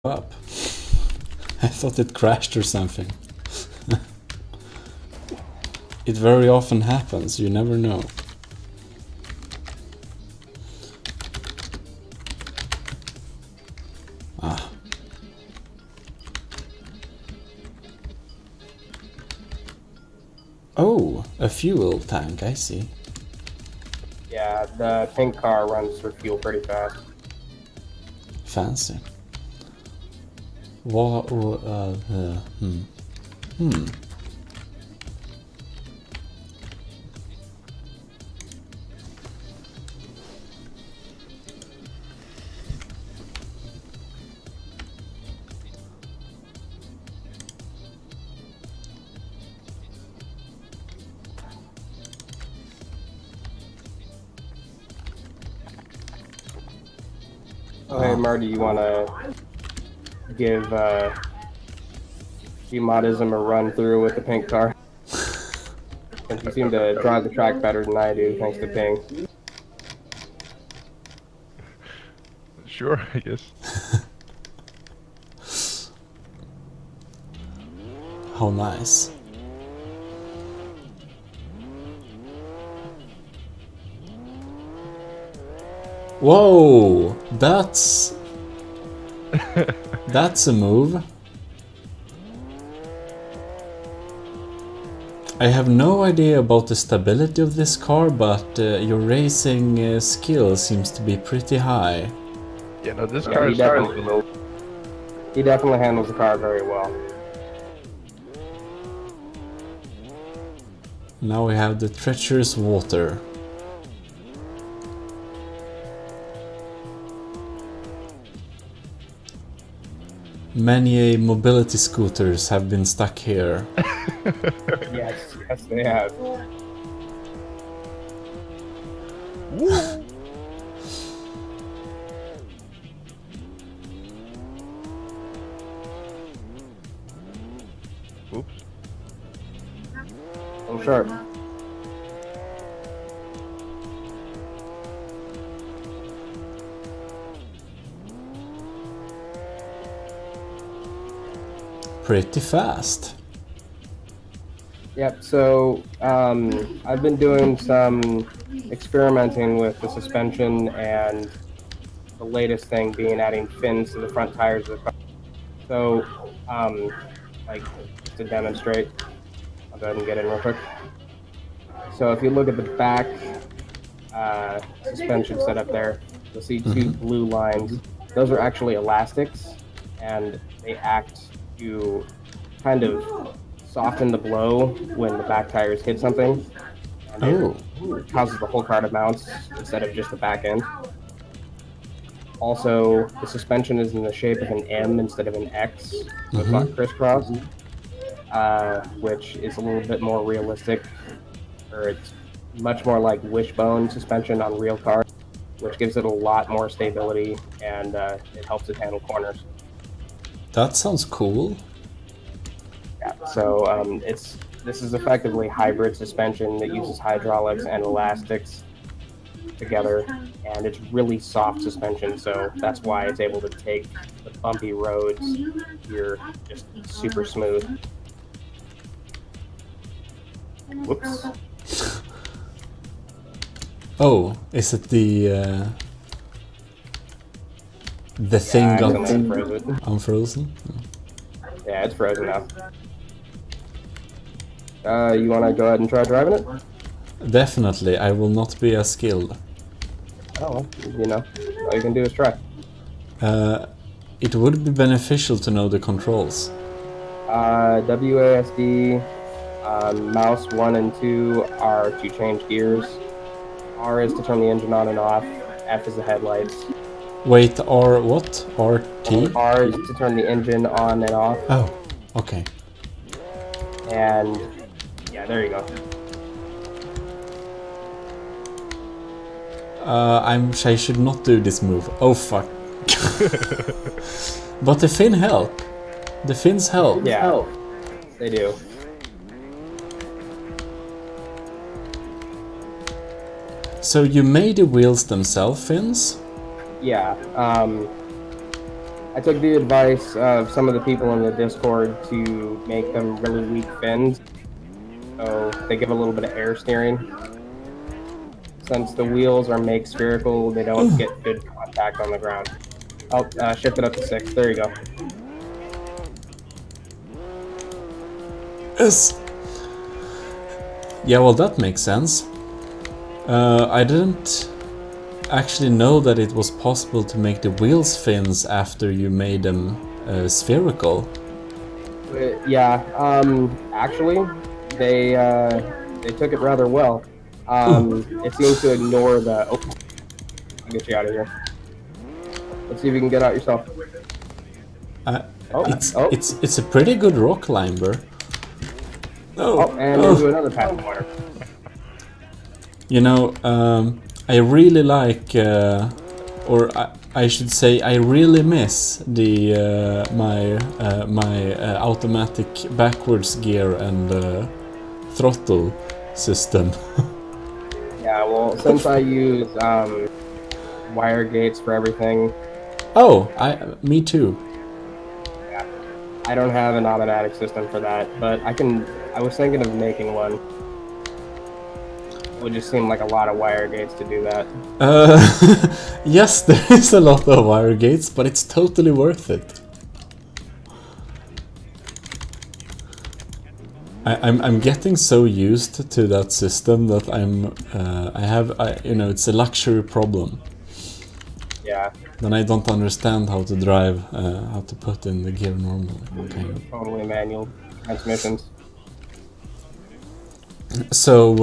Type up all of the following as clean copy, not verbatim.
up. I thought it crashed or something. It very often happens, you never know. Ah. Oh, a fuel tank, I see. Yeah, the pink car runs for fuel pretty fast. Fancy. What? Oh, hey, Marty, you want to give Gmodism a run through with the pink car? Since you seem to drive the track better than I do, thanks to Ping. Sure, I guess. How nice. Whoa, that's a move. I have no idea about the stability of this car, but your racing skill seems to be pretty high. Yeah, no, this Yeah, car he is definitely handles the car very well. Now we have the treacherous water. Many mobility scooters have been stuck here. Yes, they have. Oops. Oh, sure. Pretty fast. Yep, so I've been doing some experimenting with the suspension, and the latest thing being adding fins to the front tires of the car. So, like, just to demonstrate, I'll go ahead and get in real quick. So if you look at the back suspension setup there, you'll see two blue lines. Those are actually elastics, and they act to kind of soften the blow when the back tires hit something. And it causes the whole car to bounce instead of just the back end. Also, the suspension is in the shape of an M instead of an X, so it's not crisscrossed, which is a little bit more realistic, or it's much more like wishbone suspension on real cars, which gives it a lot more stability, and it helps it handle corners. That sounds cool. Yeah, so this is effectively hybrid suspension that uses hydraulics and elastics together, and it's really soft suspension, so that's why it's able to take the bumpy roads here just super smooth. Whoops. Oh, is it the thing I got accidentally froze it. unfrozen? Yeah, it's frozen now. You want to go ahead and try driving it? Definitely, I will not be as skilled. Oh, well, you know, all you can do is try. It would be beneficial to know the controls. WASD, mouse 1 and 2 are to change gears. R is to turn the engine on and off. F is the headlights. Wait, R what? RT? R is to turn the engine on and off. Oh, okay. And yeah, there you go. I should not do this move. Oh fuck. But the fin help. The fins help. Yeah, they do. So you made the wheels themselves fins? Yeah. I took the advice of some of the people in the Discord to make them really weak fins, so they give a little bit of air steering. Since the wheels are make spherical, they don't get good contact on the ground. I'll shift it up to 6. There you go. Yes. Yeah, well, that makes sense. I didn't actually know that it was possible to make the wheels fins after you made them spherical. Yeah, actually, they took it rather well. It seems to ignore the. Oh, I'll get you out of here. Let's see if you can get out yourself. It's a pretty good rock climber. And into another patch of water. You know, I really like, or I should say, I really miss the my automatic backwards gear and throttle system. Yeah, well, since I use wire gates for everything. Oh, me too. Yeah, I don't have an automatic system for that, but I was thinking of making one. It would just seem like a lot of wire gates to do that. Yes, there is a lot of wire gates, but it's totally worth it. I'm getting so used to that system that you know, it's a luxury problem. Yeah. Then I don't understand how to drive, how to put in the gear normally. Okay. Totally manual transmissions. So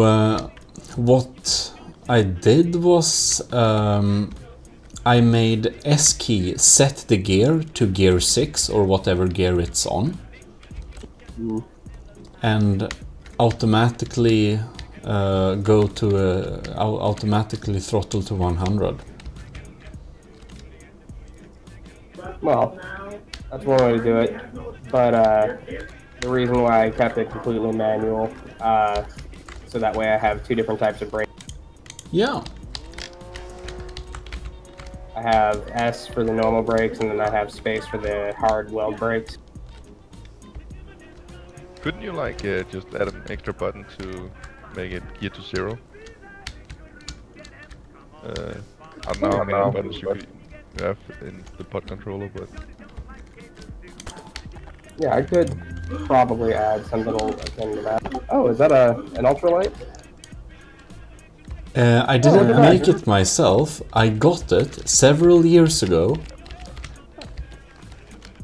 what I did was I made S key set the gear to gear 6 or whatever gear it's on. And automatically automatically throttle to 100. Well, that's one way to do it, but the reason why I kept it completely manual, so that way I have 2 different types of brakes. Yeah. I have S for the normal brakes, and then I have space for the hard weld brakes. Couldn't you like just add an extra button to make it gear to 0? I don't know how many buttons you have in the pod controller, but yeah, I could probably add something akin to that. Oh, is that an ultralight? I didn't make it myself. I got it several years ago,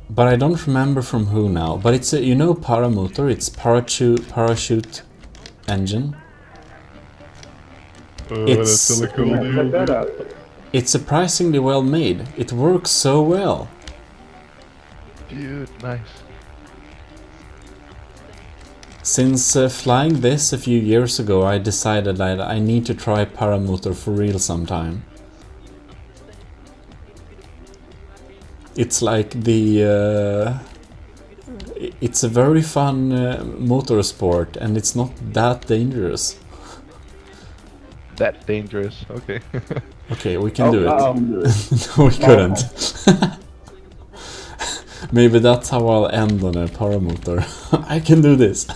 but I don't remember from who now. But it's a, you know, paramotor. It's parachute engine. that's so cool, Check dude. that out. It's surprisingly well made. It works so well. Dude, nice. Since flying this a few years ago, I decided that I need to try paramotor for real sometime. It's like it's a very fun motorsport, and it's not that dangerous. That dangerous, okay. Okay, we can do it. Uh-oh. No, we couldn't. Maybe that's how I'll end on a paramotor. I can do this.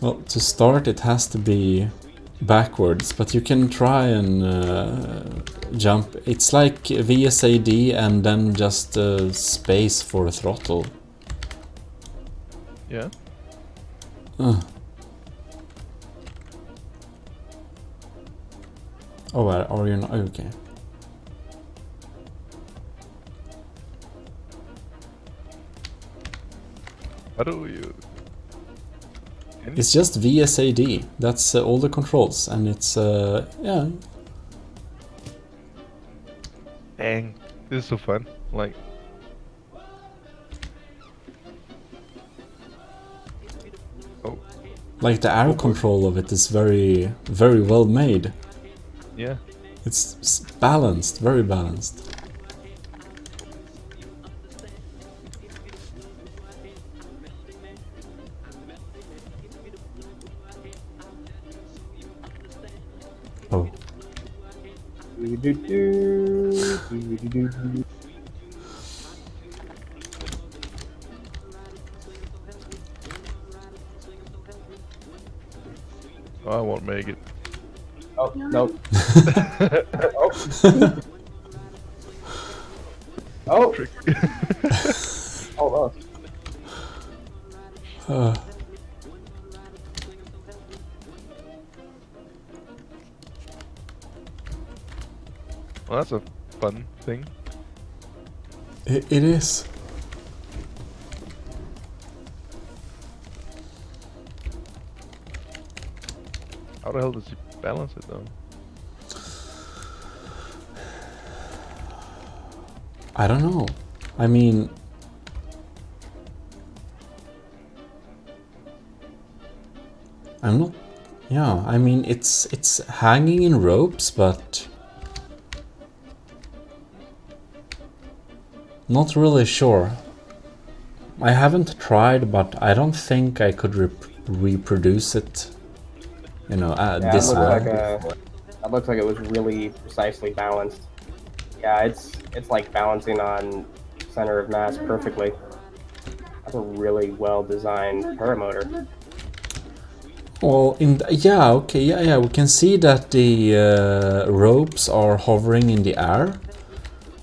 Well, to start it has to be backwards, but you can try and jump. It's like VSAD and then just space for a throttle. Yeah. Oh, are you not? Okay. How do you... It's just VSAD. That's all the controls, and it's yeah. Dang, this is so fun. Like, oh, Like the air control of it is very, very well made. yeah. It's balanced, very balanced. Oh. I won't make it. Oh, nope. Oh, Trick. almost. Well, that's a fun thing. It is. How the hell does he balance it though? I don't know. I mean, I'm not. Yeah, I mean it's hanging in ropes, but not really sure. I haven't tried, but I don't think I could reproduce it. You know, Yeah, this it way. that looks like it was really precisely balanced. Yeah, it's like balancing on center of mass perfectly. That's a really well designed paramotor. Well, yeah, okay, yeah, we can see that the ropes are hovering in the air.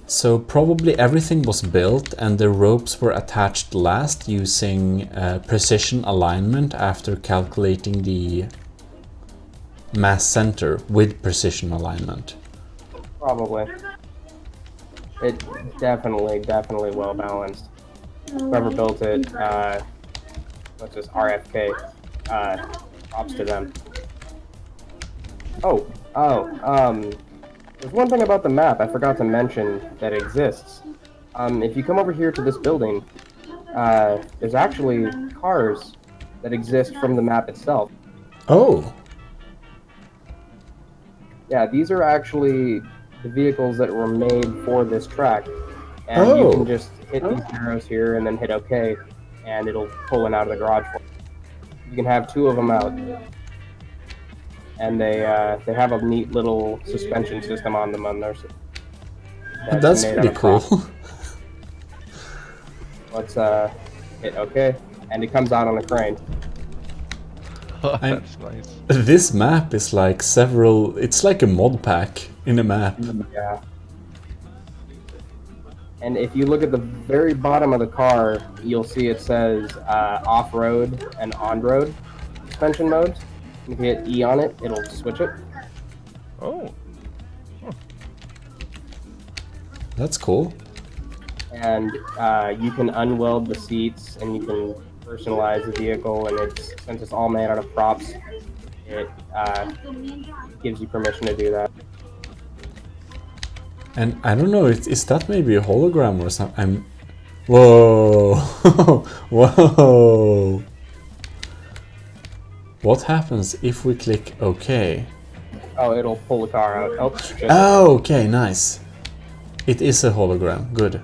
So probably everything was built and the ropes were attached last using precision alignment after calculating the mass center with precision alignment. Probably. It definitely well balanced. Whoever built it, what's this, RFK, props to them. There's one thing about the map I forgot to mention that exists. If you come over here to this building, there's actually cars that exist from the map itself. Oh, Yeah, these are actually the vehicles that were made for this track. And you can just hit these arrows here and then hit OK, and it'll pull one out of the garage for you. You can have 2 of them out. And they have a neat little suspension system on them on their. that's pretty cool. Let's hit OK, and it comes out on a crane. Oh, that's nice. This map is like several. It's like a mod pack in a map. Yeah. And if you look at the very bottom of the car, you'll see it says off-road and on-road suspension modes. If you hit E on it, it'll switch it. Oh. That's cool. And you can unweld the seats, and you can personalize the vehicle. And since it's all made out of props, it gives you permission to do that. And I don't know, is that maybe a hologram or something? Whoa! Whoa! What happens if we click OK? Oh, it'll pull the car out. Oh, shit. Oh, okay, nice. It is a hologram, good.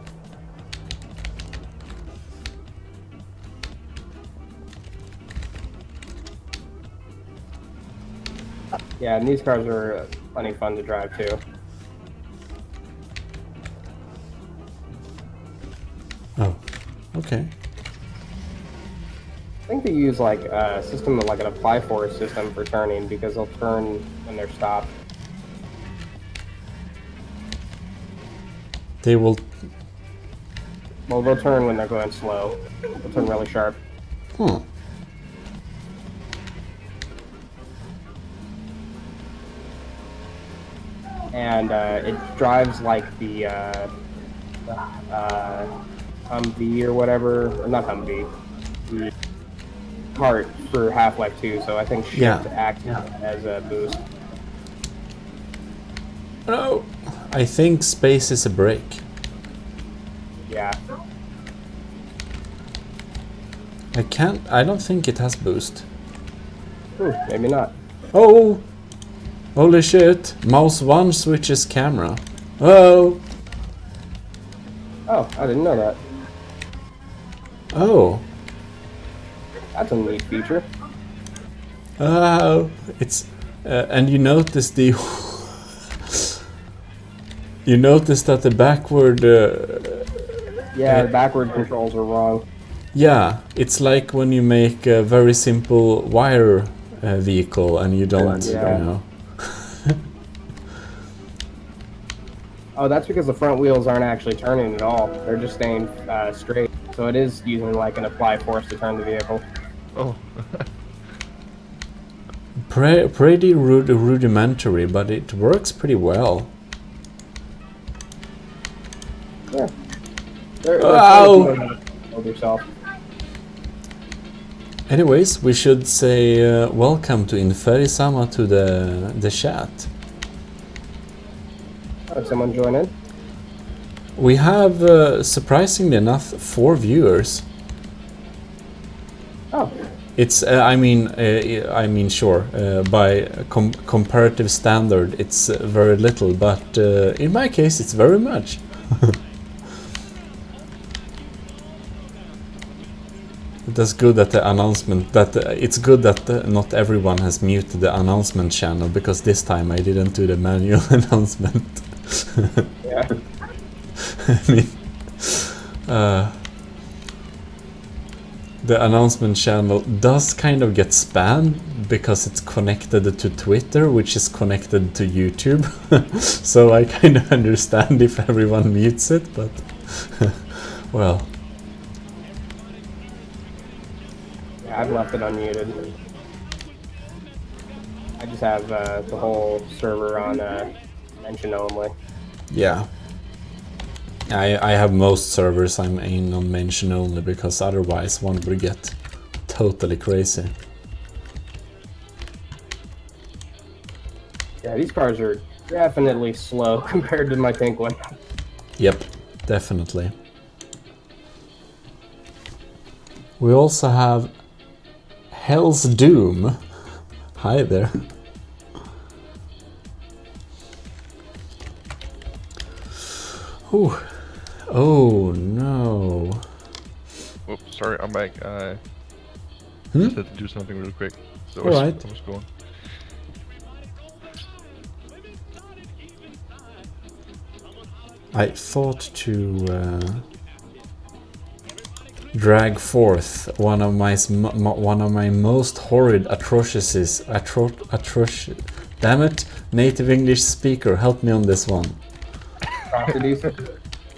Yeah, and these cars are plenty fun to drive too. Oh, okay. I think they use like a system like an apply force system for turning, because they'll turn when they're stopped. They will. Well, they'll turn when they're going slow. They'll turn really sharp. Hmm. And it drives like the Humvee or whatever, or not Humvee, the cart for Half-Life 2. So I think shift acts as a boost. No, I think space is a brake. Yeah. I don't think it has boost. Maybe not. Oh! Holy shit! Mouse 1 switches camera. Oh! Oh, I didn't know that. Oh! That's a neat feature. Oh! It's and you notice the You notice that the backward... Yeah, the backward controls are wrong. yeah, it's like when you make a very simple wire vehicle and you don't, Yeah. you know... Oh, that's because the front wheels aren't actually turning at all. They're just staying straight. So it is using like an apply force to turn the vehicle. Oh. Pretty rudimentary, but it works pretty well. Yeah. Ow! Hold yourself. Anyways, we should say welcome to Inferi-sama to the chat. Someone join in? We have, surprisingly enough, 4 viewers. Oh. It's, I mean, sure, by comparative standard, it's very little, but in my case, it's very much. That's good that the announcement, it's good that not everyone has muted the announcement channel, because this time I didn't do the manual announcement. Yeah. I mean, the announcement channel does kind of get spammed because it's connected to Twitter, which is connected to YouTube. So I kind of understand if everyone mutes it, but well. Yeah, I've left it unmuted. I just have the whole server on mention only. Yeah. I have most servers I'm in on mention only, because otherwise one would get totally crazy. Yeah, these cars are definitely slow compared to my pink one. Yep, definitely. We also have Hell's Doom. Hi there. Ooh. Oh no. Oh, sorry, I'm back. Just had to do something real quick. So I was going. I thought to drag forth one of my most horrid atrocities. Damn it, native English speaker, help me on this one.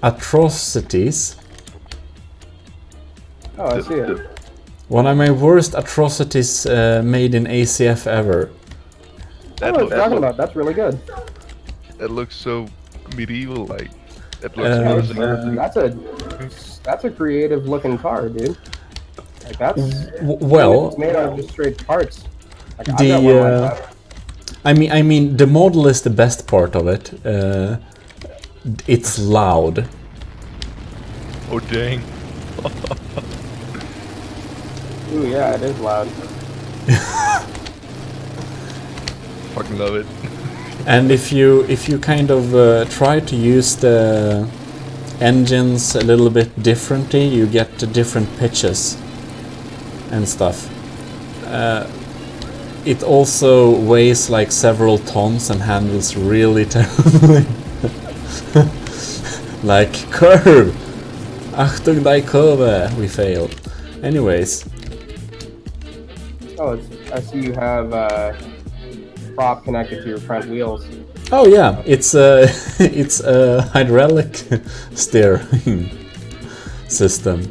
Atrocities. Oh, I see it. One of my worst atrocities made in ACF ever. That's what I was talking about. That's really good. That looks so medieval, like. That looks that's a creative looking car, dude. Like that's well. It's made out of just straight parts. Like, I mean, the model is the best part of it. It's loud. Oh dang. Ooh, yeah, it is loud. Fucking love it. And if you kind of try to use the engines a little bit differently, you get different pitches and stuff. It also weighs like several tons and handles really terribly. Like curve! Achtung die Kurve! We failed. Anyways. Oh, I see you have prop connected to your front wheels. Oh yeah, it's a hydraulic steering system.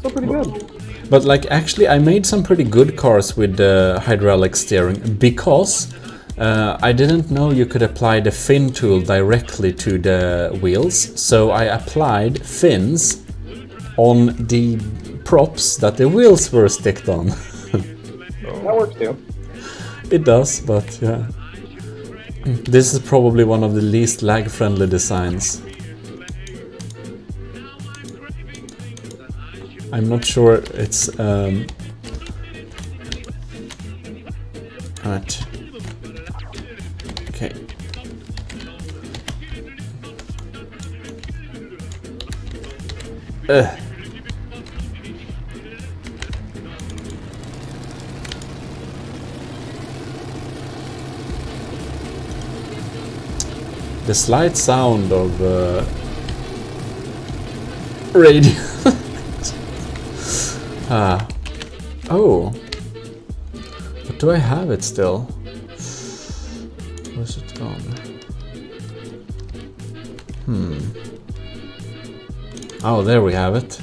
So pretty good. But like actually I made some pretty good cars with hydraulic steering, because I didn't know you could apply the fin tool directly to the wheels, so I applied fins on the props that the wheels were sticked on. That works too. It does, but yeah. This is probably one of the least lag-friendly designs. I'm not sure it's right. Okay. the slight sound of radio. Oh, but do I have it still? Where's it gone? Oh, there we have it.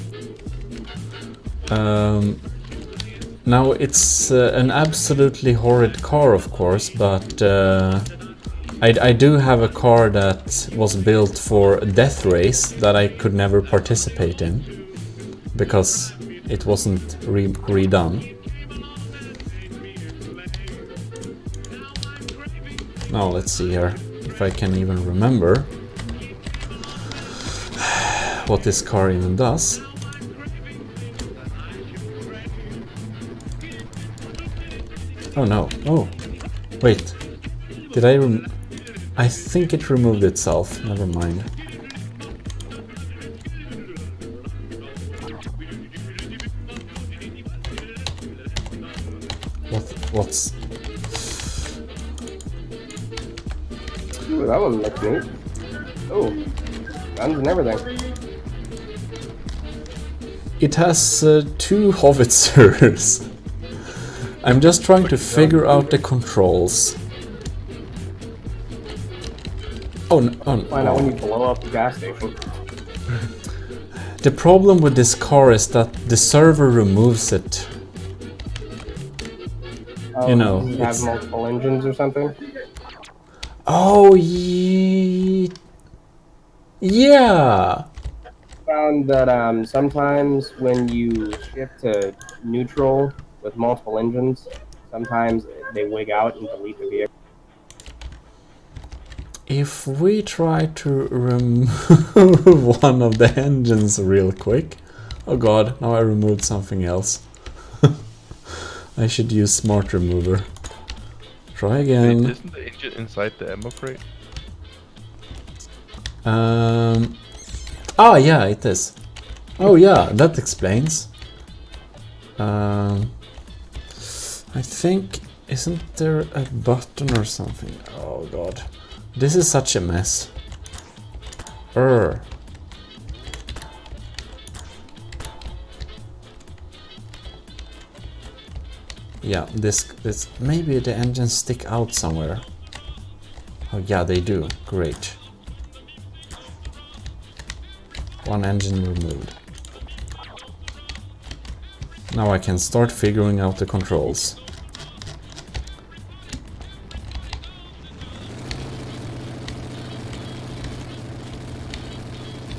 Now it's an absolutely horrid car, of course, but I do have a car that was built for a death race that I could never participate in because it wasn't redone. Now let's see here if I can even remember what this car even does. Oh no, oh, wait, did I think it removed itself, never mind. What's... Ooh, that one looks neat. Oh, guns and everything. It has 2 howitzers. I'm just trying to figure out the controls. Oh no, Find out when you blow up the gas station. The problem with this car is that the server removes it. You know, you have multiple engines or something? Oh, yeah. Found that sometimes when you shift to neutral with multiple engines, sometimes they wig out and delete the vehicle. If we try to remove one of the engines real quick... Oh god, now I removed something else. I should use smart remover. Try again. Wait, isn't the engine inside the ammo crate? Ah, yeah, it is. Oh yeah, that explains. I think... Isn't there a button or something? Oh god. This is such a mess. Yeah, this maybe the engines stick out somewhere. Oh yeah, they do. Great. One engine removed. Now I can start figuring out the controls.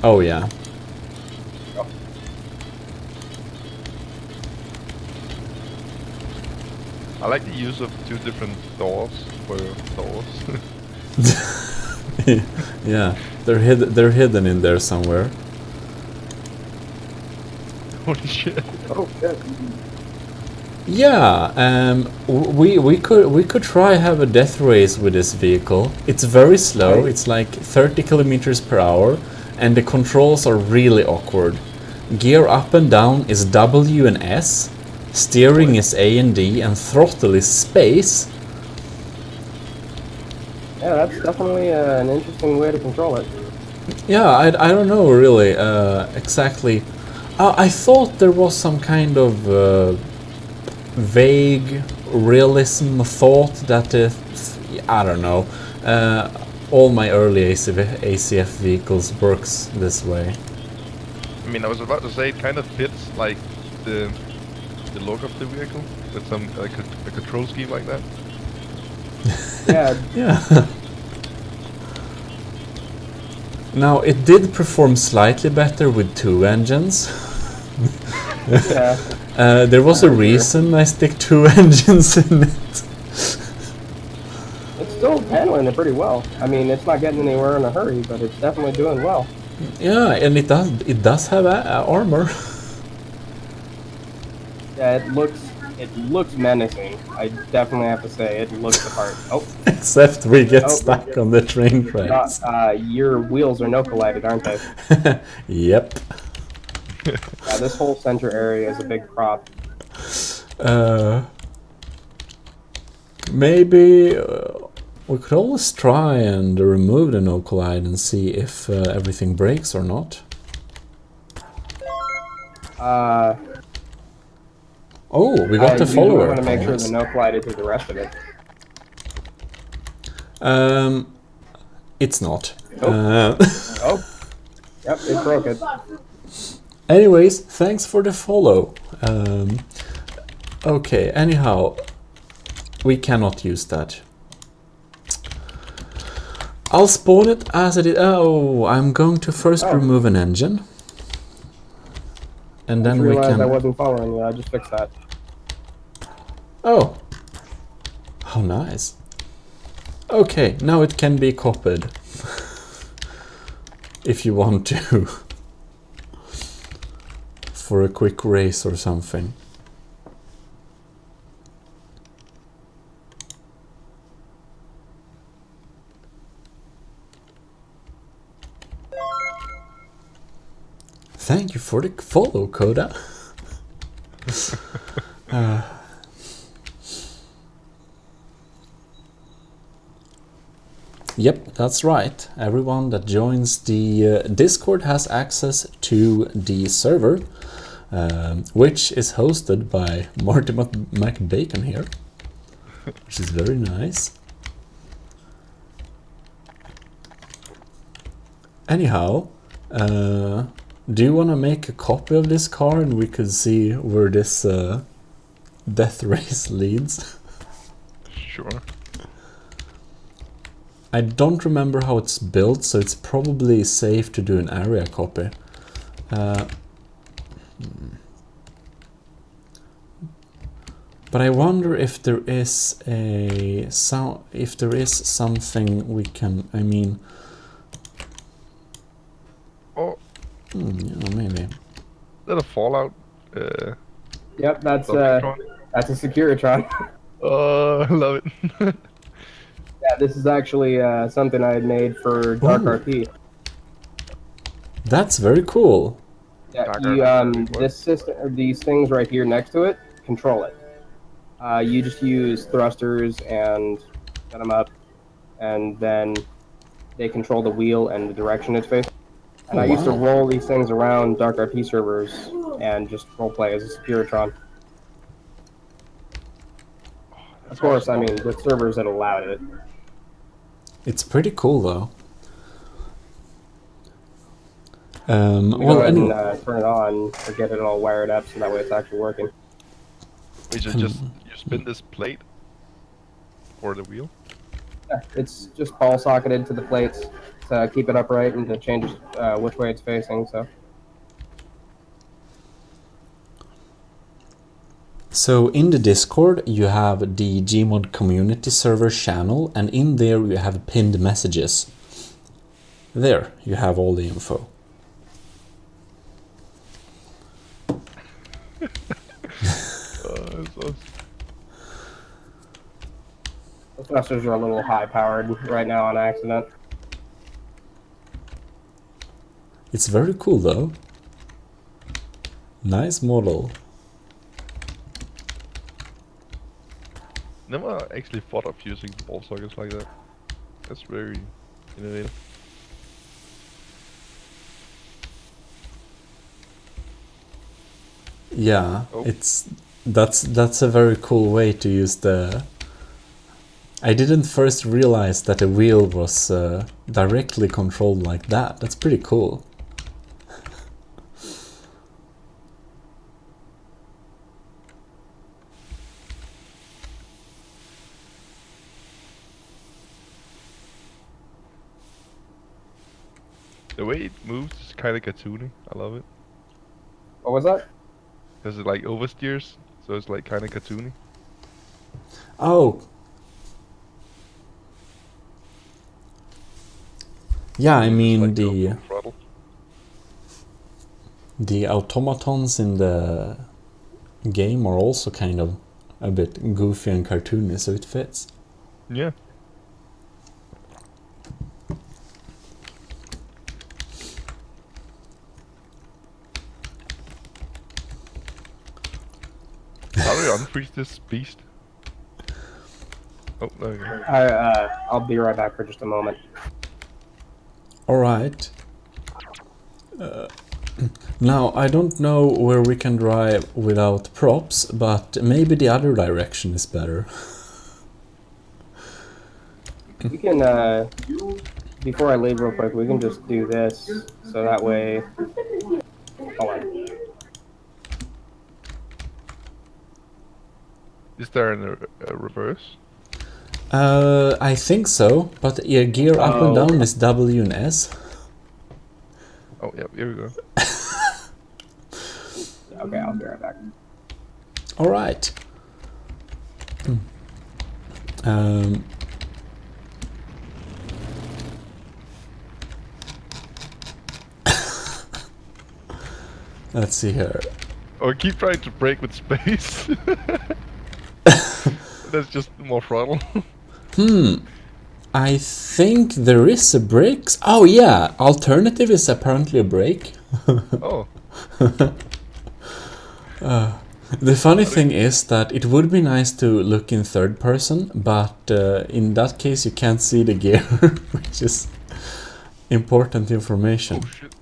Oh yeah. I like the use of 2 different doors for doors. Yeah, they're hidden in there somewhere. Holy shit. Oh shit. Yeah, we could try have a death race with this vehicle. It's very slow. It's like 30 kilometers per hour, and the controls are really awkward. Gear up and down is W and S, steering is A and D, and throttle is space. Yeah, that's definitely an interesting way to control it. Yeah, I don't know really exactly. I thought there was some kind of vague realism thought that I don't know. All my early ACF vehicles works this way. I mean, I was about to say it kind of fits like the look of the vehicle with some like a control scheme like that. Yeah. Yeah. Now it did perform slightly better with 2 engines. Yeah. There was a reason I stick 2 engines in it. It's still handling it pretty well. I mean, it's not getting anywhere in a hurry, but it's definitely doing well. Yeah, and it does have armor. Yeah, it looks menacing. I definitely have to say it looks the part. Oh. Except we get stuck on the train tracks. Your wheels are no collided, aren't they? Yep. This whole center area is a big prop. Maybe We could always try and remove the no collide and see if everything breaks or not. Oh, we got the you follower. want to make sure comments. the no collided to the rest of it. It's not. Oh, yep, it broke it. Anyways, thanks for the follow. Okay, anyhow, we cannot use that. I'll spawn it as it is. Oh, I'm going to first remove an engine. And then we realized can... I wasn't following you, I just fixed that. Oh. How nice. Okay, now it can be copied. If you want to. For a quick race or something. Thank you for the follow, Coda. Yep, that's right. Everyone that joins the Discord has access to the server, which is hosted by Marty McBacon here, which is very nice. Anyhow, do you want to make a copy of this car and we could see where this death race leads? Sure. I don't remember how it's built, so it's probably safe to do an area copy. But I wonder if there is something we can. I mean. Oh. Yeah, maybe. Is that a Fallout? Yep, that's a Securitron. Oh, I love it. Yeah, this is actually something I had made for Dark Ooh. RP. That's very cool. Yeah, this system, or these things right here next to it, control it. You just use thrusters and set them up, and then they control the wheel and the direction it's facing. And I used to roll these things around Dark RP servers and just roleplay as a Securitron. Of course, I mean, with servers that allowed it. It's pretty cool, though. Go ahead and turn it on or get it all wired up so that way it's actually working. Wait, you spin this plate or the wheel? Yeah, it's just ball socketed to the plates to keep it upright and to change which way it's facing. So in the Discord you have the Gmod community server channel, and in there you have pinned messages. There you have all the info. The thrusters are a little high powered right now on accident. It's very cool though. Nice model. Never actually thought of using ball sockets like that. That's very innovative. Yeah, that's a very cool way to use the... I didn't first realize that the wheel was directly controlled like that. That's pretty cool. The way it moves is kind of cartoony. I love it. What was that? Because it like oversteers, so it's like kind of cartoony. Oh. Yeah, I mean like the automatons in the game are also kind of a bit goofy and cartoony, so it fits. Yeah. How do we unfreeze this beast? Oh, there you go. I'll be right back for just a moment. Alright. Now, I don't know where we can drive without props, but maybe the other direction is better. We can, before I leave real quick, we can just do this, so that way... Hold on. Is there a reverse? I think so, but yeah, gear up and down is W and S. Oh, yeah, here we go. Okay, I'll be right back. Alright. Let's see here. Oh, I keep trying to brake with space. That's just more throttle. I think there is a brake. Oh yeah, alternative is apparently a brake. Oh. The funny thing is that it would be nice to look in third person, but in that case you can't see the gear, which is important information. Oh shit.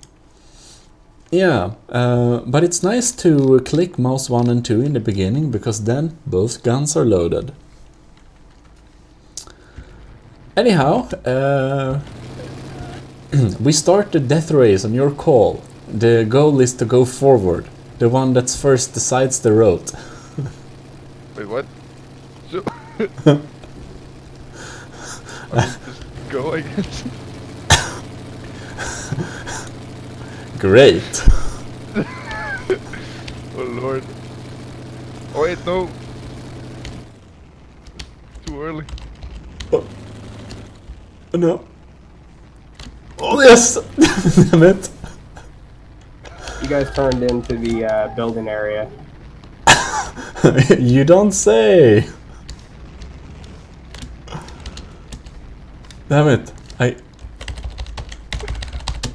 Yeah, but it's nice to click mouse 1 and 2 in the beginning, because then both guns are loaded. Anyhow, we start the death race on your call. The goal is to go forward. The one that's first decides the road. Wait, what? So I mean, just go, I guess. Great. Oh lord. Oh wait, no. Too early. Oh no. Oh yes! Damn it. You guys turned into the building area. You don't say. Damn it.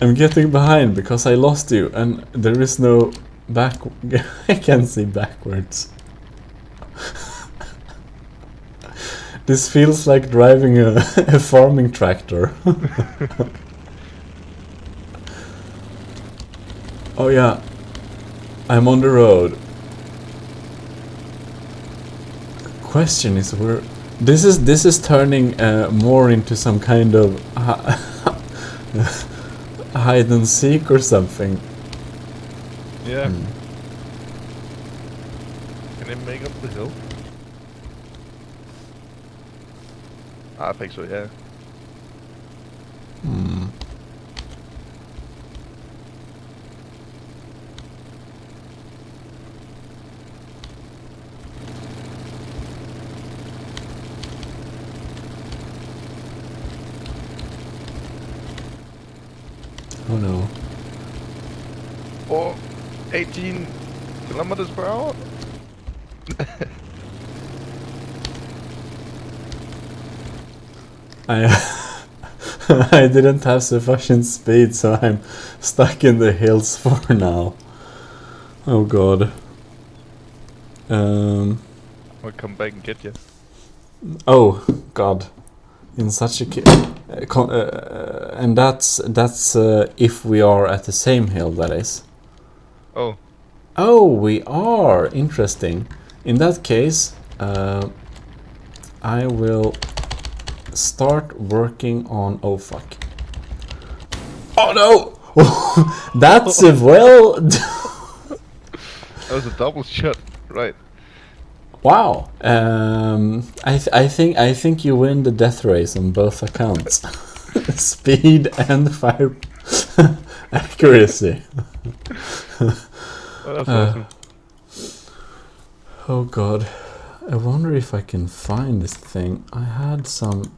I'm getting behind because I lost you and there is no back. I can't see backwards. This feels like driving a farming tractor. Oh yeah, I'm on the road. Question is where this is turning more into some kind of hide and seek or something. Yeah. Can I make up the hill? I think so, yeah. Oh no. Oh, 18 kilometers per hour? I didn't have sufficient speed, so I'm stuck in the hills for now. Oh god. I'll come back and get you. Oh god. In such a and that's if we are at the same hill, that is. Oh. Oh, we are. Interesting. In that case, I will start working on. Oh fuck! Oh no! That's a well. That was a double shot, right? Wow. I think you win the death race on both accounts. Speed and fire accuracy. Oh, that's awesome. Oh god. I wonder if I can find this thing. I had some.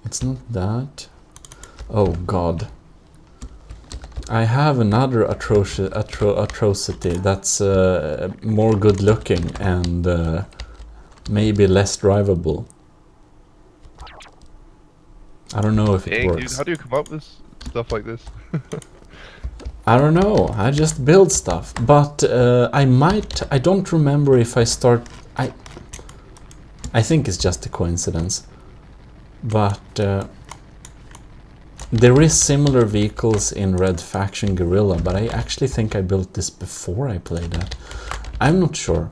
It's not that. Oh god. I have another atrocity that's more good looking and maybe less drivable. I don't know if it Dang, works. dude, how do you come up with stuff like this? I don't know. I just build stuff, but I don't remember if I start. I think it's just a coincidence. But there is similar vehicles in Red Faction Guerrilla, but I actually think I built this before I played that. I'm not sure.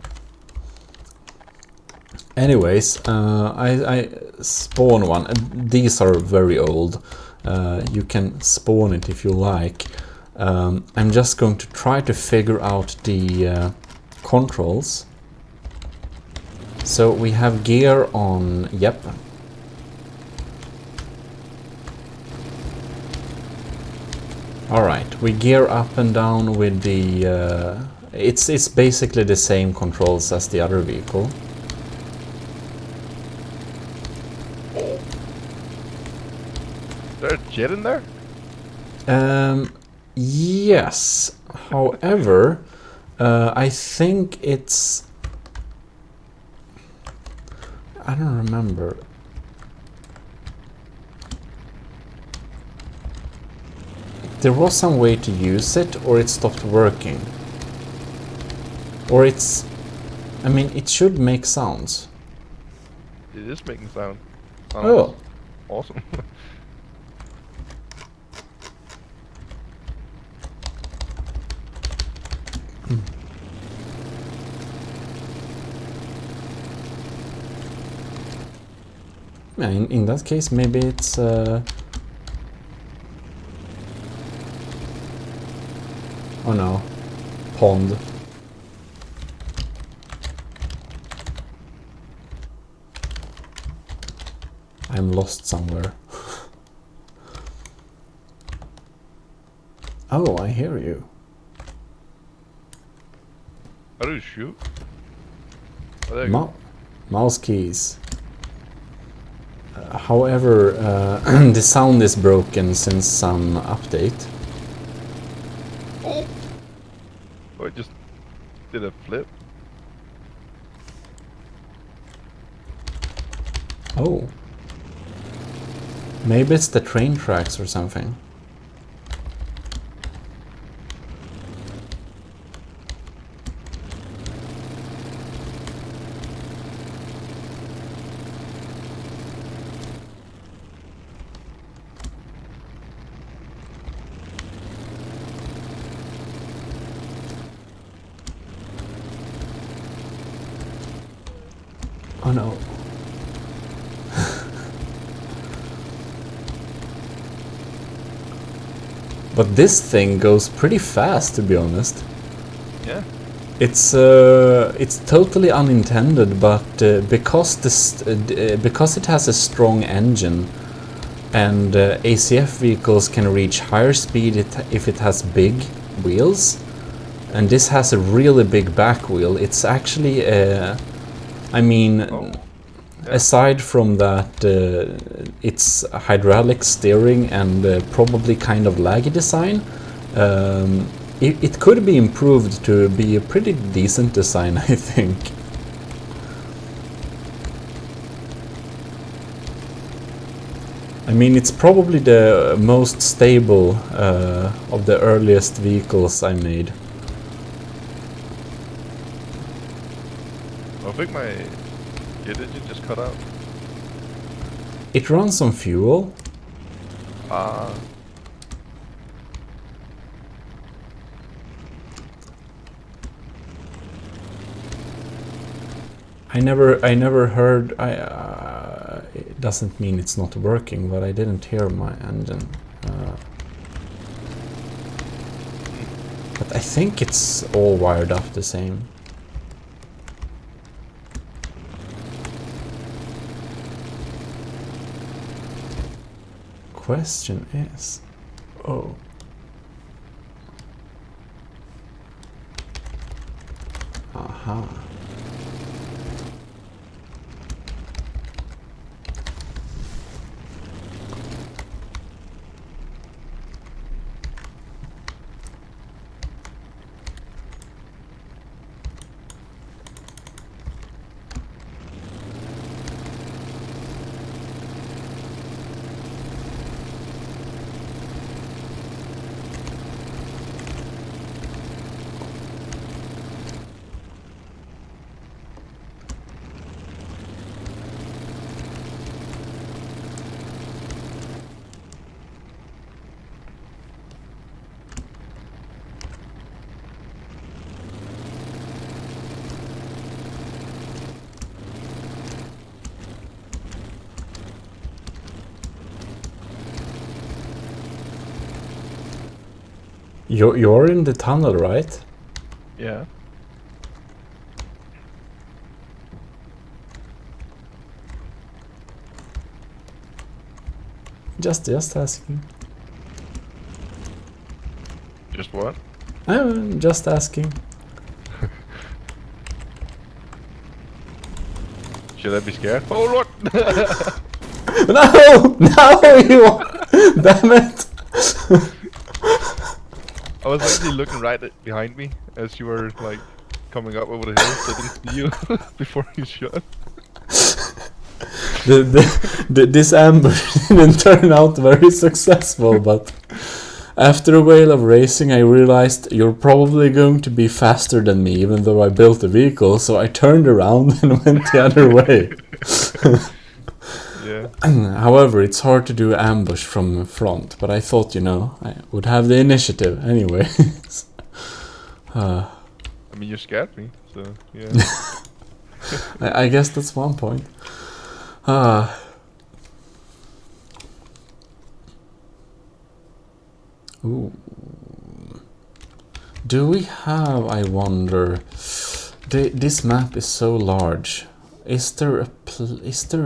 Anyways, I spawn one. These are very old. You can spawn it if you like. I'm just going to try to figure out the controls. So we have gear on, yep. Alright, we gear up and down with the... it's basically the same controls as the other vehicle. Is there a jet in there? Yes. However, I think it's... I don't remember. There was some way to use it, or it stopped working. Or it's... I mean, it should make sounds. It is making sound. Oh. Awesome. Yeah, in that case, maybe it's... Oh no. Pond. I'm lost somewhere. Oh, I hear you. How do you shoot? Oh, there you go. Mouse keys. However, the sound is broken since some update. Oh, it just did a flip. Oh. Maybe it's the train tracks or something. Oh no. But this thing goes pretty fast, to be honest. Yeah. It's totally unintended, but because it has a strong engine, and ACF vehicles can reach higher speed if it has big wheels, and this has a really big back wheel. It's actually I mean, aside from that, it's hydraulic steering and probably kind of laggy design. It could be improved to be a pretty decent design, I think. I mean, it's probably the most stable of the earliest vehicles I made. I think my jet engine just cut out. It runs on fuel. I never heard. It doesn't mean it's not working, but I didn't hear my engine. But I think it's all wired up the same. Question is, oh. Aha. You're in the tunnel, right? Yeah. Just asking. Just what? I'm just asking. Should I be scared? Oh Lord! No! No, you! Damn it! I was actually looking behind me as you were like coming up over the hill, so I didn't see you before you shot. This ambush didn't turn out very successful, but after a while of racing I realized you're probably going to be faster than me, even though I built a vehicle, so I turned around and went the other way. Yeah. However, it's hard to do ambush from front, but I thought, you know, I would have the initiative anyway. I mean, you scared me, so yeah. I guess that's one point. Ooh. Do we have, I wonder, this map is so large. Is there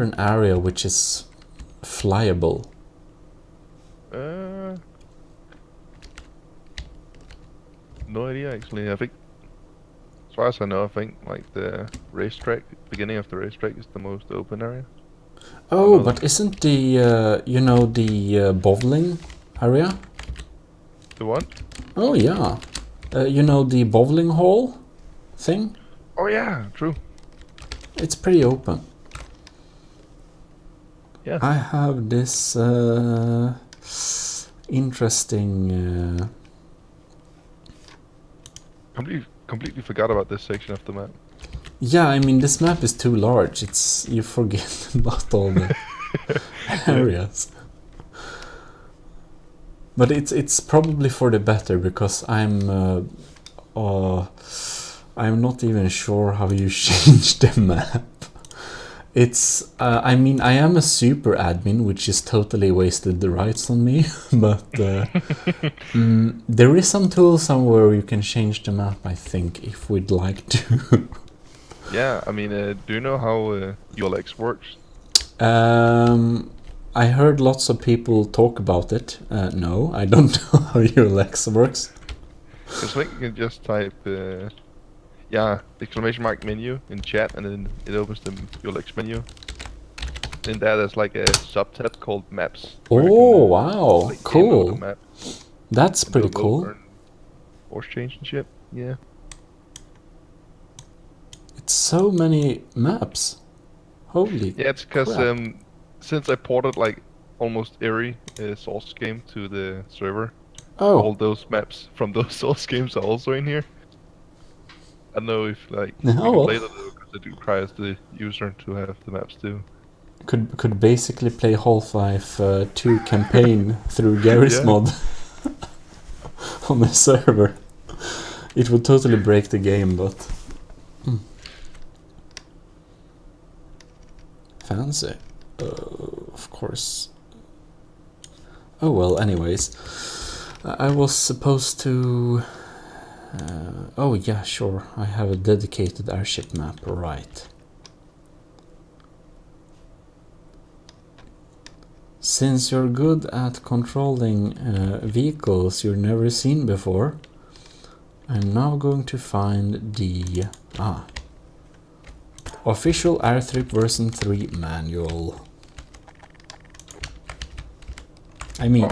an area which is flyable? No idea actually. I think, as far as I know, I think like the racetrack, beginning of the racetrack is the most open area. Oh, but isn't the you know, the bowling area? The what? Oh yeah, you know, the bowling hall thing. Oh yeah, true. It's pretty open. Yeah. I have this interesting. Completely forgot about this section of the map. Yeah, I mean, this map is too large. You forget about all the areas. But it's probably for the better, because I'm not even sure how you change the map. It's I mean, I am a super admin, which is totally wasted the rights on me, but there is some tool somewhere you can change the map, I think, if we'd like to. Yeah, I mean, do you know how ULX works? I heard lots of people talk about it. No, I don't know how ULX works. Because I think you can just type, exclamation mark menu in chat, and then it opens the ULX menu. In there, there's like a subtab called maps. Oh, wow, like, cool. download a map That's and pretty go cool. over and force change and shit. Yeah. It's so many maps. Holy Yeah, it's because crap. since I ported like almost every source game to the server, Oh, all those maps from those source games are also in here. I don't know if like we Oh, can well. play that because it requires the user to have the maps too. Could basically play Half-Life 2 campaign through Garry's Yeah. mod on the server. It would totally break the game, but fancy. Of course. Oh well, anyways. I was supposed to... oh yeah, sure. I have a dedicated airship map, right. Since you're good at controlling vehicles you've never seen before, I'm now going to find the official Airtrip version 3 manual. I mean,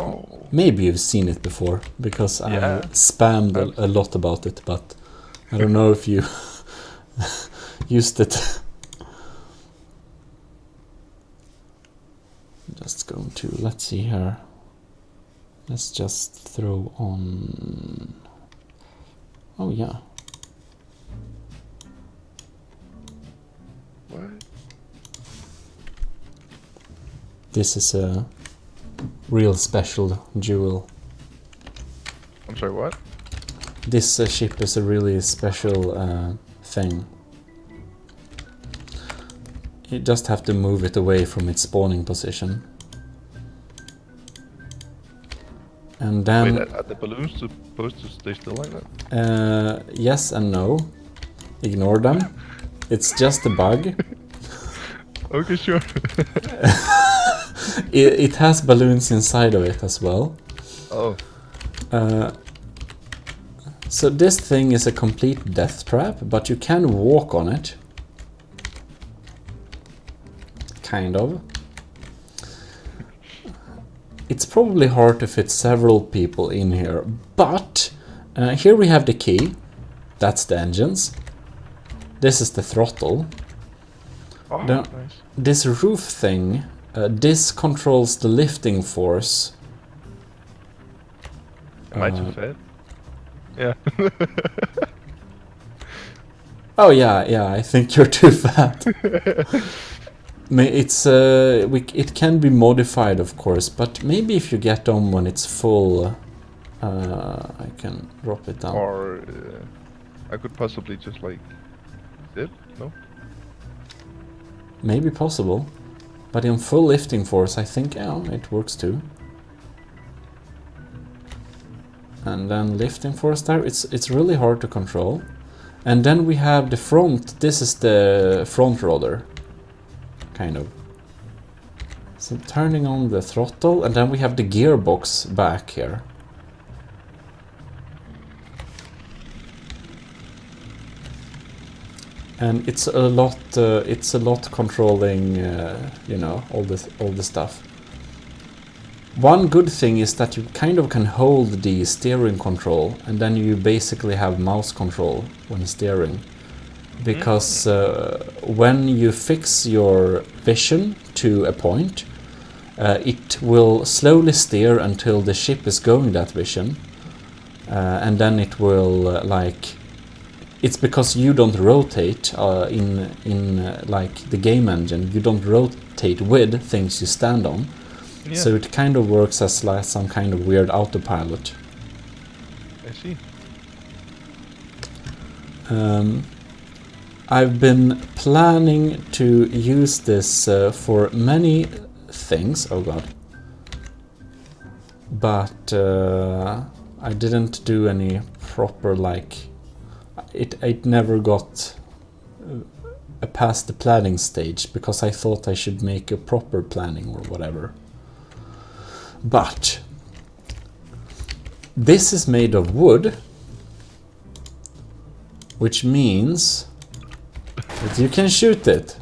maybe you've seen it before, because Yeah. I spammed a lot about it, but I don't know if you used it. Just going to, let's see here. Let's just throw on... Oh yeah. What? This is a real special jewel. I'm sorry, what? This ship is a really special thing. You just have to move it away from its spawning position. And then Wait, are the balloons supposed to stay still like that? yes and no. Ignore them. It's just a bug. Okay, sure. It has balloons inside of it as well. Oh, So this thing is a complete death trap, but you can walk on it. Kind of. It's probably hard to fit several people in here, but here we have the key. That's the engines. This is the throttle. oh, The- nice. This roof thing, this controls the lifting force. Am I too fat? Yeah. Oh yeah, I think you're too fat. It's it can be modified, of course, but maybe if you get on when it's full, I can drop it down. Or I could possibly just like sit. No. Maybe possible, but in full lifting force, I think it works too. And then lifting force there, it's really hard to control. And then we have the front. This is the front rudder, kind of. So turning on the throttle, and then we have the gearbox back here. And it's a lot controlling, you know, all the stuff. One good thing is that you kind of can hold the steering control, and then you basically have mouse control when steering. Because when you fix your vision to a point, it will slowly steer until the ship is going that vision, and then it will like. It's because you don't rotate in like the game engine. You don't rotate with things you stand on. Yeah. So it kind of works as like some kind of weird autopilot. I see. I've been planning to use this for many things. Oh god. But I didn't do any proper like... It never got past the planning stage because I thought I should make a proper planning or whatever. But this is made of wood, which means that you can shoot it.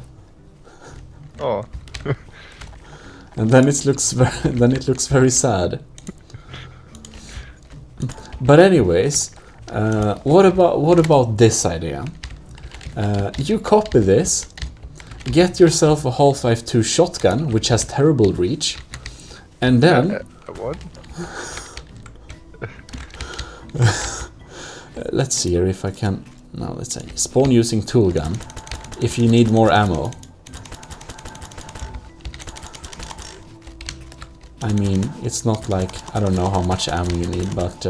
Oh. And then it looks very sad. But anyways, what about this idea? You copy this, get yourself a Half-Life 2 shotgun, which has terrible reach, and then What? let's see here if I can. No, let's say spawn using tool gun. If you need more ammo. I mean, it's not like I don't know how much ammo you need, but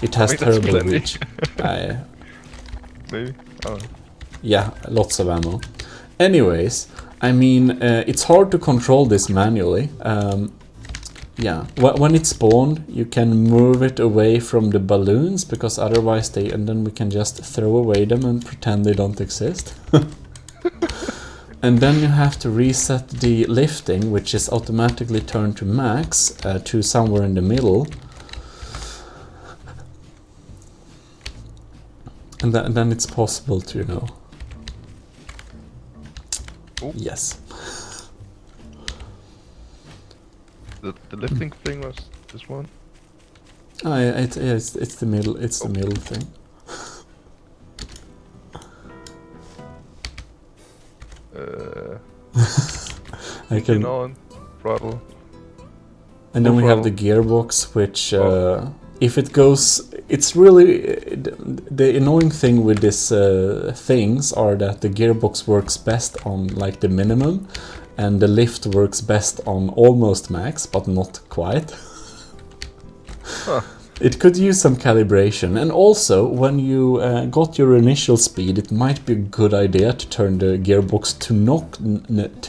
it has I think that's terrible plenty. reach. Maybe. Oh. Yeah, lots of ammo. Anyways, I mean, it's hard to control this manually. Yeah, when it's spawned, you can move it away from the balloons because otherwise and then we can just throw away them and pretend they don't exist. And then you have to reset the lifting, which is automatically turned to max to somewhere in the middle. And then it's possible to, you know. Oh. Yes. The lifting thing was this one? It's the middle. It's the middle thing. I Turn can. on throttle. And then we have the gearbox, which if it goes, it's really the annoying thing with this things are that the gearbox works best on like the minimum, and the lift works best on almost max, but not quite. Huh. It could use some calibration, and also when you got your initial speed, it might be a good idea to turn the gearbox to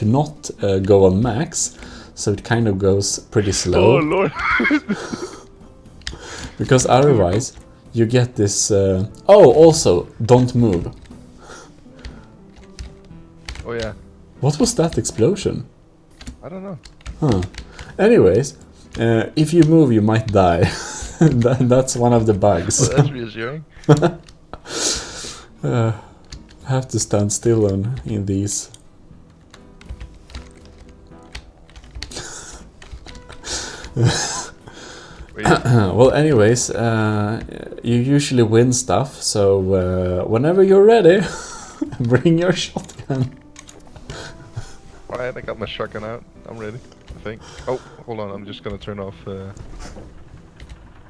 not go on max, so it kind of goes pretty slow. Oh lord. Because otherwise, you get this... Oh, also, don't move. Oh yeah. What was that explosion? I don't know. Huh. Anyways, if you move, you might die. That's one of the bugs. Well, that's reassuring. Have to stand still in these. Well, anyways, you usually win stuff, so whenever you're ready, bring your shotgun. Alright, I got my shotgun out. I'm ready, I think. Oh, hold on, I'm just gonna turn off,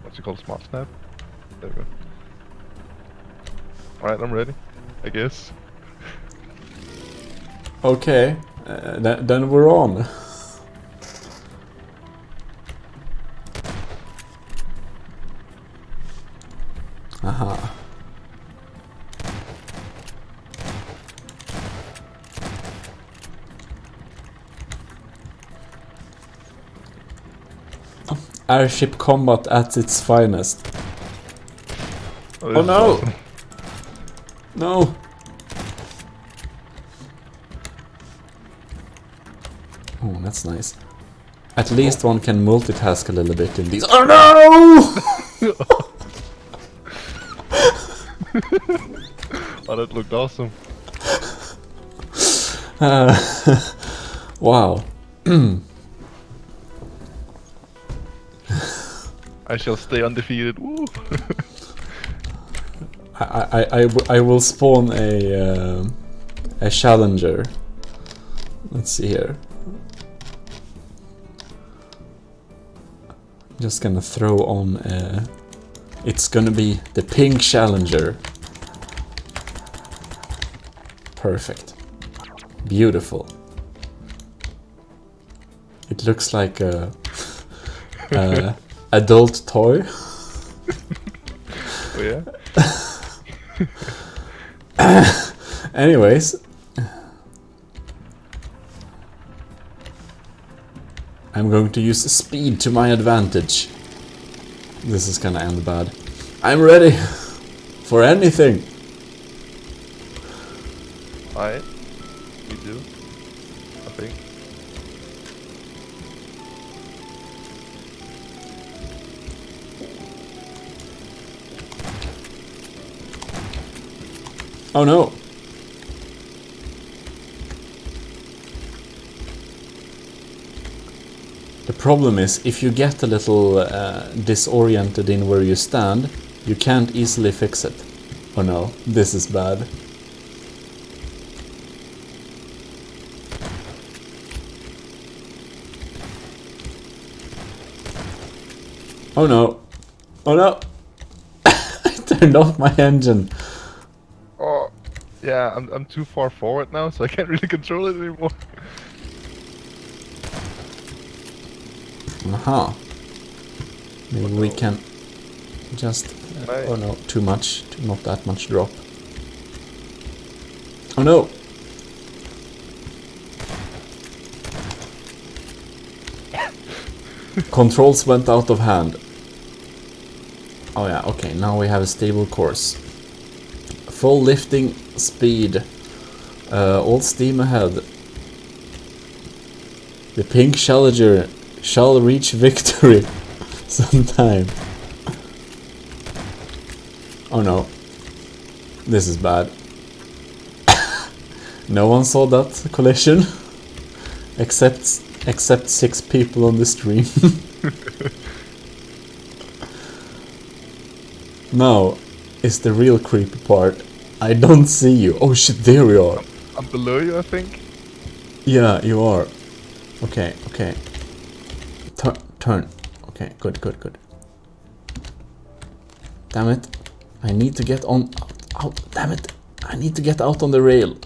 what's it called, smart snap? There we go. Alright, I'm ready, I guess. Okay, then we're on. Aha. Airship combat at its finest. Oh, Oh this is no! awesome. No! Oh, that's nice. At least one can multitask a little bit in these. Oh no! Oh, that looked awesome. Wow. I shall stay undefeated. Woo! I will spawn a challenger. Let's see here. Just gonna throw on it's gonna be the pink challenger. Perfect. Beautiful. It looks like a adult toy. Oh yeah? Anyways, I'm going to use speed to my advantage. This is gonna end bad. I'm ready for anything. Alright. We do. I think. Oh no. The problem is, if you get a little disoriented in where you stand, you can't easily fix it. Oh no, this is bad. Oh no. Oh no. I turned off my engine. Oh, yeah, I'm too far forward now, so I can't really control it anymore. Aha. Maybe we can just... Right. oh no, too much. Not that much drop. Oh no! Controls went out of hand. Oh yeah, okay, now we have a stable course. Full lifting speed. All steam ahead. The pink challenger shall reach victory sometime. Oh no. This is bad. No one saw that collision. Except 6 people on the stream. Now is the real creepy part. I don't see you. Oh shit, there you are. I'm below you, I think. Yeah, you are. Okay, okay. Turn. Okay, good. Damn it. I need to get on... out. Damn it. I need to get out on the rail.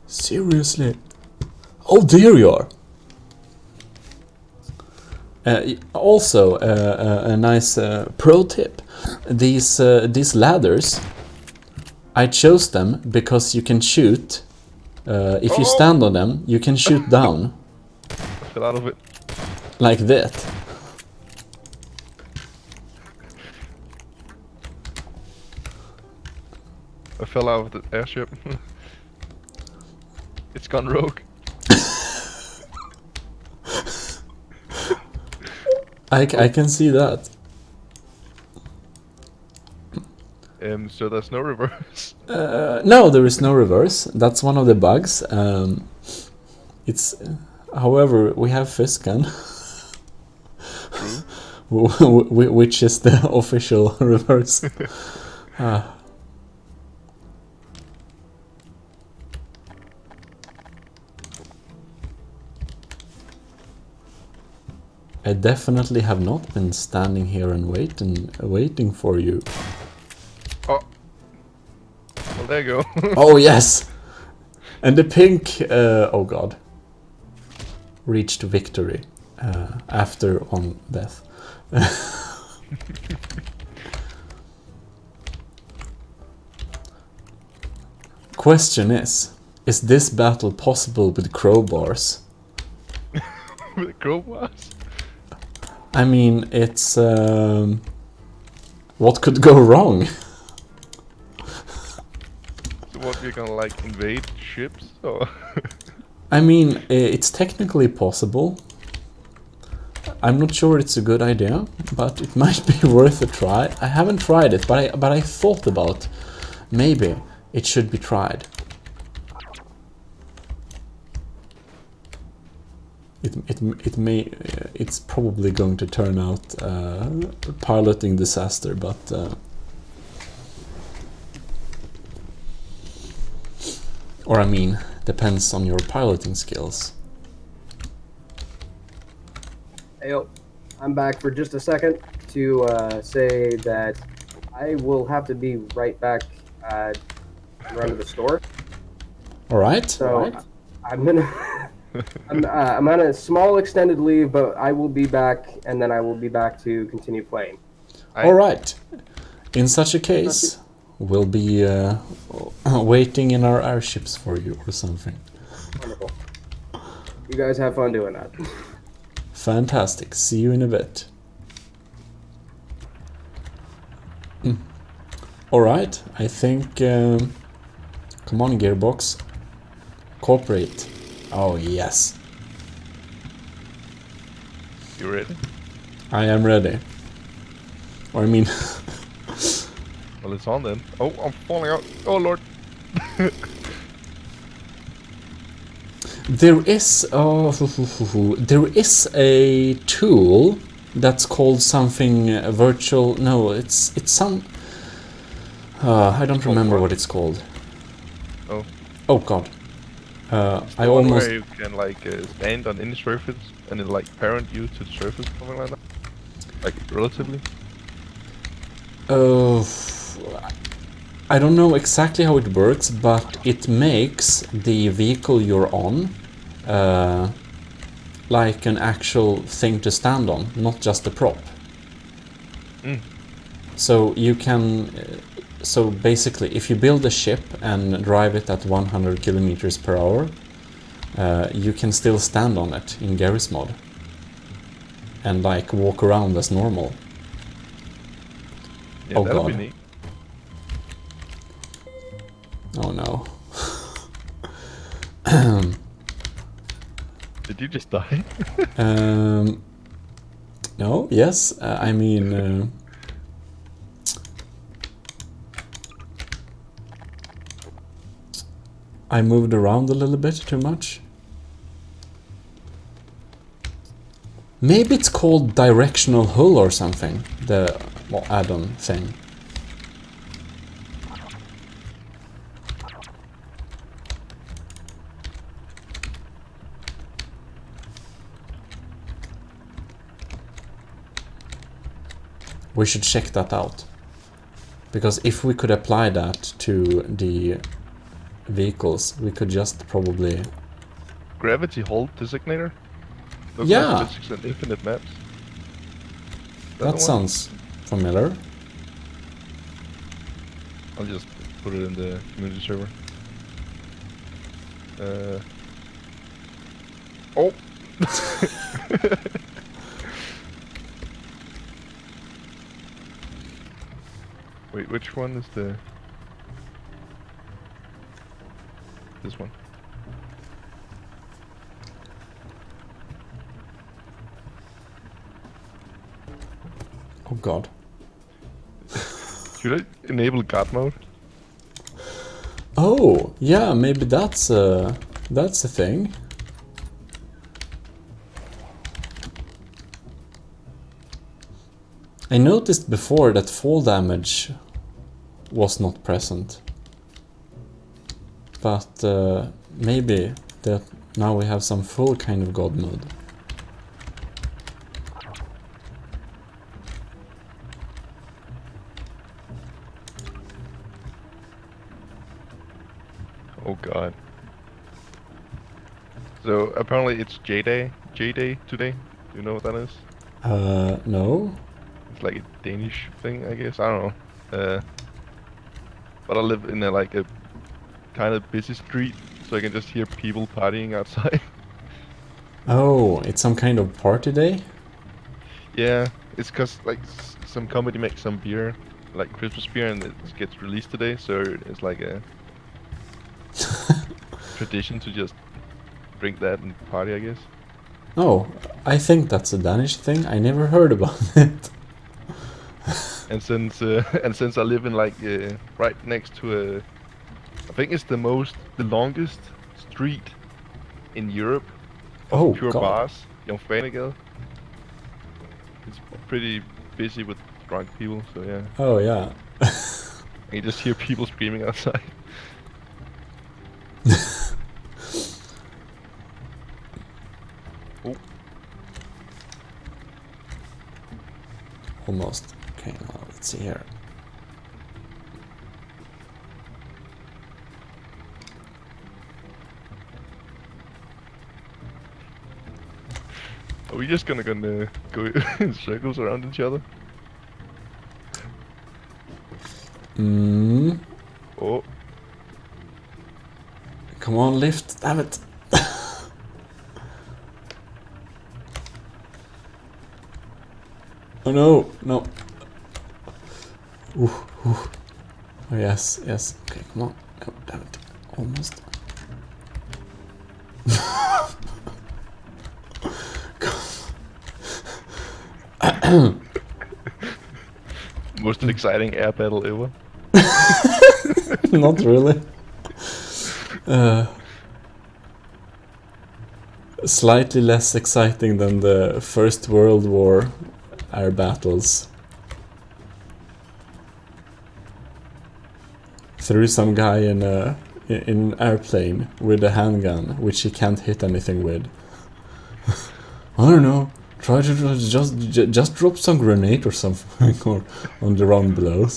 Seriously? Oh, there you are. Also, a nice pro tip. These ladders, I chose them because you can shoot. If you stand on them, you can shoot down. I fell out of it. Like that. I fell out of the airship. It's gone rogue. I can see that. So there's no reverse. No, there is no reverse. That's one of the bugs. It's, however, we have Fiskan, which is the official reverse. I definitely have not been standing here and waiting for you. Oh. Well, there you go. Oh yes! And the pink, oh god, reached victory after one death. Question is this battle possible with crowbars? With crowbars? I mean, it's... what could go wrong? So what, you're gonna like invade ships? Or? I mean, it's technically possible. I'm not sure it's a good idea, but it might be worth a try. I haven't tried it, but I thought about maybe it should be tried. It's probably going to turn out piloting disaster, but or I mean, depends on your piloting skills. Hey, yo, I'm back for just a second to say that I will have to be right back to run to the store. All right. So I'm gonna. I'm on a small extended leave, but I will be back, and then I will be back to continue playing. All right. In such a case, we'll be waiting in our airships for you or something. Wonderful. You guys have fun doing that. Fantastic. See you in a bit. All right. I think. Come on, Gearbox. Cooperate. Oh, yes. You ready? I am ready. Or I mean... Well, it's on then. Oh, I'm falling out. Oh, Lord. There is... there is a tool that's called something virtual... No, it's some... I don't remember what it's called. Oh. Oh, God. I One almost... where you can like stand on any surface and it like parent you to the surface, something like that. Like relatively. I don't know exactly how it works, but it makes the vehicle you're on like an actual thing to stand on, not just a prop. So you can... So basically, if you build a ship and drive it at 100 kilometers per hour, you can still stand on it in Garry's mod and like walk around as normal. Yeah, Oh that'll god. be neat. Oh no. Did you just die? No, yes, I mean... I moved around a little bit too much. Maybe it's called directional hull or something, the add-on thing. We should check that out. Because if we could apply that to the vehicles, we could just probably... Gravity hold designator? Those Yeah. physics and infinite maps. That sounds familiar. I'll just put it in the community server. Oh! Wait, which one is the... This one. Oh god. Should I enable God mode? Oh, yeah, maybe that's a thing. I noticed before that fall damage was not present. But maybe that now we have some full kind of god mode. Oh god. So apparently it's J-Day today. Do you know what that is? No? It's like a Danish thing, I guess. I don't know. But I live in a kind of busy street, so I can just hear people partying outside. Oh, it's some kind of party day? Yeah, it's cause like some company makes some beer, like Christmas beer, and it gets released today, so it's like a tradition to just drink that and party, I guess. Oh, I think that's a Danish thing. I never heard about it. And since I live in right next to I think it's the longest street in Europe of Oh, pure God. bars, Jomfrenegade. It's pretty busy with drunk people, so yeah. Oh, yeah. And you just hear people screaming outside. Oh, Almost. Okay, now let's see here. are we just gonna go in circles around each other? Oh, Come on, lift. Damn it. Oh no, no. Ooh, ooh. Oh yes, yes. Okay, come on. Oh, damn it. Almost. most exciting air battle ever. Not really. Slightly less exciting than the First World War air battles. Threw some guy in an airplane with a handgun, which he can't hit anything with. I don't know. Try to just drop some grenade or something or on the ground below.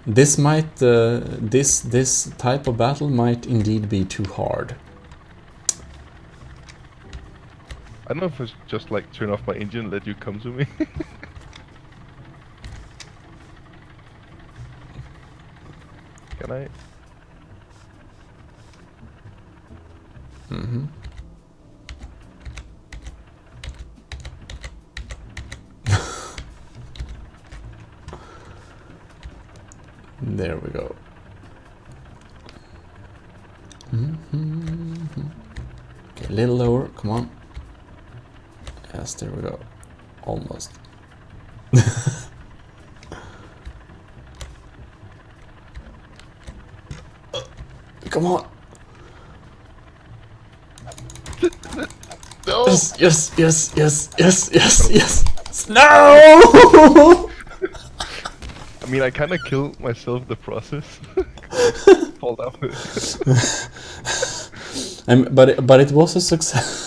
This might this type of battle might indeed be too hard. I don't know if I should just like turn off my engine and let you come to me. Can I? Mm-hmm. There we go. Okay, a little lower, come on. Yes, there we go. Almost. Come on. No! Yes, yes, yes, yes, yes, yes, yes. No! I mean, I kind of killed myself in the process. Fall down. But it was a success.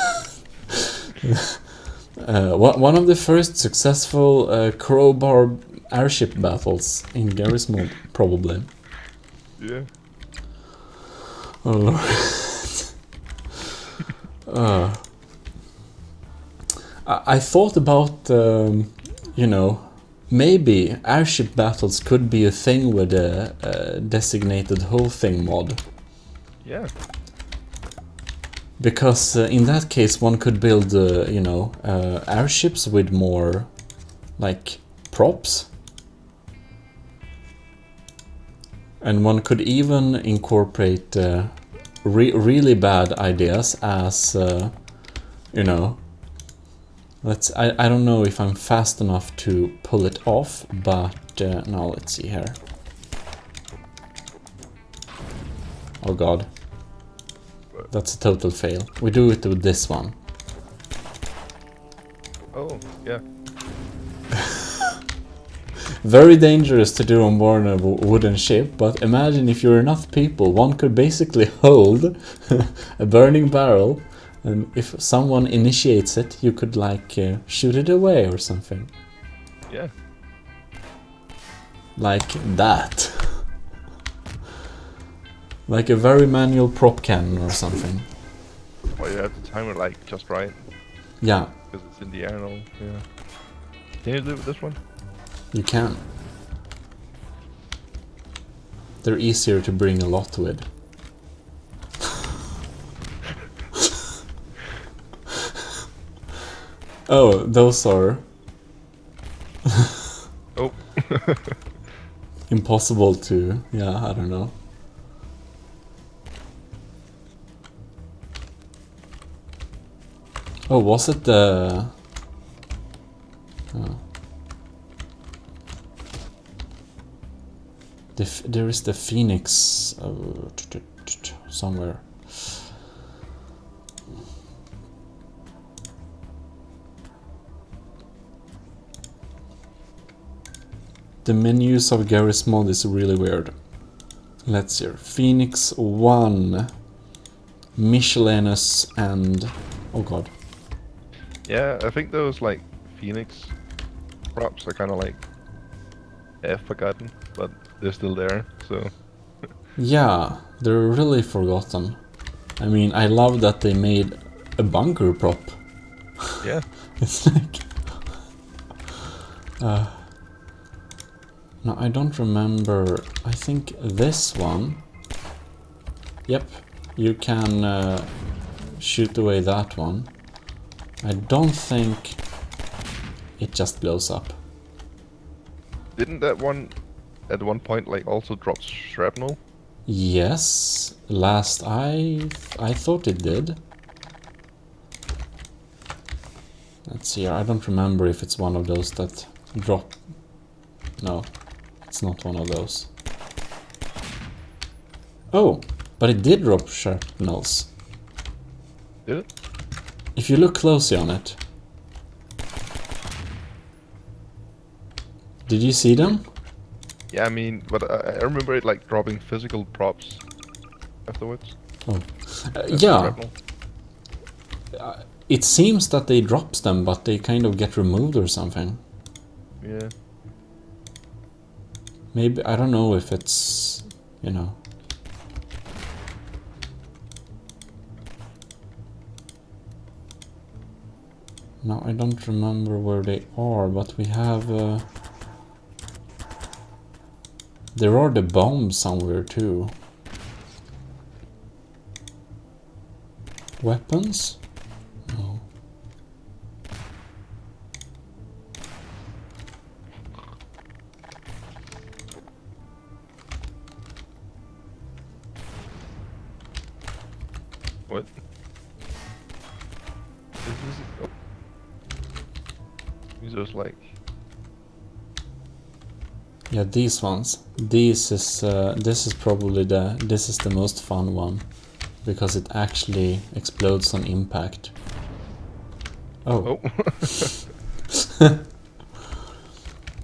One of the first successful crowbar airship battles in Garry's mod, probably. Yeah. Oh Lord. I thought about, you know, maybe airship battles could be a thing with a designated whole thing mod. Yeah. Because in that case one could build, you know, airships with more, like, props. And one could even incorporate really bad ideas as, you know, I don't know if I'm fast enough to pull it off, but now let's see here. Oh god. That's a total fail. We do it with this one. Oh, yeah. Very dangerous to do on board a wooden ship, but imagine if you're enough people, one could basically hold a burning barrel, and if someone initiates it, you could like shoot it away or something. Yeah. Like that. Like a very manual prop cannon or something. Well, you have to time it like just right, Yeah, because it's in the air and all. Yeah. Can you do it with this one? you can. They're easier to bring a lot with. Oh, those are Oh. impossible to... Yeah, I don't know. Oh, was it the... Oh. There is the Phoenix somewhere. The menus of Garry's mod is really weird. Let's see. Phoenix 1, Miscellaneous, and... Oh god. Yeah, I think those like Phoenix props are kind of like forgotten, but they're still there. So Yeah, they're really forgotten. I mean, I love that they made a bunker prop. yeah, It's like... no, I don't remember. I think this one... Yep, you can shoot away that one. I don't think it just blows up. didn't that one at one point like also drop shrapnel? Yes, last I thought it did. Let's see here. I don't remember if it's one of those that drop. No, it's not one of those. Oh, but it did drop shrapnels. Did it? If you look closely on it. Did you see them? Yeah, I mean, but I remember it like dropping physical props afterwards. Oh, That's yeah. shrapnel. It seems that they drops them, but they kind of get removed or something. Yeah. Maybe, I don't know if it's, you know. No, I don't remember where they are, but we have... there are the bombs somewhere too. Weapons? No. What? Oh. These are like... Yeah, these ones. This is probably the most fun one, because it actually explodes on impact. Oh. Oh.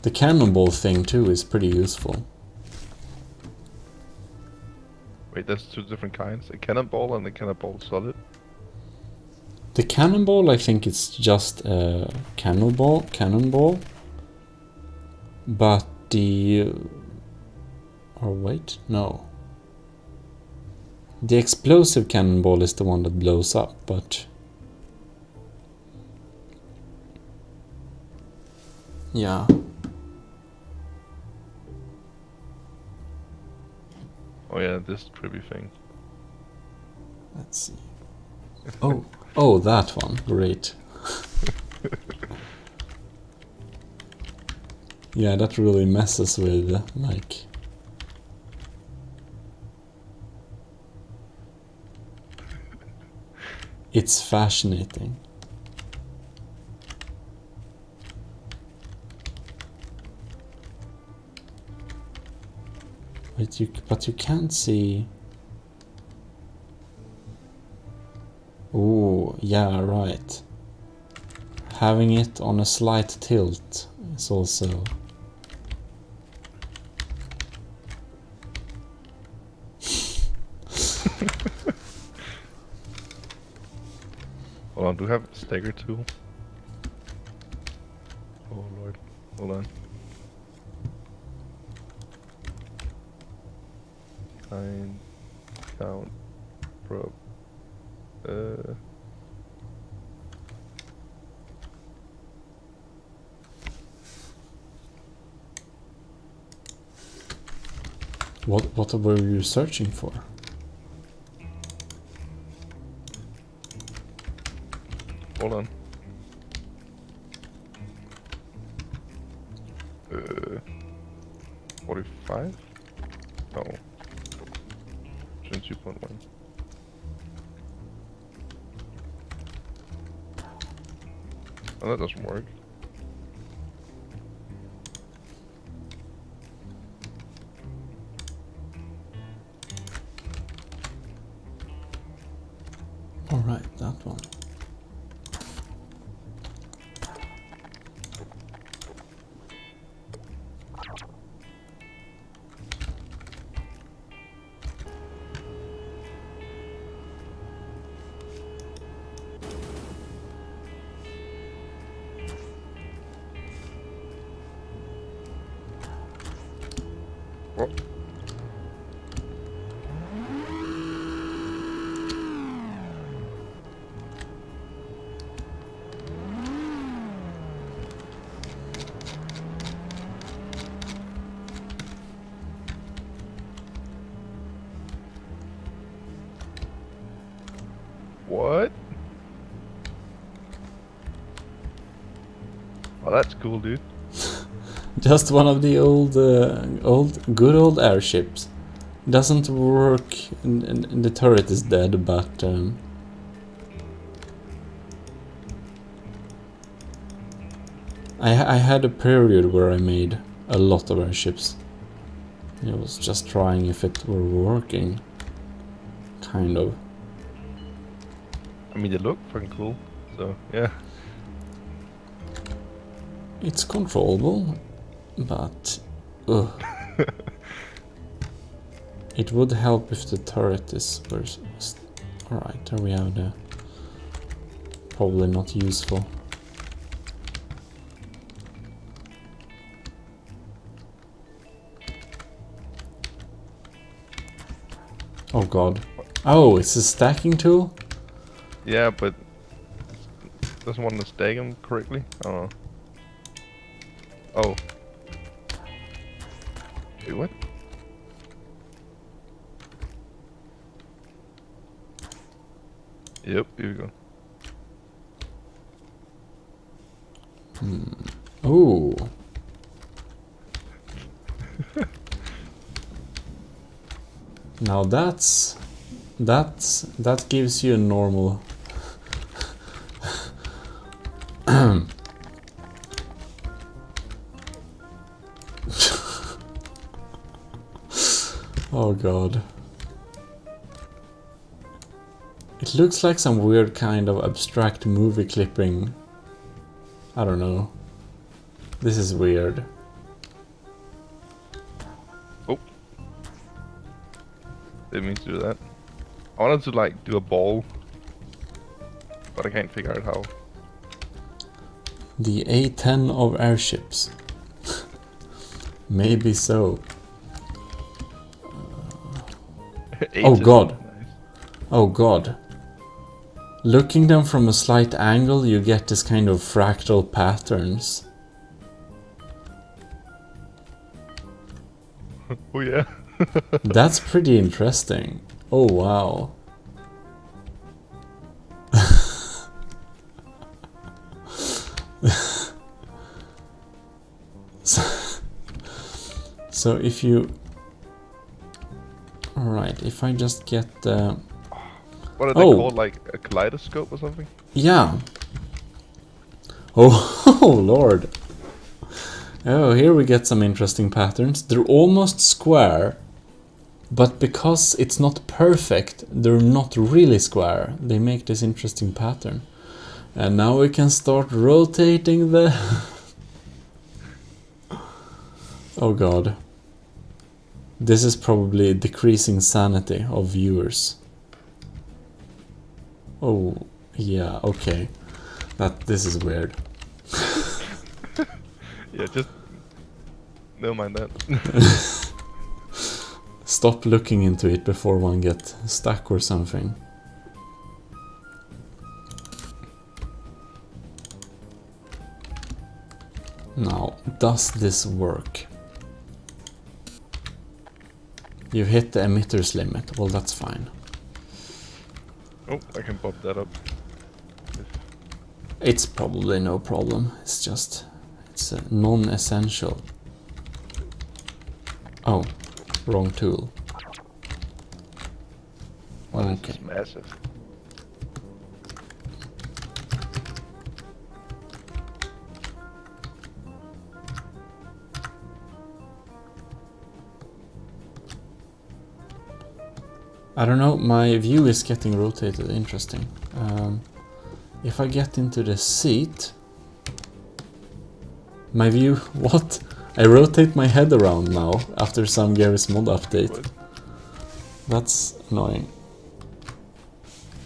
The cannonball thing too is pretty useful. Wait, that's two different kinds. A cannonball and a cannonball solid. The cannonball, I think it's just a cannonball. But the... or wait, no. The explosive cannonball is the one that blows up, but... yeah. Oh yeah, this trippy thing. Let's see. Oh, that one. Great. Yeah, that really messes with, like... It's fascinating. But you can't see... Oh, yeah, right. Having it on a slight tilt is also... Hold on, do we have a stagger tool? Oh lord, hold on. Kind, count, probe. What were you searching for? Hold on. 45? No. 22.1. Oh, that doesn't work. Alright, that one. Oh. What? Oh, that's cool, dude. Just one of the good old airships. Doesn't work, and the turret is dead, but I had a period where I made a lot of airships. I was just trying if it were working, kind of. I mean, they look fucking cool, so yeah. It's controllable, but it would help if the turret is alright. There we have the probably not useful. Oh god. Oh, it's a stacking tool? Yeah, but doesn't want to stag them correctly. I don't know. Oh. Wait, what? Yep, here we go. Oh. Now that gives you a normal Oh god. It looks like some weird kind of abstract movie clipping. I don't know. This is weird. Oh. Didn't mean to do that. I wanted to like do a ball, but I can't figure out how. The A10 of airships. Maybe so. Oh god. Nice. Oh god. Looking them from a slight angle, you get this kind of fractal patterns. Oh yeah. That's pretty interesting. Oh wow. So if you... Alright, if I just get the... What are they called? Like a kaleidoscope or something? Yeah. Oh, oh lord. Oh, here we get some interesting patterns. They're almost square, but because it's not perfect, they're not really square. They make this interesting pattern. And now we can start rotating the... Oh god. This is probably decreasing sanity of viewers. Oh, yeah, okay. This is weird. Yeah, just... Never mind that. Stop looking into it before one gets stuck or something. Now, does this work? You hit the emitters limit. Well, that's fine. Oh, I can pop that up. It's probably no problem. It's just... It's non-essential. Oh, wrong tool. Well, Okay. this is massive. I don't know, my view is getting rotated. Interesting. If I get into the seat... My view... What? I rotate my head around now after some Garry's Mod update. What? That's annoying.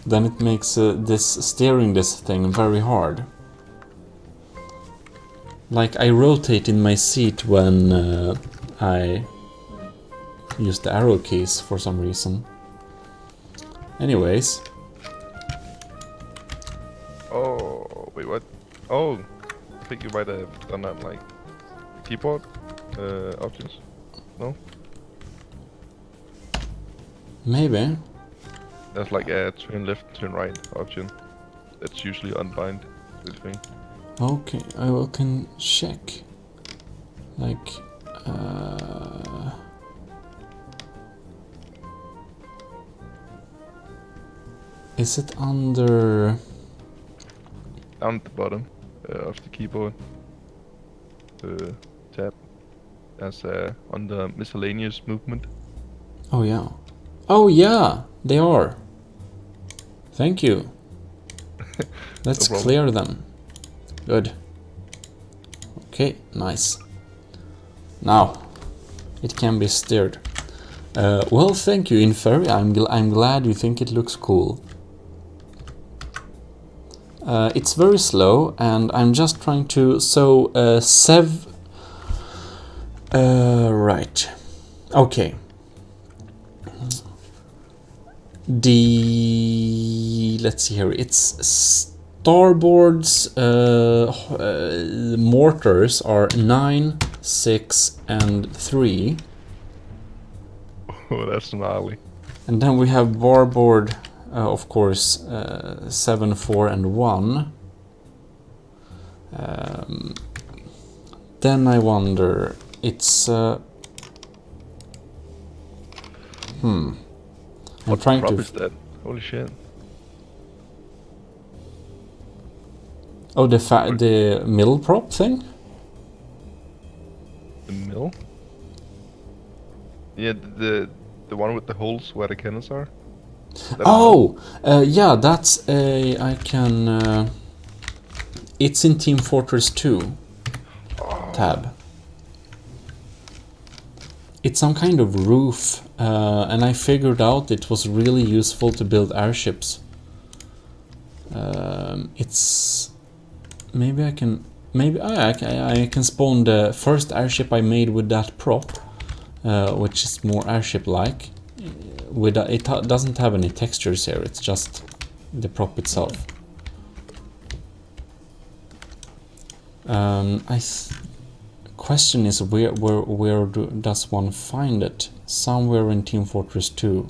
Then it makes steering this thing very hard. Like I rotate in my seat when I use the arrow keys for some reason. Anyways. Oh, wait, what? Oh, I think you might have done that like keyboard options. No? Maybe. There's like a turn left, turn right option. That's usually unbind to the thing. Okay, I can check. Like, is it under... Down at the bottom of the keyboard tab. As under miscellaneous movement. Oh yeah. Oh yeah, they are. Thank you. Let's problem. clear them. Good. Okay, nice. Now, it can be steered. Well, thank you, Inferi. I'm glad you think it looks cool. It's very slow, and I'm just trying to... So, right. Okay. Let's see here. It's starboard's mortars are 9, 6, and 3. Oh, that's gnarly. And then we have barboard, of course, 7, 4, and 1. Then I wonder, it's... What trying prop to... is that? Holy shit. Oh, the middle prop thing? The mill? Yeah, the one with the holes where the cannons are? Oh! Yeah, that's a... I can... it's in Team Fortress 2 tab. It's some kind of roof, and I figured out it was really useful to build airships. It's... Maybe I can... Maybe I can spawn the first airship I made with that prop, which is more airship-like. It doesn't have any textures here, it's just the prop itself. Question is where does one find it? Somewhere in Team Fortress 2.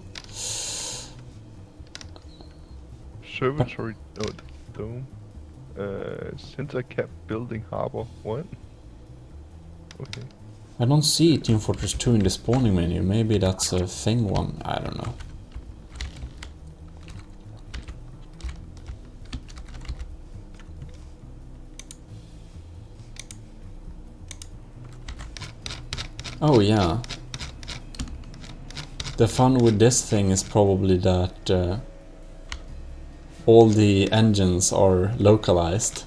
Observatory dome. Center cap building harbor. What? Okay. I don't see Team Fortress 2 in the spawning menu. Maybe that's a thing one. I don't know. Oh yeah. The fun with this thing is probably that all the engines are localized.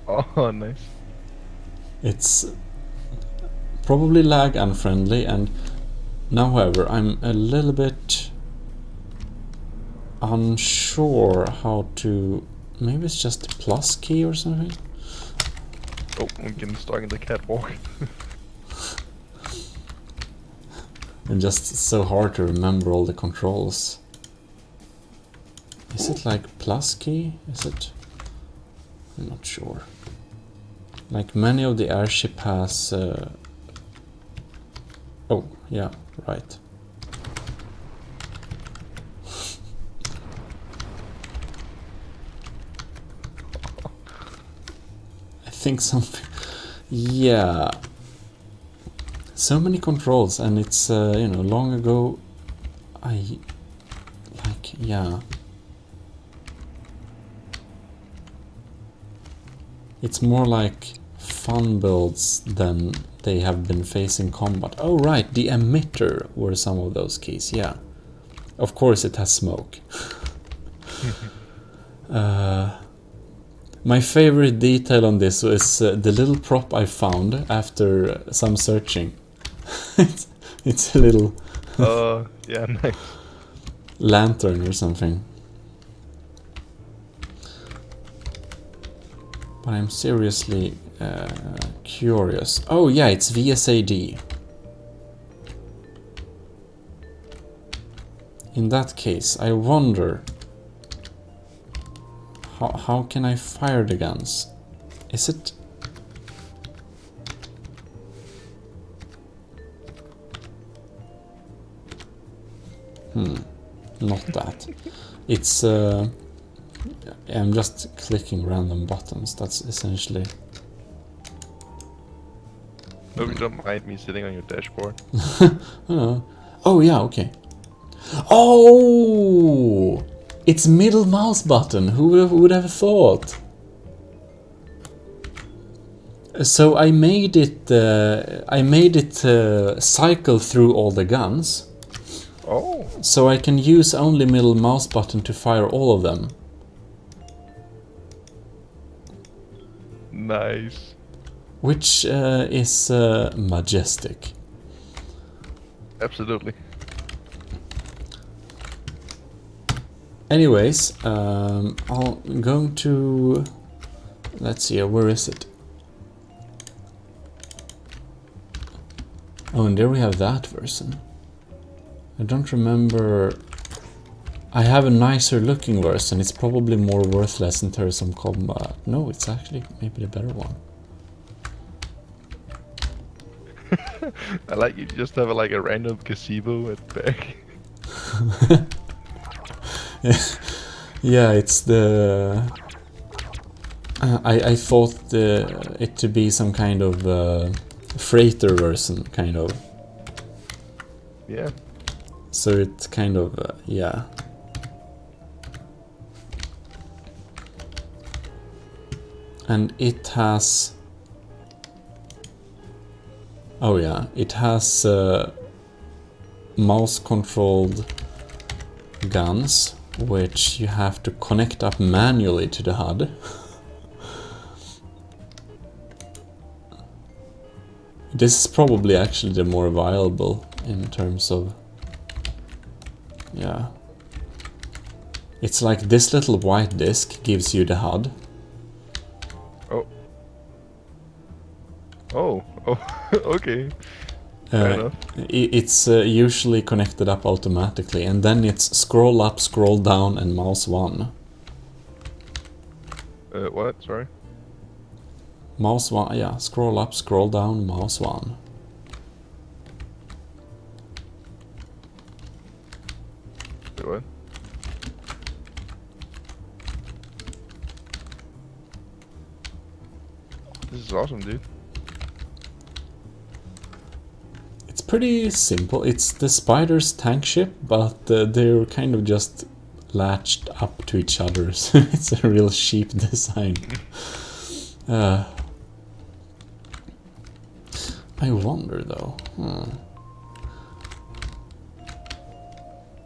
Oh, nice. It's probably lag unfriendly, and now, however, I'm a little bit unsure how to... Maybe it's just the plus key or something? Oh, I'm getting stuck in the catwalk. And just so hard to remember all the controls. Is it like plus key? Is it? I'm not sure. Like many of the airship has... Oh, yeah, right. I think something... Yeah. So many controls, and it's, you know, long ago I... Like, yeah. It's more like fun builds than they have been facing combat. Oh right, the emitter were some of those keys, yeah. Of course it has smoke. My favorite detail on this is the little prop I found after some searching. It's a little yeah, nice. lantern or something. But I'm seriously curious. Oh yeah, it's VSAD. In that case, I wonder how can I fire the guns? Is it... Not that. It's I'm just clicking random buttons. That's essentially... Hope you don't mind me sitting on your dashboard. Oh yeah, okay. Oh! It's middle mouse button. Who would have thought? So I made it cycle through all the guns. Oh. So I can use only middle mouse button to fire all of them. Nice. Which is majestic. Absolutely. Anyways, I'm going to... Let's see, where is it? Oh, and there we have that version. I don't remember... I have a nicer looking version. It's probably more worthless in terms of combat. No, it's actually maybe the better one. I like you just have like a random gazebo at the back. Yeah, it's the... I thought it to be some kind of freighter version, kind of. Yeah. So it's kind of, yeah. And it has... Oh yeah, it has mouse-controlled guns, which you have to connect up manually to the HUD. This is probably actually the more viable in terms of... Yeah. It's like this little white disc gives you the HUD. Oh. Oh. Oh. Okay. Fair enough. It's usually connected up automatically, and then it's scroll up, scroll down, and mouse 1. What? Sorry? Mouse 1, yeah, scroll up, scroll down, mouse 1. What? This is awesome, dude. It's pretty simple. It's the Spider's tank ship, but they're kind of just latched up to each other, so it's a real cheap design. I wonder though.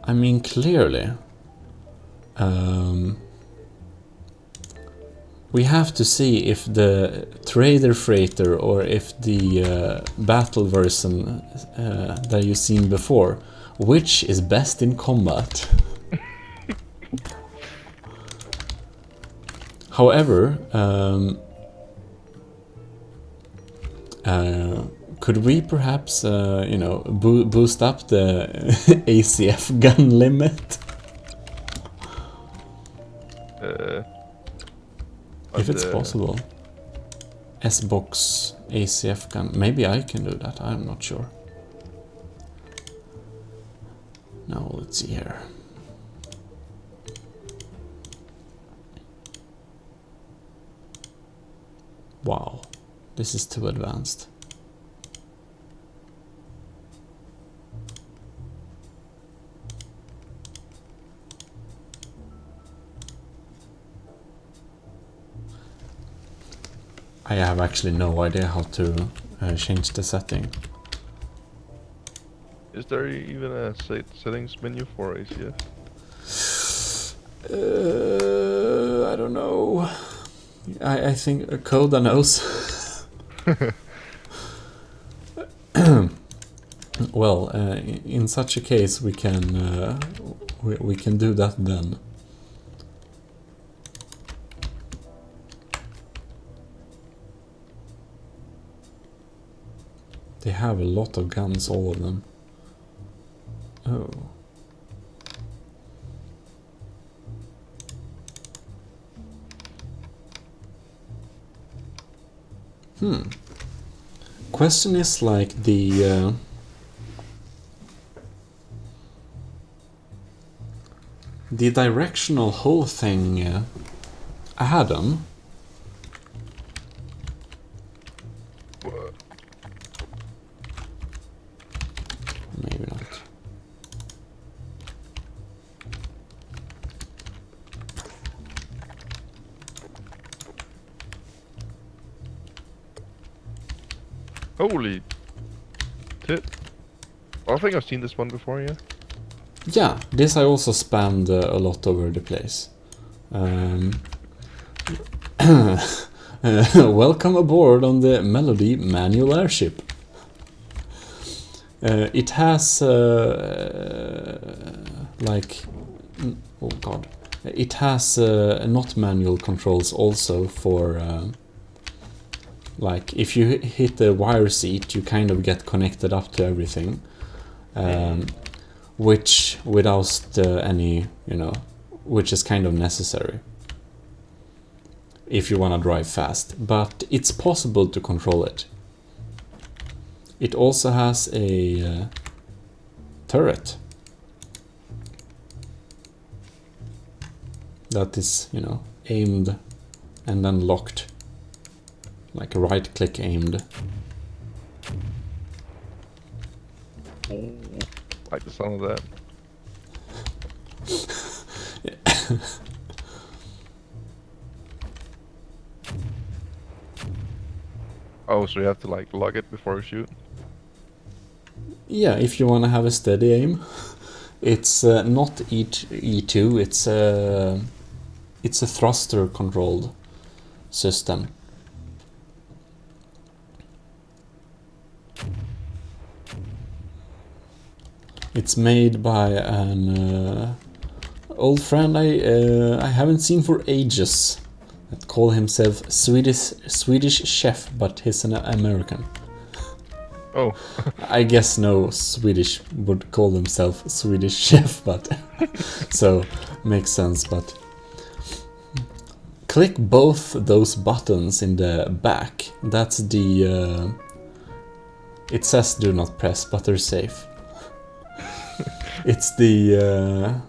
I mean, clearly, we have to see if the trader freighter or if the battle version that you've seen before, which is best in combat. However, could we perhaps, you know, boost up the ACF gun limit? If it's possible. S-box ACF gun. Maybe I can do that, I'm not sure. Now let's see here. Wow, this is too advanced. I have actually no idea how to change the setting. Is there even a settings menu for ACF? I don't know. I think Coda knows. Well, in such a case, we can do that then. They have a lot of guns, all of them. Oh. Question is like the directional hole thing, Adam. Maybe not. Holy tit. I think I've seen this one before, yeah. Yeah, this I also spammed a lot over the place. Welcome aboard on the Melody manual airship. It has like, oh god, it has not manual controls also for like if you hit the wire seat, you kind of get connected up to everything, which without any, you know, which is kind of necessary if you want to drive fast, but it's possible to control it. It also has a turret that is, you know, aimed and then locked, like a right-click aimed. Like the sound of that. Oh, so you have to like lock it before you shoot? Yeah, if you want to have a steady aim. It's not E2, it's a thruster controlled system. It's made by an old friend I haven't seen for ages, that call himself Swedish chef, but he's an American. Oh. I guess no Swedish would call themselves Swedish chef, but so makes sense. But click both those buttons in the back. That's the it says do not press, but they're safe. It's the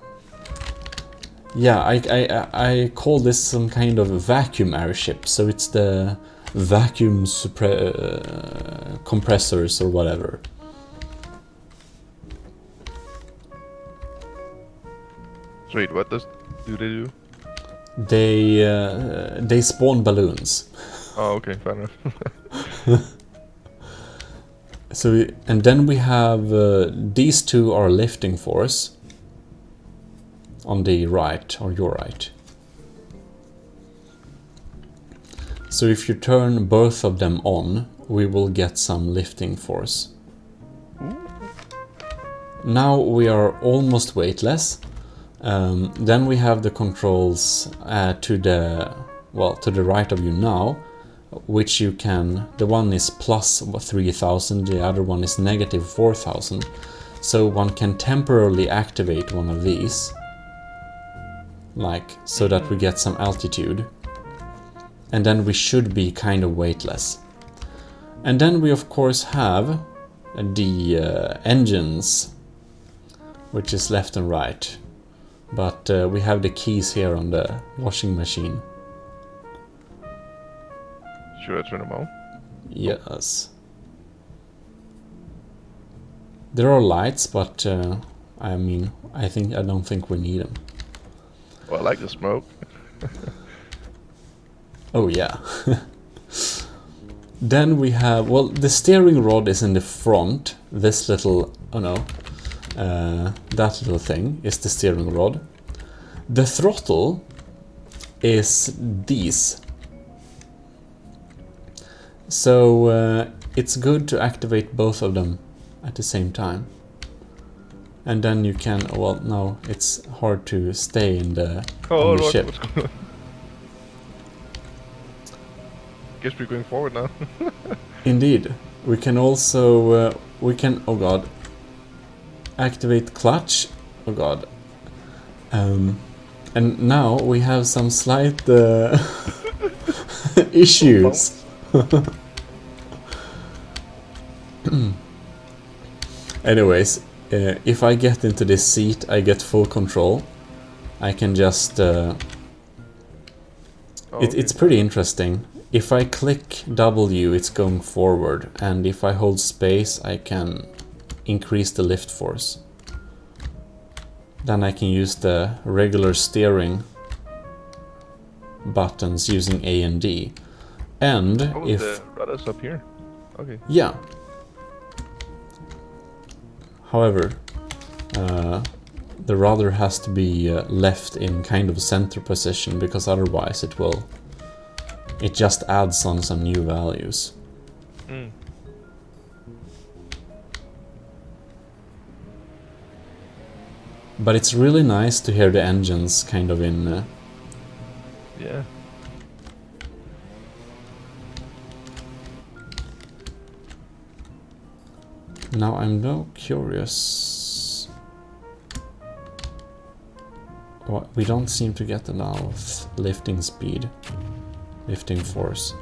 yeah, I call this some kind of vacuum airship. So it's the vacuum compressors or whatever. So wait, what do they do? They spawn balloons. Oh, okay, fair enough. So and then we have these two are lifting force on the right, or your right. So if you turn both of them on, we will get some lifting force. Now we are almost weightless. Then we have the controls to the right of you now, which you can. The one is plus 3000, the other one is negative 4000. So one can temporarily activate one of these, like so that we get some altitude. And then we should be kind of weightless. And then we of course have the engines, which is left and right. But we have the keys here on the washing machine. Should I turn them on? Yes. There are lights, but I don't think we need them. Well, I like the smoke. Oh yeah. Then we have, well, the steering rod is in the front. This little, that little thing is the steering rod. The throttle is these. So it's good to activate both of them at the same time. And then you can, well, no, it's hard to stay in the, on the ship. What's going on? Guess we're going forward now. Indeed. We can also, oh god, activate clutch. Oh god. And now we have some slight issues. Anyways, if I get into this seat, I get full control. I can just... It's pretty interesting. If I click W, it's going forward, and if I hold space, I can increase the lift force. Then I can use the regular steering buttons using A and D. And if... the rudder's up here. Okay. Yeah. However, the rudder has to be left in kind of center position, because otherwise it just adds on some new values. Mm. But it's really nice to hear the engines kind of in... Yeah. Now I'm now curious. Well, we don't seem to get enough lifting speed, lifting force.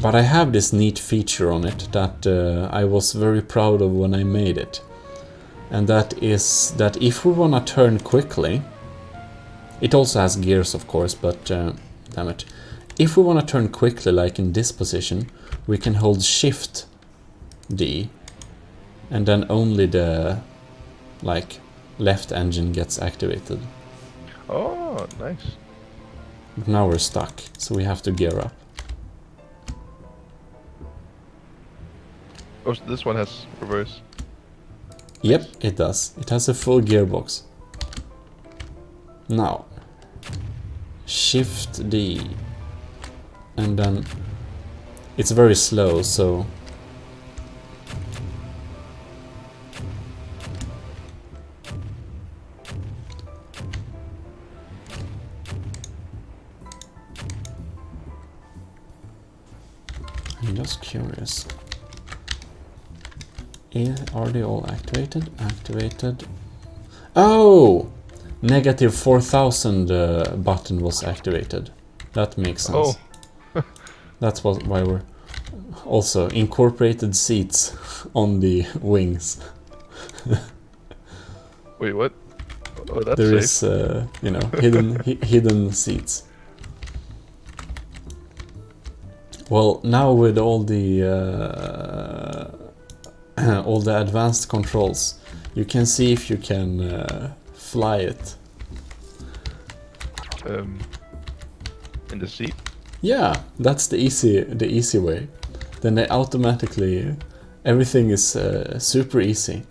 But I have this neat feature on it that I was very proud of when I made it. And that is that if we want to turn quickly, it also has gears of course, but damn it. If we want to turn quickly, like in this position, we can hold Shift D, and then only the left engine gets activated. Oh, nice. But now we're stuck, so we have to gear up. Oh, so this one has reverse. Yep, it does. It has a full gearbox. Now, Shift D, and then it's very slow, so I'm just curious. Are they all activated? Activated. Oh! Negative 4000 button was activated. That makes sense. Oh. That's why we're also incorporated seats on the wings. Wait, what? Oh, that's there safe. is, hidden seats. Well, now with all the advanced controls, you can see if you can fly it. In the seat. Yeah, that's the easy way. Then they automatically, everything is super easy.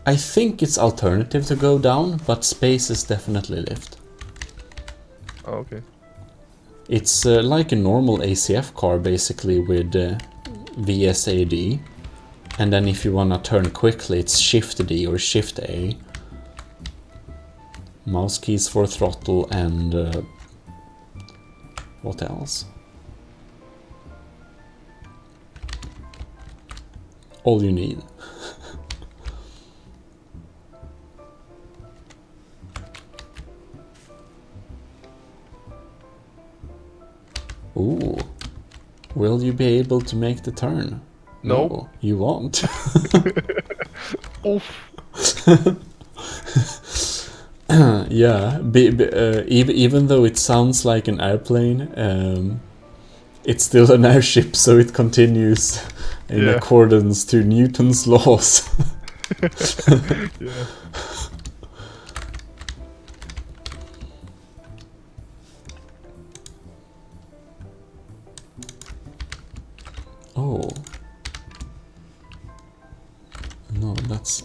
I think it's alternative to go down, but space is definitely lift. Oh, okay. It's like a normal ACF car basically with VSAD, and then if you wanna turn quickly it's Shift D or Shift A. Mouse keys for throttle and what else? All you need. Ooh. Will you be able to make the turn? No. You won't. Oof. Yeah, even though it sounds like an airplane, it's still an airship, so it continues in accordance to Newton's laws. Yeah. Oh. No, that's...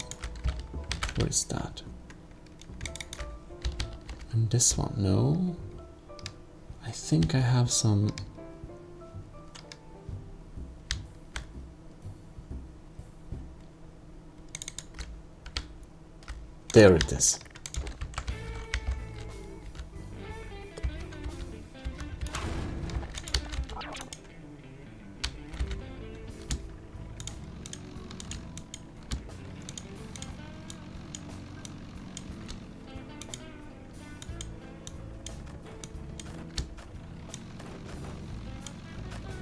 Where is that? And this one, no? I think I have some... There it is.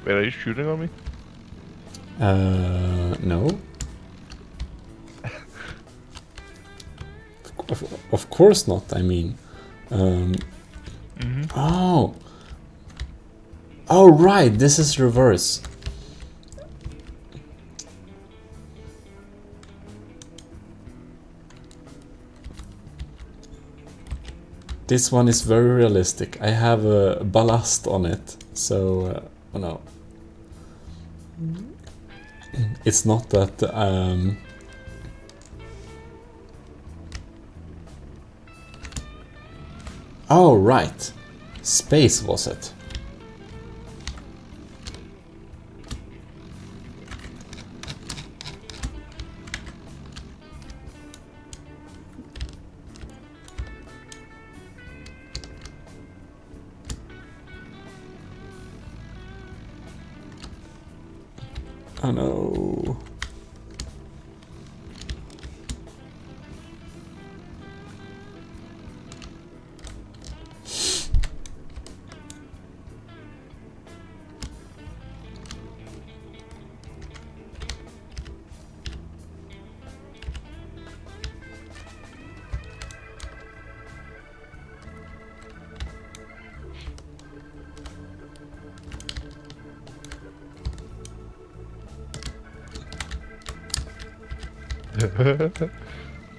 Wait, are you shooting on me? No. Of course not, I mean. Oh! Oh, right, this is reverse. This one is very realistic. I have a ballast on it, so oh no. It's not that Oh right. Space was it? Oh no.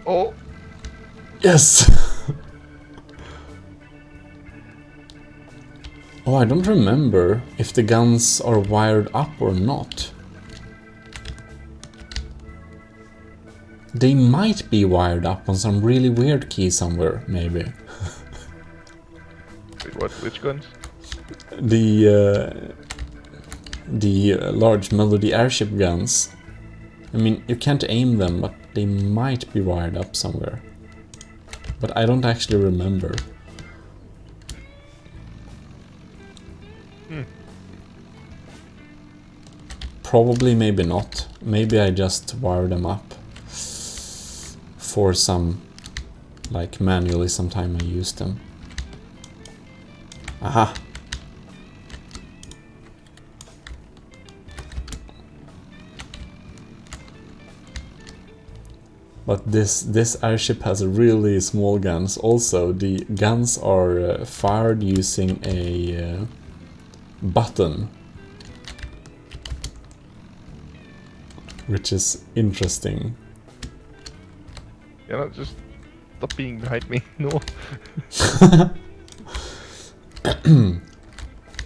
Oh! Yes! Oh, I don't remember if the guns are wired up or not. They might be wired up on some really weird key somewhere, maybe. Wait, what? Which guns? The large Melody airship guns. I mean, you can't aim them, but they might be wired up somewhere. But I don't actually remember. Probably, maybe not. Maybe I just wired them up for some, like manually, sometime I used them. Aha! But this airship has really small guns. Also, the guns are fired using a button. which is interesting. Yeah, no, just stop being behind me. No.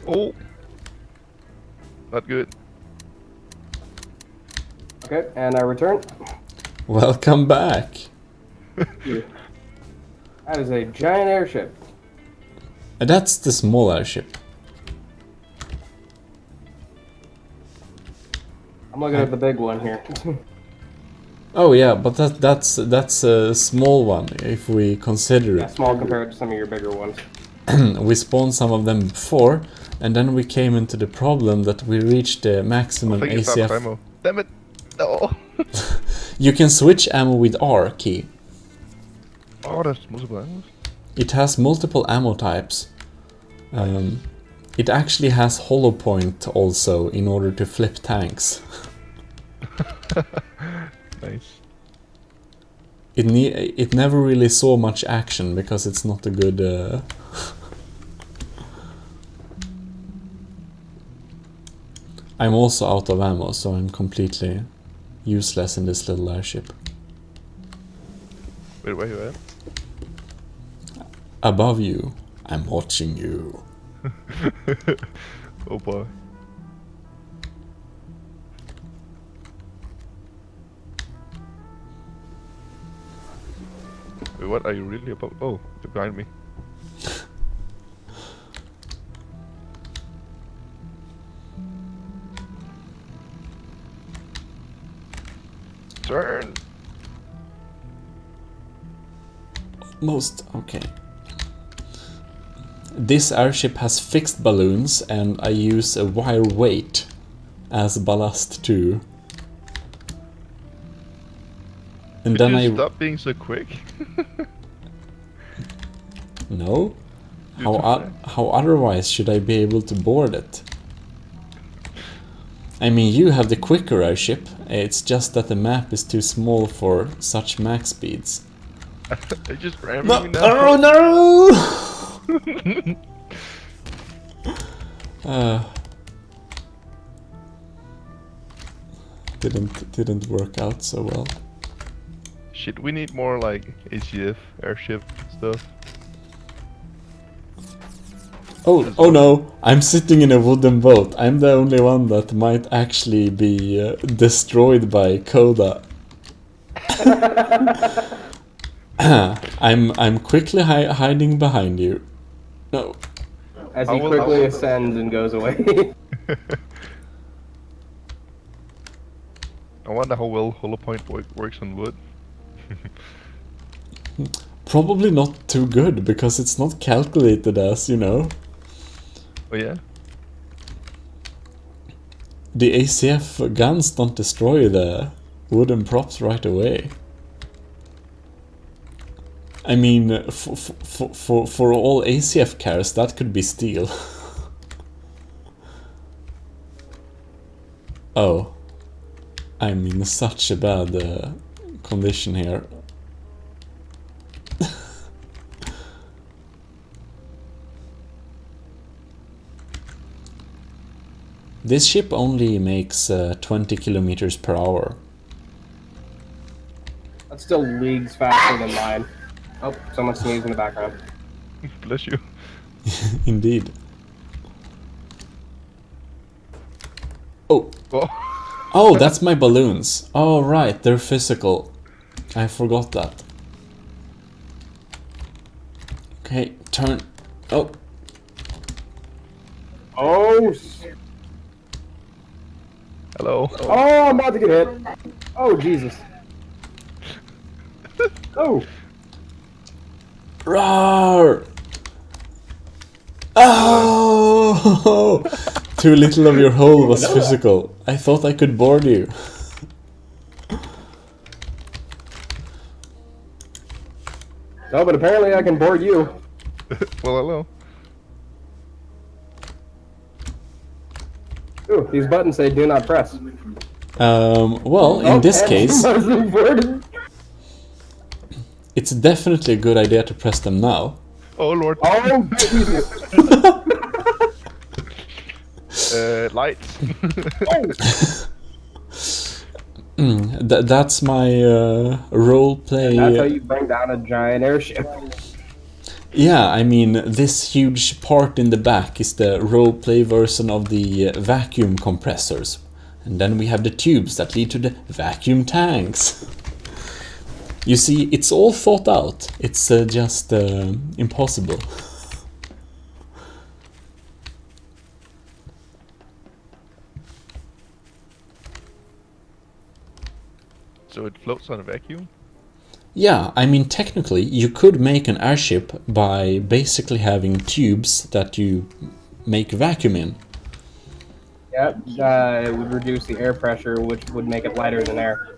Oh. Not good. Okay, and I return. Welcome back. That is a giant airship. That's the small airship. I'm looking at the big one here. Oh yeah, but that's a small one if we consider Yeah, it. small compared to some of your bigger ones. We spawned some of them before, and then we came into the problem that we reached the I maximum think it's out of ACF. ammo. Damn it! No! You can switch ammo with R key. Oh, that's multiple ammos. It has multiple ammo types. It actually has hollow point also in order to flip tanks. Nice. It never really saw much action because it's not a good. I'm also out of ammo, so I'm completely useless in this little airship. Wait, where you at? Above you, I'm watching you. Oh boy. Wait, what are you really about? Oh, they're behind me. Turn! Most okay. This airship has fixed balloons, and I use a wire weight as ballast too. And Could then you I stop being so quick? no. You're too fast. How otherwise should I be able to board it? I mean, you have the quicker airship. It's just that the map is too small for such max speeds. I just ran No! me now. Oh no! Didn't work out so well. Shit, we need more like ACF airship stuff. Oh no! I'm sitting in a wooden boat. I'm the only one that might actually be destroyed by Coda. I'm quickly hiding behind you. No. As I he will- quickly ascends and goes away. I wonder how well hollow point works on wood. Probably not too good because it's not calculated as, you know. Oh yeah? The ACF guns don't destroy the wooden props right away. I mean, for all ACF cares, that could be steel. Oh. I'm in such a bad condition here. This ship only makes 20 kilometers per hour. That's still leagues faster than mine. Oh, someone sneezed in the background. Bless you. Indeed. Oh. Oh. Oh, that's my balloons. Oh, right, they're physical. I forgot that. Okay, turn. Oh. Oh, Hello. oh, I'm about to get hit. Oh, Jesus. Oh, Roar! Oh! Too little of your hole was physical. I thought I could board you. no, but apparently I can board you. Well, hello. Ooh, these buttons say do not press. Well, in Oh, this and case, wasn't boarded. it's definitely a good idea to press them now. Oh lord. Oh, Jesus. Lights. That's my role play. That's how you bring down a giant airship. Yeah, I mean, this huge part in the back is the roleplay version of the vacuum compressors. And then we have the tubes that lead to the vacuum tanks. You see, it's all thought out. It's just impossible. So it floats on a vacuum? Yeah, I mean, technically, you could make an airship by basically having tubes that you make vacuum in. Yep, it would reduce the air pressure, which would make it lighter than air.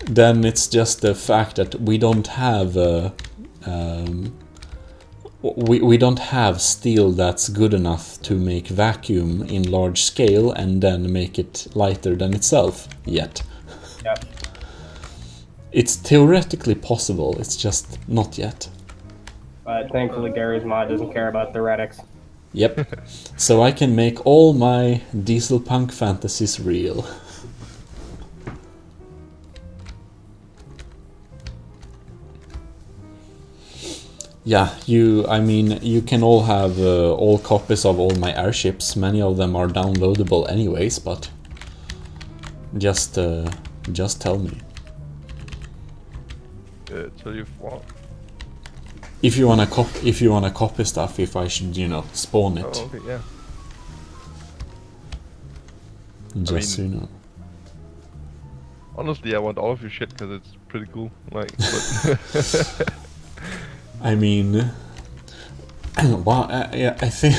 Then it's just the fact that we don't have we don't have steel that's good enough to make vacuum in large scale and then make it lighter than itself yet. Yep. It's theoretically possible, it's just not yet. But thankfully, Garry's mod doesn't care about theoretics. Yep. So I can make all my diesel punk fantasies real. Yeah, I mean, you can all have all copies of all my airships. Many of them are downloadable anyways, but just tell me. Tell you what? If you wanna copy stuff, if I should, spawn it. Oh, okay, yeah. Just so you know. Honestly, I want all of your shit because it's pretty cool. Like, but I mean, wow, I think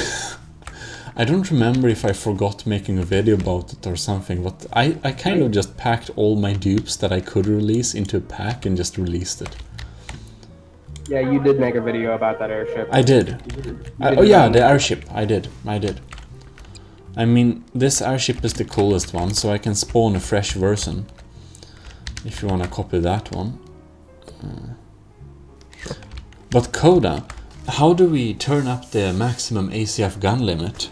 I don't remember if I forgot making a video about it or something, but I kind of just packed all my dupes that I could release into a pack and just released it. Yeah, you did make a video about that airship. I did. Oh yeah, the airship. I did. I mean, this airship is the coolest one, so I can spawn a fresh version. If you want to copy that one. Sure. But Coda, how do we turn up the maximum ACF gun limit?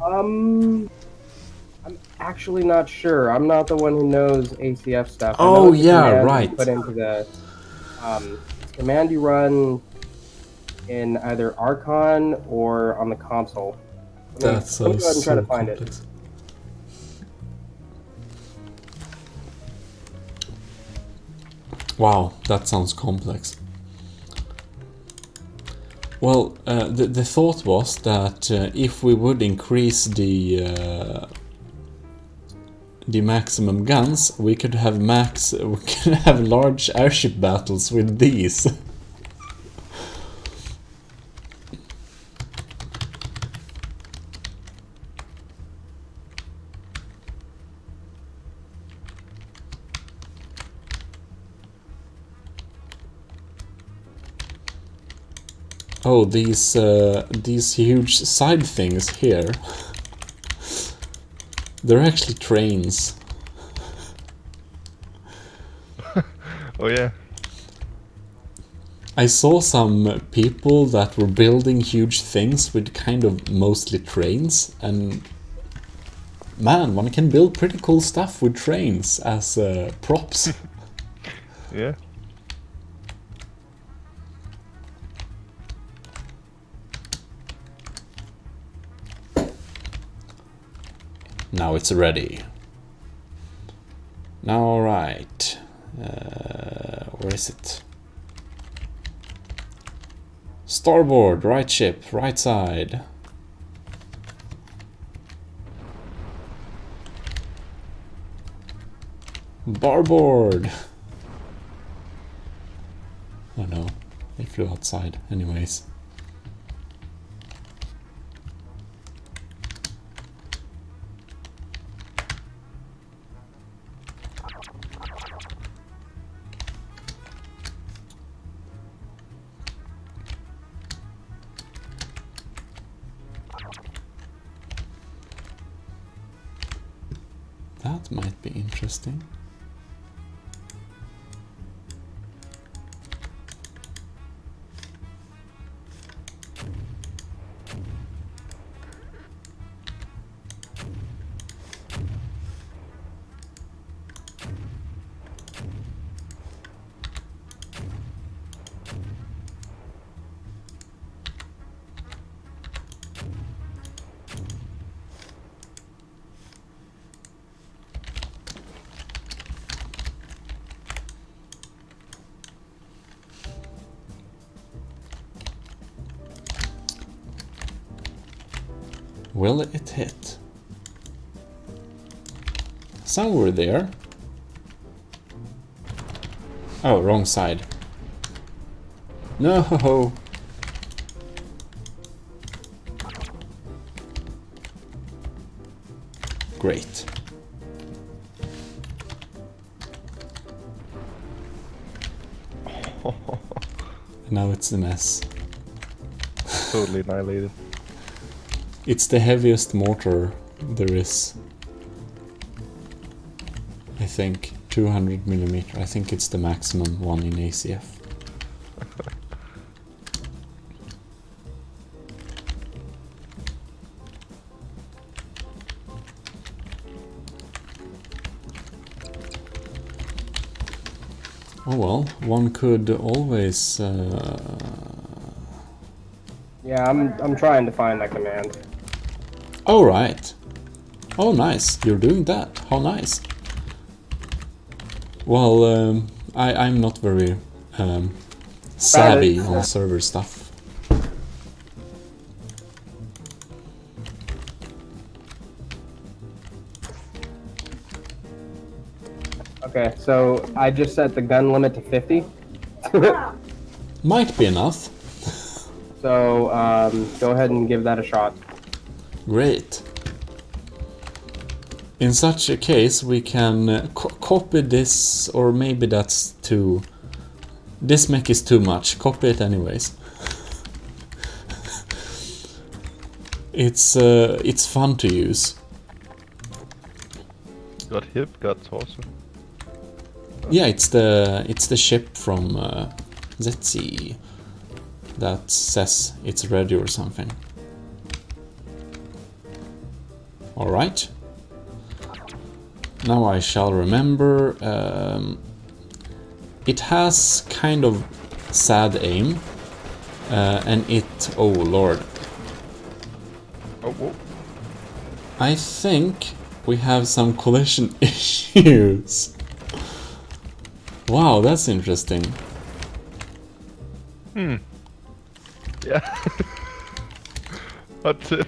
I'm actually not sure. I'm not the one who knows ACF stuff. I Oh, know it's a yeah, command right. you put into the command you run in either Archon or on the console. That's let me go ahead and try so to find complex. Wow, that sounds complex. Well, the thought was that if we would increase the maximum guns, we could have large airship battles with these. Oh, these huge side things here. They're actually trains. oh yeah. I saw some people that were building huge things with kind of mostly trains, and man, one can build pretty cool stuff with trains as props. Yeah. Now it's ready. Now, alright. Where is it? Starboard, right ship, right side. Barboard! Oh no, they flew outside anyways. That might be interesting. Will it hit? Somewhere there. Oh, wrong side. No! Great. Now it's a mess. Totally annihilated. It's the heaviest mortar there is. I think 200mm. I think it's the maximum one in ACF. Oh well, one could always. Yeah, I'm trying to find that command. Oh right. Oh nice. You're doing that. How nice. Well, I'm not very savvy on server stuff. Okay, so I just set the gun limit to 50. Might be enough. So go ahead and give that a shot. Great. In such a case, we can copy this, or maybe that's too... This mech is too much. Copy it anyways. It's fun to use. Got hip, got torso. Yeah, it's the ship from Zetsi that says it's ready or something. All right. Now I shall remember. It has kind of sad aim, and it. Oh lord. Oh, whoa. I think we have some collision issues. Wow, that's interesting. Yeah. But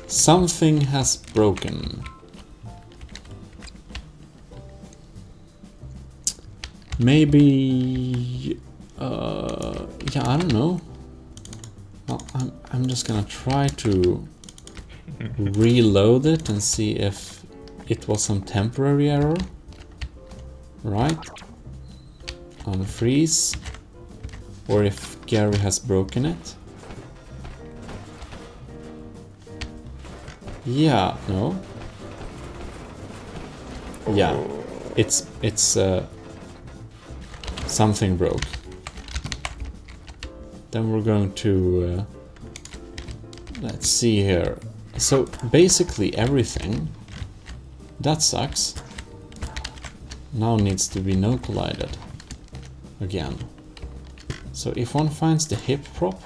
Something has broken. Maybe... yeah, I don't know. Well, I'm just gonna try to reload it and see if it was some temporary error. Right? Unfreeze. Or if Garry has broken it. Yeah, no. Yeah, it's something broke. Then we're going to let's see here. So basically everything that sucks now needs to be no collided again. So if one finds the hip prop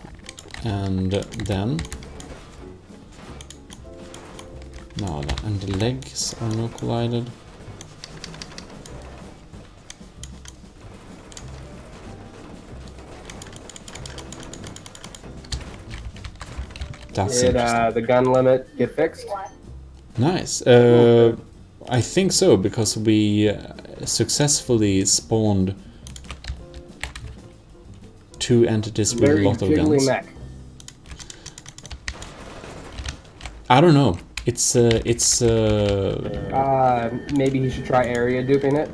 and then no, and the legs are no collided. That's Did interesting. the gun limit get fixed? Nice. I think so, because we successfully spawned 2 entities with a Very lot of jiggly guns. mech. I don't know. It's Maybe he should try area duping it.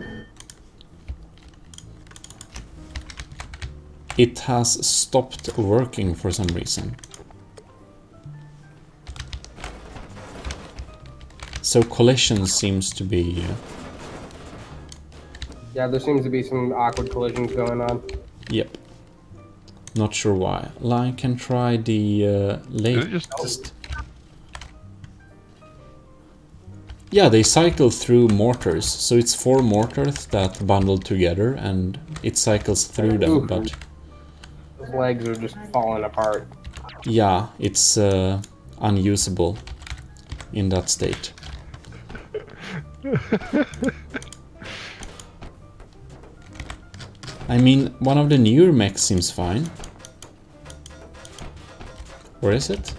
it has stopped working for some reason. So collision seems to be... Yeah, there seems to be some awkward collisions going on. Yep. Not sure why. I can try the latest... Yeah, they cycle through mortars, so it's 4 mortars that bundle together and it cycles through them, Ooh. but... Those legs are just falling apart. Yeah, it's unusable in that state. I mean, one of the newer mechs seems fine. Or is it?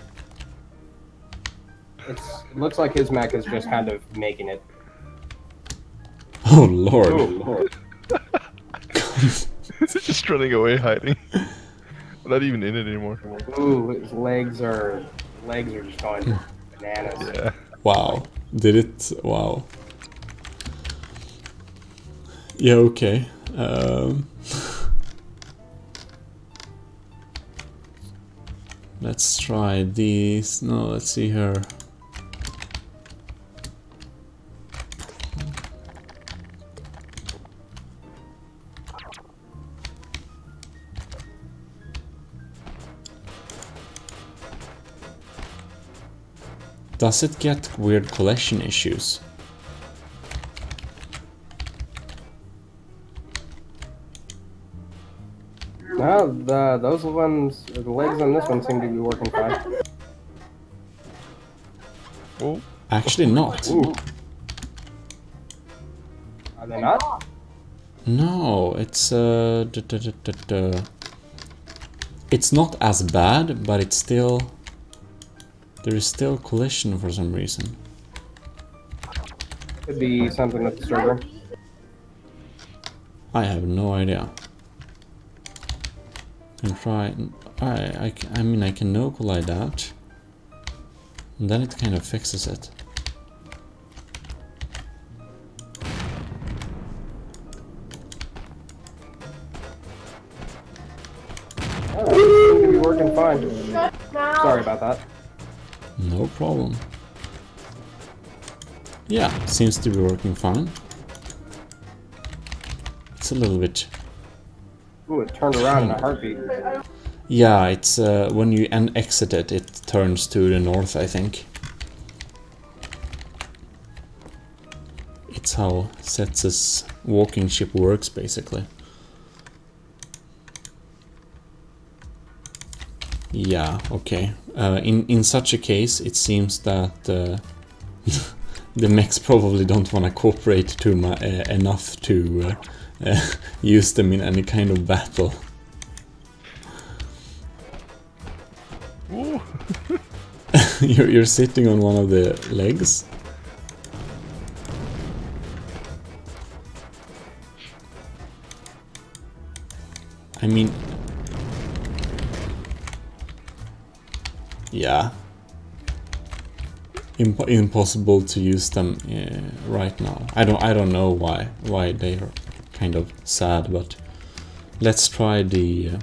Looks like his mech is just kind of making it. Oh lord. Just running away, hiding. Not even in it anymore. Ooh, his legs are just going bananas. Yeah. Wow. Did it? Wow. Yeah, okay. Let's try these. No, let's see here. Does it get weird collection issues? No, those ones, the legs on this one seem to be working fine. Oh. Actually not. Ooh. Are they not? No, it's it's not as bad, but it's still, there is still collision for some reason. Could be something with the server. I have no idea. Can try. I mean, I can no collide that, and then it kind of fixes it. Oh, it seems to be working fine. Sorry about that. No problem. Yeah, seems to be working fine. It's a little bit. Ooh, it turned around in a heartbeat. Yeah, it's when you exit it, it turns to the north, I think. It's how Setz's walking ship works, basically. Yeah, okay. In such a case, it seems that the mechs probably don't want to cooperate too enough to use them in any kind of battle. Ooh. You're sitting on one of the legs. I mean, yeah, impossible to use them right now. I don't know why they're kind of sad, but let's try the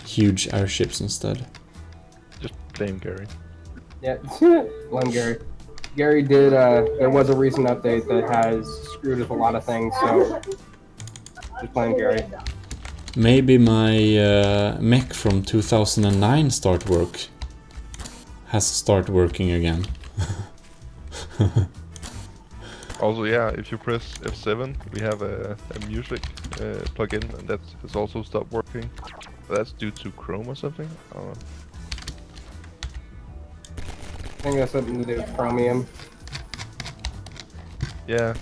huge airships instead. Just blame Garry. Yeah, blame Garry. Garry did, there was a recent update that has screwed with a lot of things, so just blame Garry. Maybe my mech from 2009 has started working again. Also, yeah, if you press F7, we have a music plugin, and that has also stopped working. That's due to Chrome or something. I don't know. I think that's something to do with Chromium. Yeah.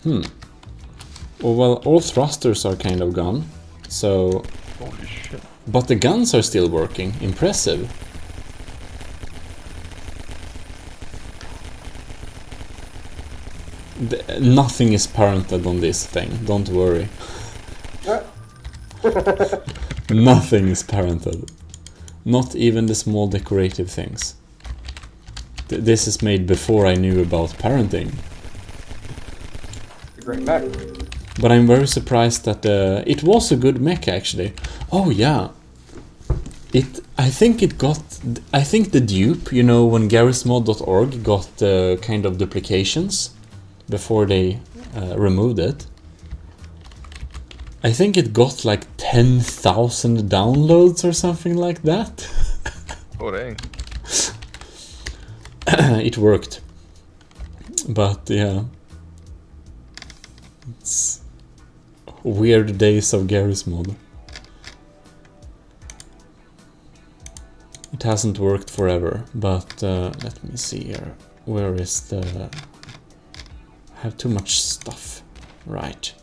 Oh, well, all thrusters are kind of gone, so... Holy shit. But the guns are still working. Impressive. Nothing is parented on this thing, don't worry. Nothing is parented. Not even the small decorative things. This is made before I knew about parenting. Great mech. But I'm very surprised that it was a good mech actually. Oh yeah. I think the dupe, you know, when Gmod.org got kind of duplications before they removed it. I think it got like 10,000 downloads or something like that. Oh dang. It worked. But yeah. It's weird days of Garry's mod. It hasn't worked forever, but let me see here. Where is the... I have too much stuff. Right.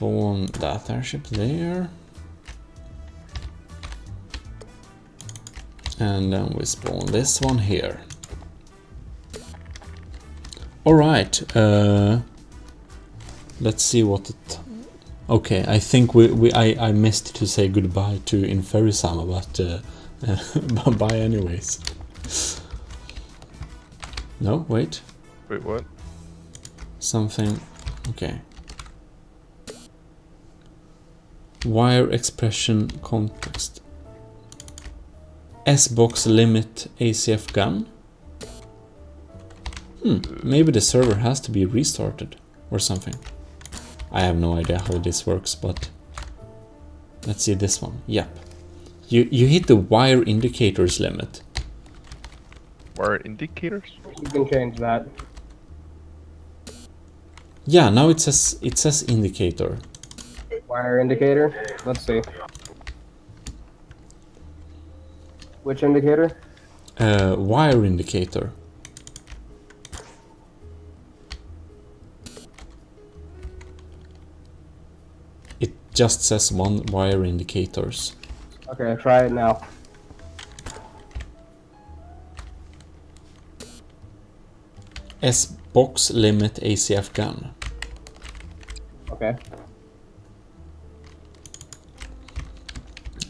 spawn that airship there. And then we spawn this one here. Alright, let's see what it... Okay, I think I missed to say goodbye to Inferisama, but bye anyways. No, wait. Wait, what? Something... Okay. Wire expression context. S-box limit ACF gun? Maybe the server has to be restarted or something. I have no idea how this works, but let's see this one. Yep. You hit the wire indicators limit. Wire indicators? You can change that. Yeah, now it says indicator. Wire indicator. Let's see. Which indicator? Wire indicator. It just says one wire indicators. Okay, try it now. S-box limit ACF gun. Okay.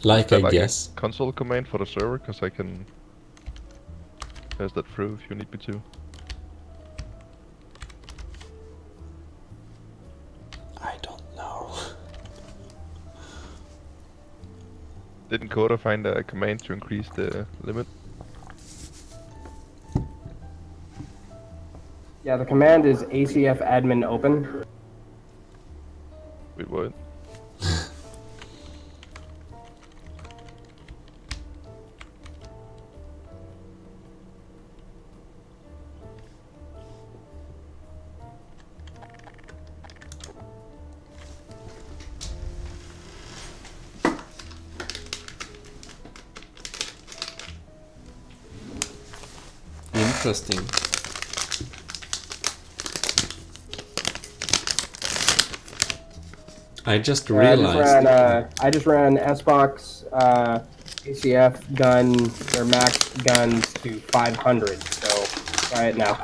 Like Is I that guess. a console command for the server, because I can pass that through if you need me to. I don't know. Didn't Coda find a command to increase the limit? Yeah, the command is ACF admin open. Wait, what? Interesting. I just realized. I just ran S-box ACF gun, their max guns to 500. So try it now.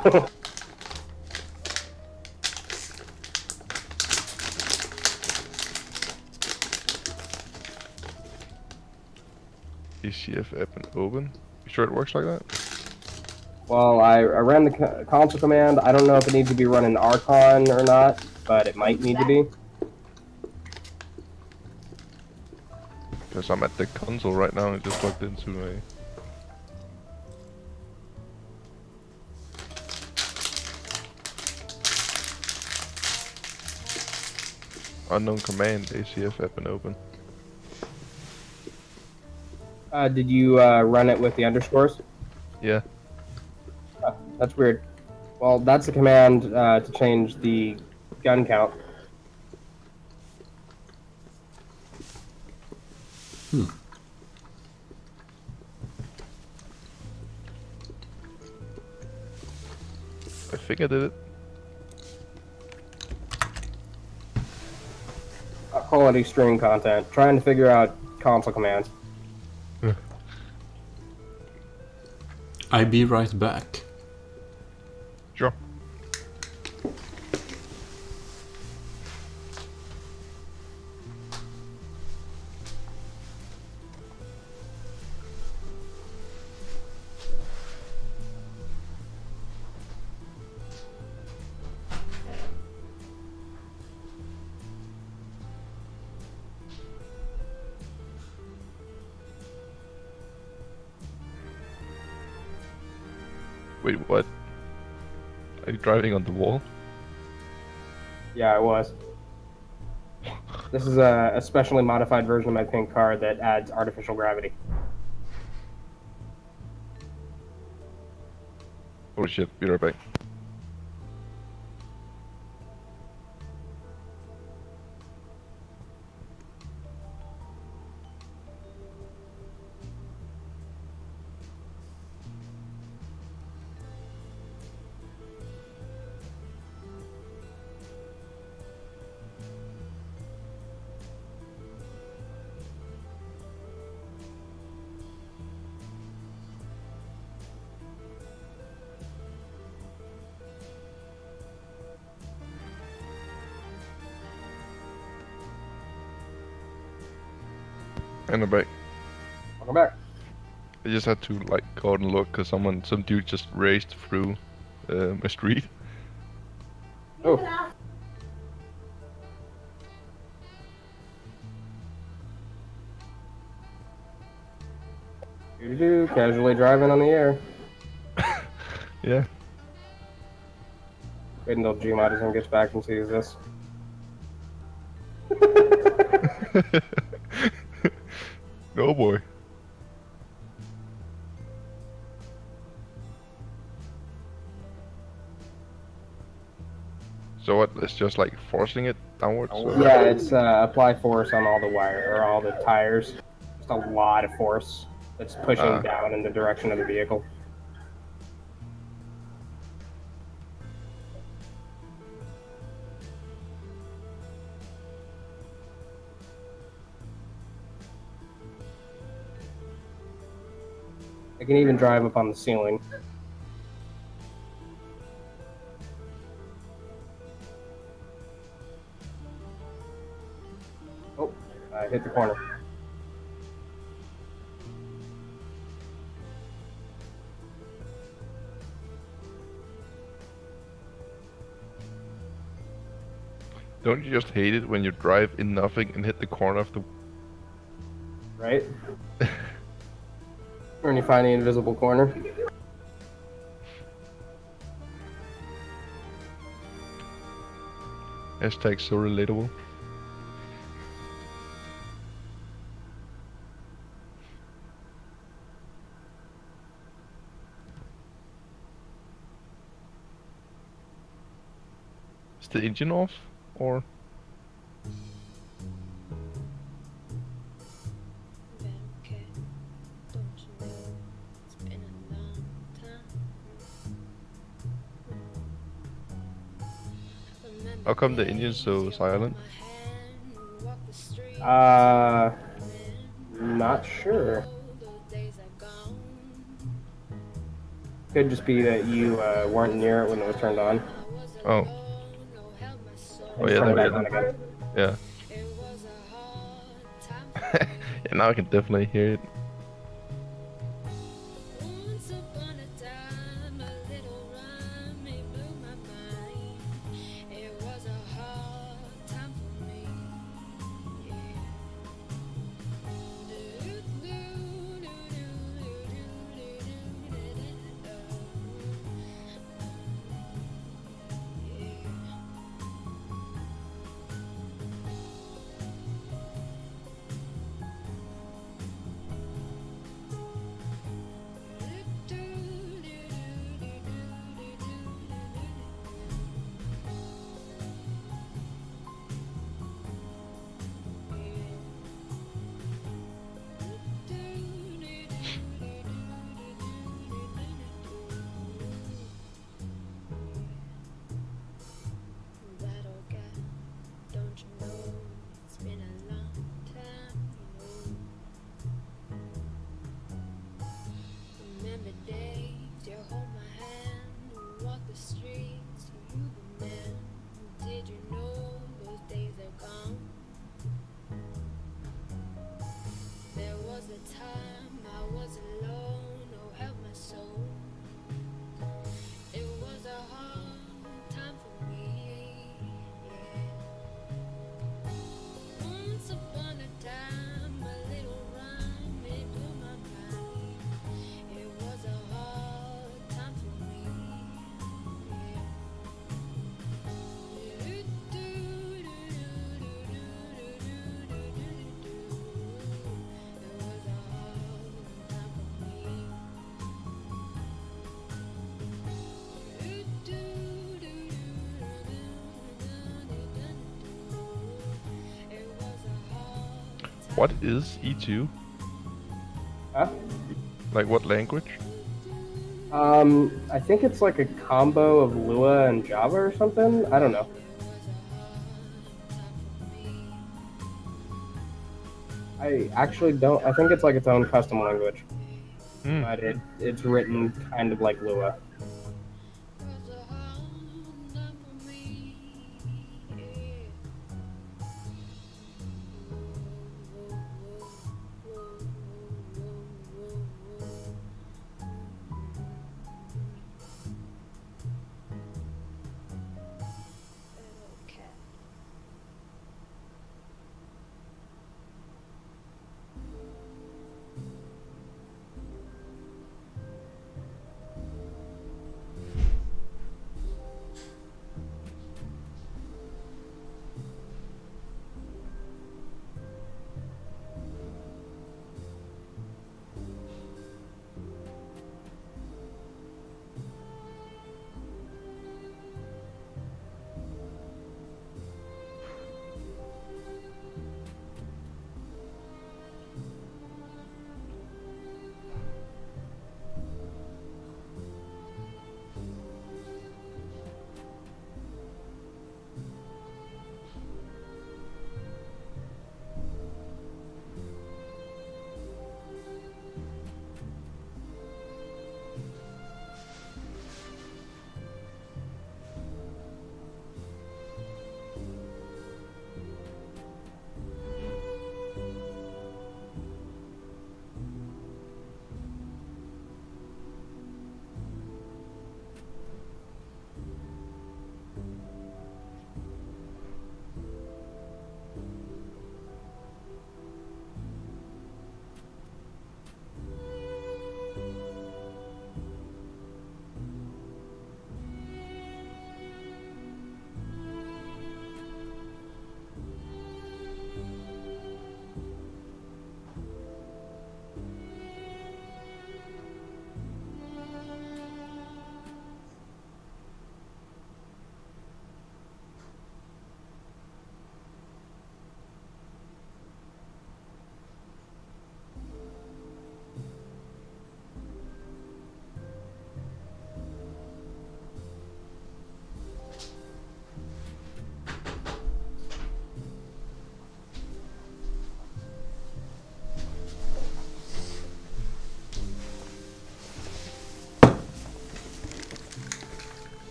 ECF app and open. You sure it works like that? Well, I ran the console command. I don't know if it needs to be running Archon or not, but it might need to be. Because I'm at the console right now and just logged into a... unknown command, ACF app and open. Did you run it with the underscores? Yeah. That's weird. Well, that's the command to change the gun count. I think I did it. Quality stream content. Trying to figure out console commands. I'll be right back. Sure. Wait, what? Are you driving on the wall? Yeah, it was. This is a specially modified version of my pink car that adds artificial gravity. Holy shit, be right back. And I'm back. Welcome back. I just had to like go out and look because some dude just raced through a street. Oh. Casually driving on the air. Yeah. Wait until Gmodism gets back and sees this. Oh boy. So what? It's just like forcing it downwards. Or? Yeah, it's apply force on all the wire or all the tires. Just a lot of force that's pushing down in the direction of the vehicle. I can even drive up on the ceiling. Oh, I hit the corner. Don't you just hate it when you drive in nothing and hit the corner of the... Right? When you find the invisible corner. Hashtag so relatable. Is the engine off? Or... How come the engine's so silent? Not sure. Could just be that you weren't near it when it was turned on. Oh. Oh yeah, Turn it there back on we go. again. Yeah. Yeah, now I can definitely hear it. What is E2? Huh? Like what language? I think it's like a combo of Lua and Java or something. I don't know. I actually don't. I think it's like its own custom language, but it's written kind of like Lua.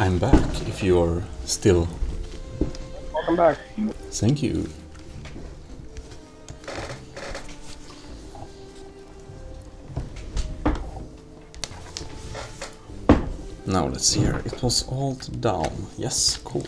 I'm back, if you're still. Welcome back. Thank you. Now let's see here. It was all down. Yes, cool.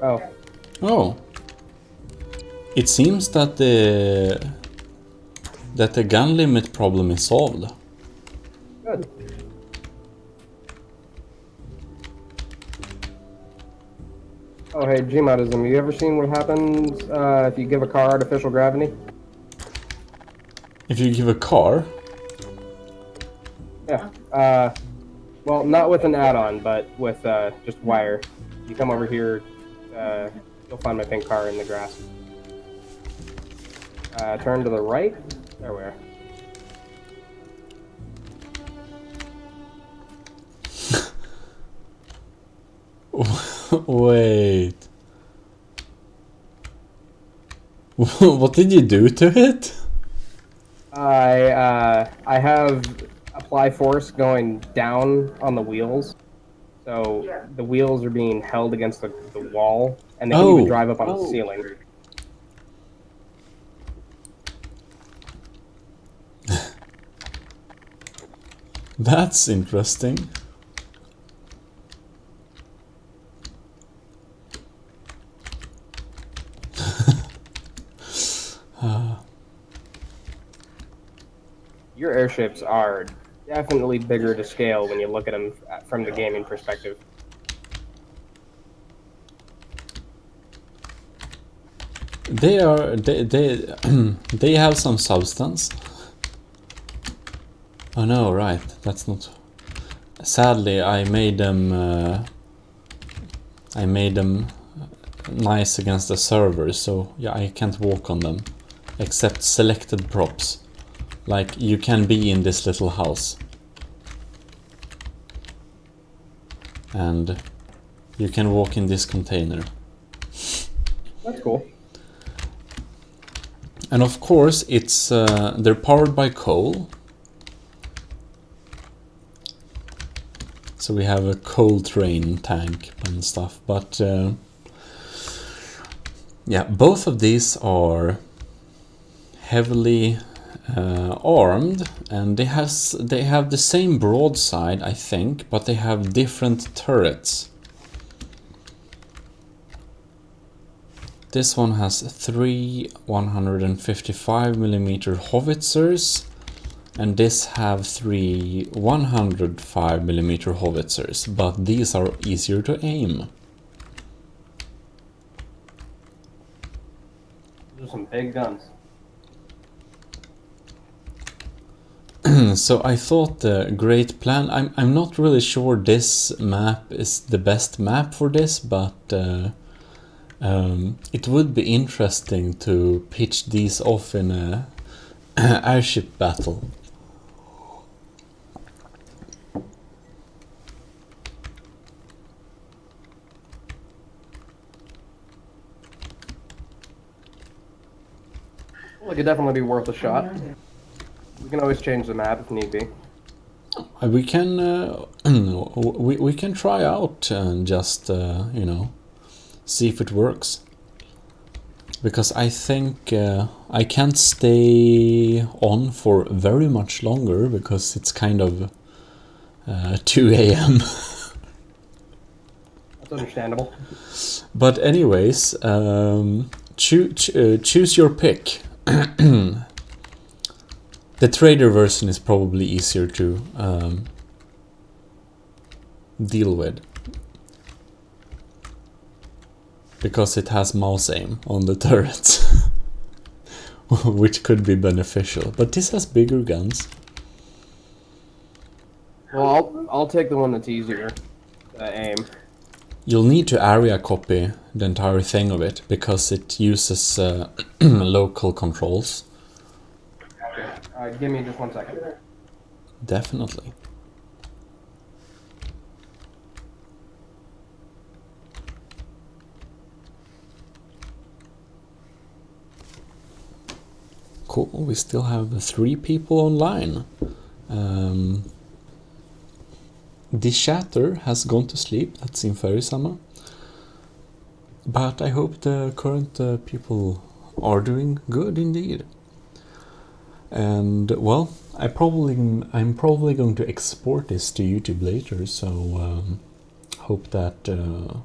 Oh. Oh. It seems that the gun limit problem is solved. Good. Oh, hey, Gmodism, you ever seen what happens if you give a car artificial gravity? If you give a car, Yeah. Well, not with an add-on, but with just wire. You come over here, you'll find my pink car in the grass. Turn to the right. There we are. wait. What did you do to it? I have apply force going down on the wheels. So the wheels are being held against the wall, and they can even drive up on the ceiling. That's interesting. Your airships are definitely bigger to scale when you look at them from the gaming perspective. They they have some substance. Oh no, right, that's not. Sadly, I made them nice against the server, so yeah, I can't walk on them except selected props. Like, you can be in this little house and you can walk in this container. That's cool. And of course, it's they're powered by coal. So we have a coal train tank and stuff, but yeah, both of these are heavily armed, and they have the same broadside, I think, but they have different turrets. This one has 3 155mm howitzers, and this have 3 105mm howitzers, but these are easier to aim. Those are some big guns. So I thought great plan. I'm not really sure this map is the best map for this, but it would be interesting to pitch these off in a airship battle. Well, it could definitely be worth a shot. We can always change the map if need be. We can we can try out and just you know, see if it works. Because I think I can't stay on for very much longer because it's kind of 2 a.m. That's understandable. But anyways, choose your pick. The trader version is probably easier to deal with, because it has mouse aim on the turrets, which could be beneficial. But this has bigger guns. Well, I'll take the one that's easier to aim. You'll need to area copy the entire thing of it, because it uses local controls. Give me just 1 second. Definitely. cool. We still have 3 people online. The chatter has gone to sleep. That's in Färgsama. But I hope the current people are doing good indeed. And well, I'm probably going to export this to YouTube later. So hope that the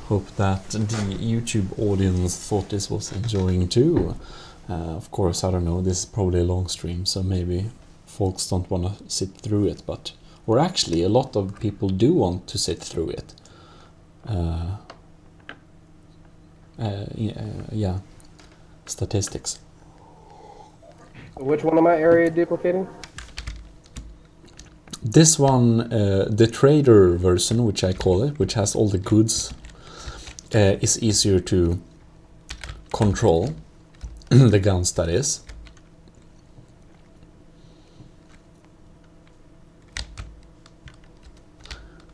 YouTube audience thought this was enjoying too. Of course, I don't know. This is probably a long stream, so maybe folks don't want to sit through it, but or actually, a lot of people do want to sit through it. Yeah, statistics. Which one am I area duplicating? This one, the trader version, which I call it, which has all the goods, is easier to control. The guns, that is.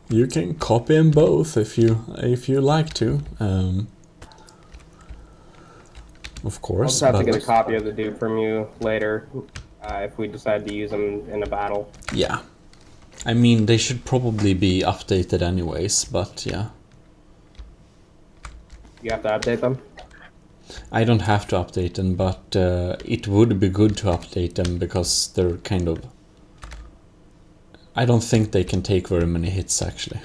You can copy them both if you like to. Of course. I'll just have to get a copy of the dude from you later if we decide to use them in a battle. Yeah. I mean, they should probably be updated anyways, but yeah. You have to update them? I don't have to update them, but it would be good to update them because they're kind of... I don't think they can take very many hits, actually.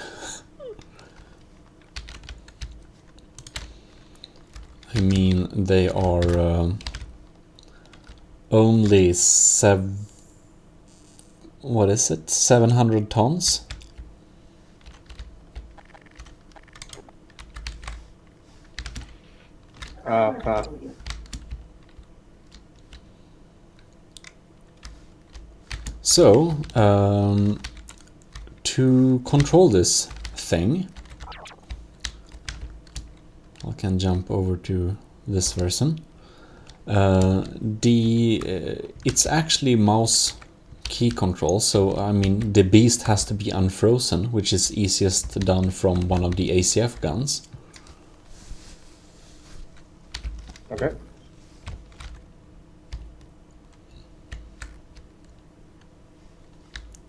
I mean, they are only 700 tons? So, to control this thing, I can jump over to this version. It's actually mouse key control, so I mean the beast has to be unfrozen, which is easiest done from one of the ACF guns. Okay.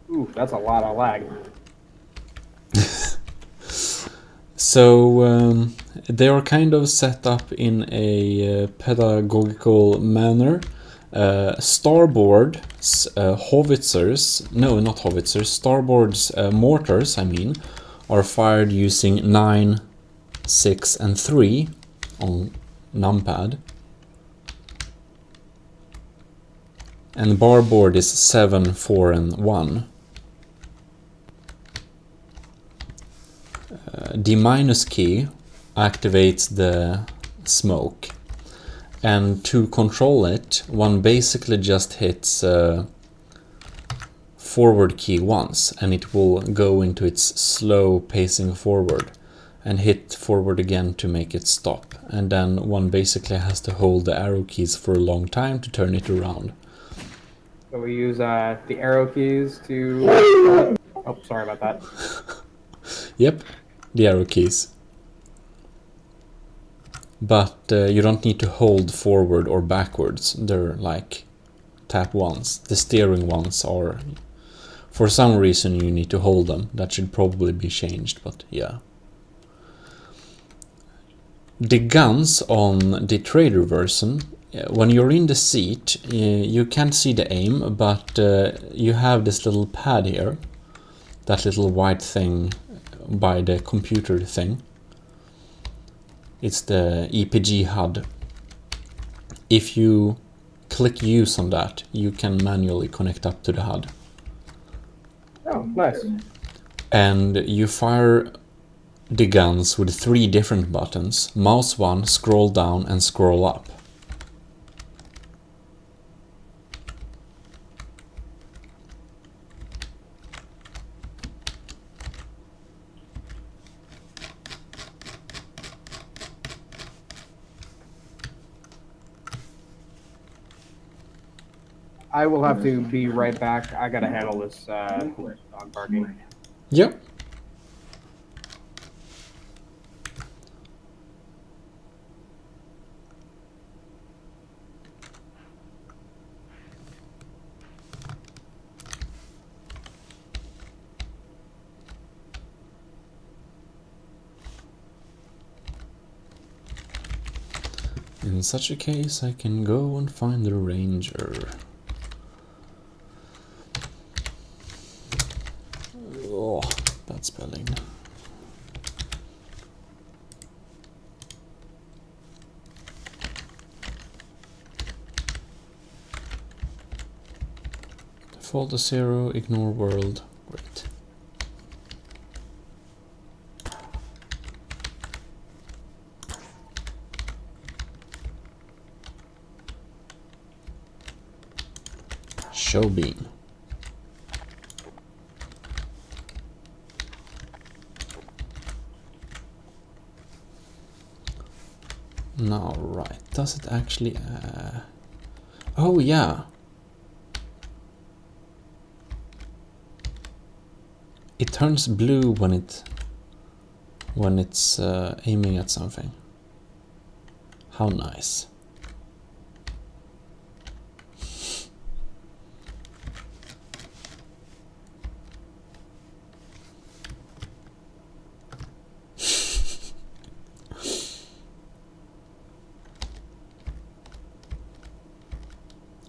Ooh, that's a lot of lag. So they are kind of set up in a pedagogical manner. Starboard's howitzers, no, not howitzers, starboard's mortars, I mean, are fired using 9, 6 and 3 on numpad. And barboard is 7, 4 and 1. The minus key activates the smoke, and to control it, one basically just hits forward key once, and it will go into its slow pacing forward, and hit forward again to make it stop, and then one basically has to hold the arrow keys for a long time to turn it around. So we use the arrow keys to... oh, sorry about that. Yep, the arrow keys. But you don't need to hold forward or backwards. They're like tap once. The steering ones are... For some reason you need to hold them. That should probably be changed, but yeah. The guns on the trader version, when you're in the seat, you can't see the aim, but you have this little pad here. That little white thing by the computer thing. It's the EPG HUD. If you click use on that, you can manually connect up to the HUD. Oh, nice. And you fire the guns with 3 different buttons. Mouse 1, scroll down and scroll up. I will have to be right back. I gotta handle this dog barking. Yep. In such a case, I can go and find the ranger. Oh, bad spelling. Default to 0, ignore world. Great. Show beam. Now, right, does it actually... Oh, yeah. It turns blue when it's aiming at something. How nice.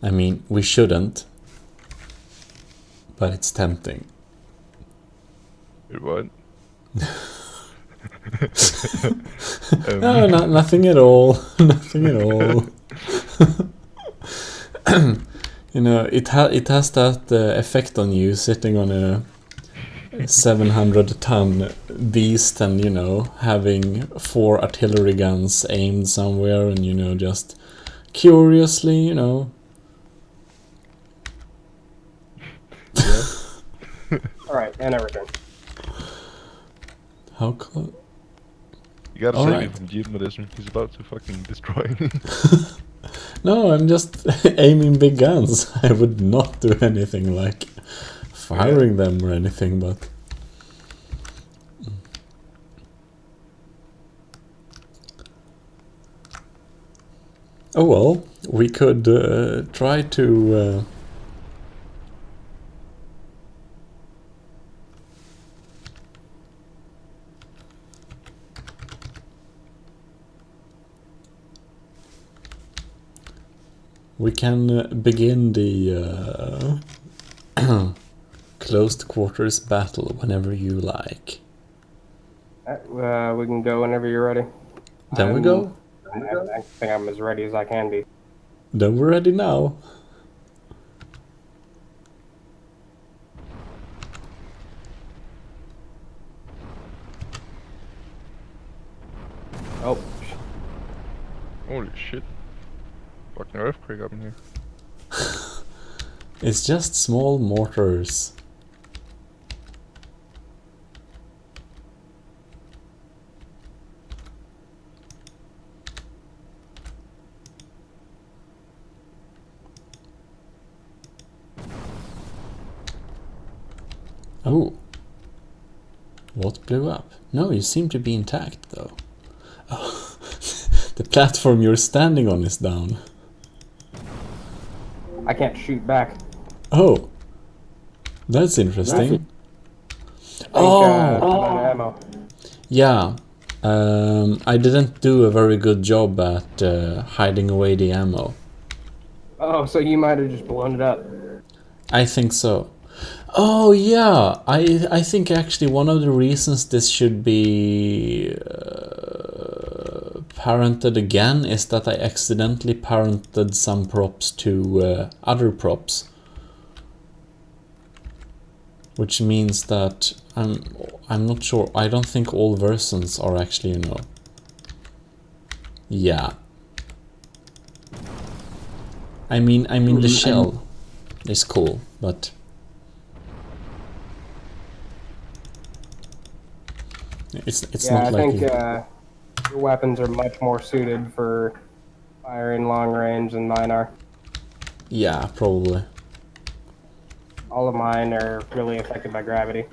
I mean, we shouldn't, but it's tempting. It what? No, nothing at all. Nothing at all. You know, it has that effect on you sitting on a 700-ton beast and, you know, having 4 artillery guns aimed somewhere and, you know, just curiously, you know. Alright, and everything. How close? You gotta All save right. me from Gmodism. He's about to fucking destroy me. No, I'm just aiming big guns. I would not do anything like firing them or anything, but... Oh well, we could try to... We can begin the closed quarters battle whenever you like. We can go whenever you're ready. Then we go? I think I'm as ready as I can be. Then we're ready now. Oh, Holy shit. Fucking earthquake up in here. It's just small mortars. Oh. What blew up? No, you seem to be intact though. Oh. The platform you're standing on is down. I can't shoot back. Oh. That's interesting. Ammo. Yeah. I didn't do a very good job at hiding away the ammo. Oh, so you might have just blown it up. I think so. Oh yeah, I think actually one of the reasons this should be parented again is that I accidentally parented some props to other props. Which means that I'm not sure. I don't think all versions are actually, you know. Yeah. I mean the shell is cool, but it's Yeah, not I like think your weapons are much more suited for firing long range than mine are. yeah, probably. All of mine are really affected by gravity.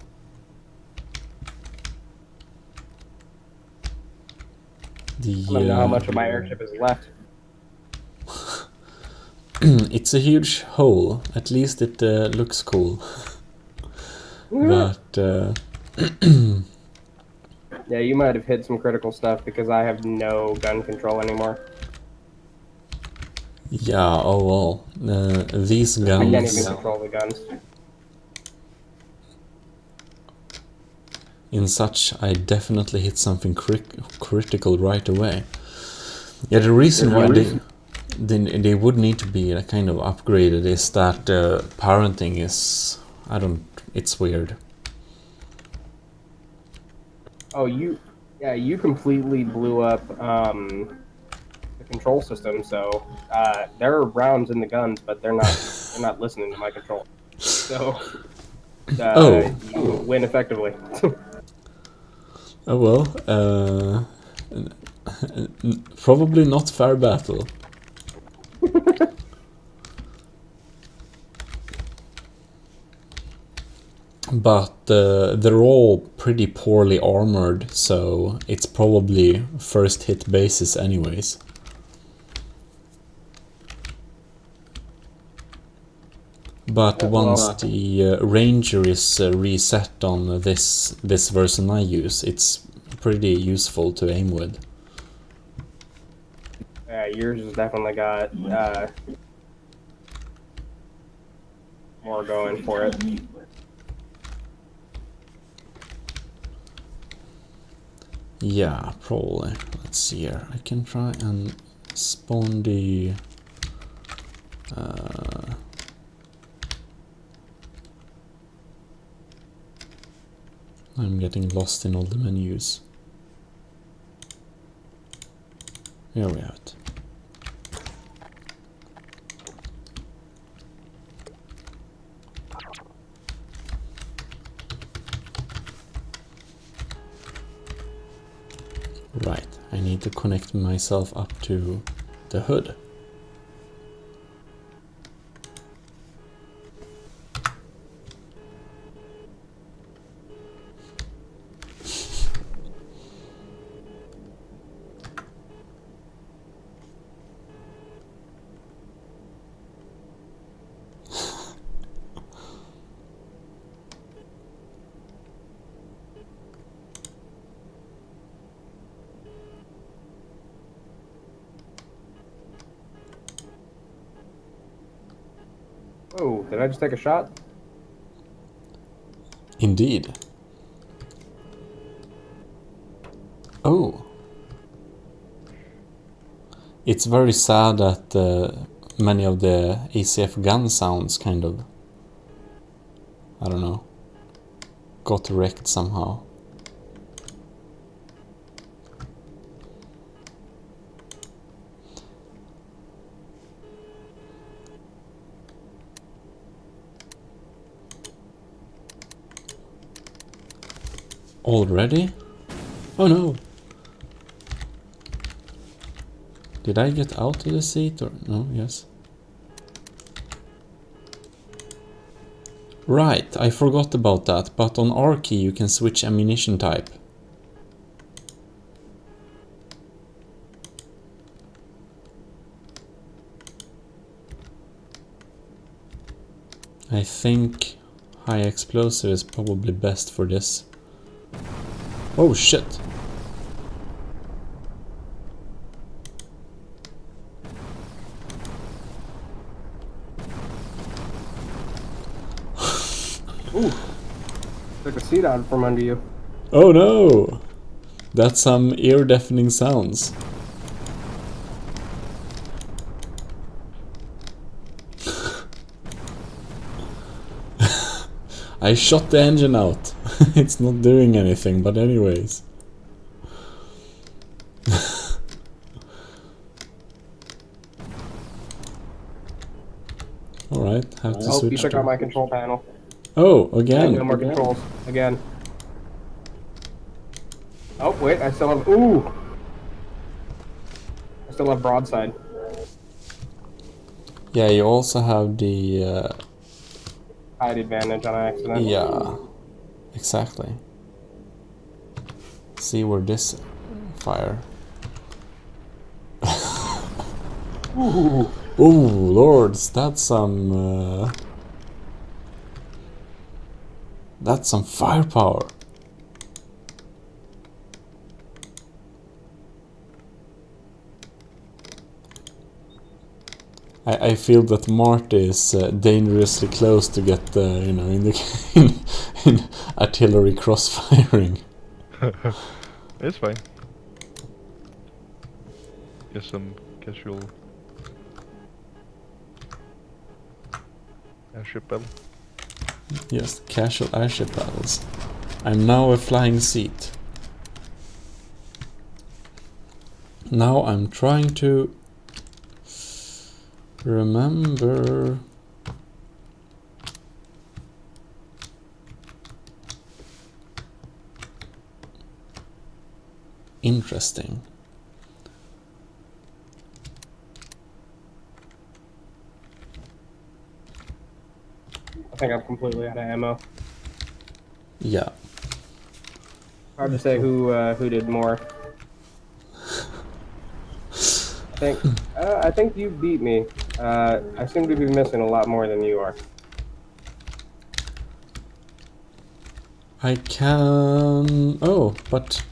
I don't know how much of my airship is left. It's a huge hole. At least it looks cool. But yeah, you might have hit some critical stuff because I have no gun control anymore. Yeah, oh well. These I can't even guns, control the guns. in such, I definitely hit something critical right away. Yeah, the reason why they would need to be kind of upgraded is that parenting is, it's weird. Oh, you completely blew up the control system. So there are rounds in the guns, but they're not listening to my control. So Oh. you win effectively. Oh well, probably not fair battle. But they're all pretty poorly armored, so it's probably first hit basis anyways. But once the ranger is reset on this version I use, it's pretty useful to aim with. Yeah, yours has definitely got more going for it. Yeah, probably. Let's see here. I can try and spawn the... I'm getting lost in all the menus. Here we have it. Right, I need to connect myself up to the hood. Oh, did I just take a shot? Indeed. Oh. It's very sad that many of the ACF gun sounds kind of, I don't know, got wrecked somehow. Already? Oh no! Did I get out of the seat or no? Yes. Right, I forgot about that, but on R key you can switch ammunition type. I think high explosive is probably best for this. Oh shit! Ooh, took a seat out from under you. Oh no! That's some ear-deafening sounds. I shot the engine out. It's not doing anything, but anyways. Alright, have to Oh, switch you took to... out my control panel. Oh, No again. more controls. Again. Oh, wait, I still have... Ooh! I still have broadside. Yeah, you also have the... Height advantage on accident. yeah, exactly. See where this fire... Ooh! Oh lords, that's some firepower. I feel that Marty is dangerously close to get you know, in the in artillery crossfiring. It's fine. Just some casual airship battle. Yes, casual airship battles. I'm now a flying seat. Now I'm trying to remember. Interesting. I think I'm completely out of ammo. Yeah. Hard to say who did more. I think you beat me. I seem to be missing a lot more than you are. I can... Oh, but...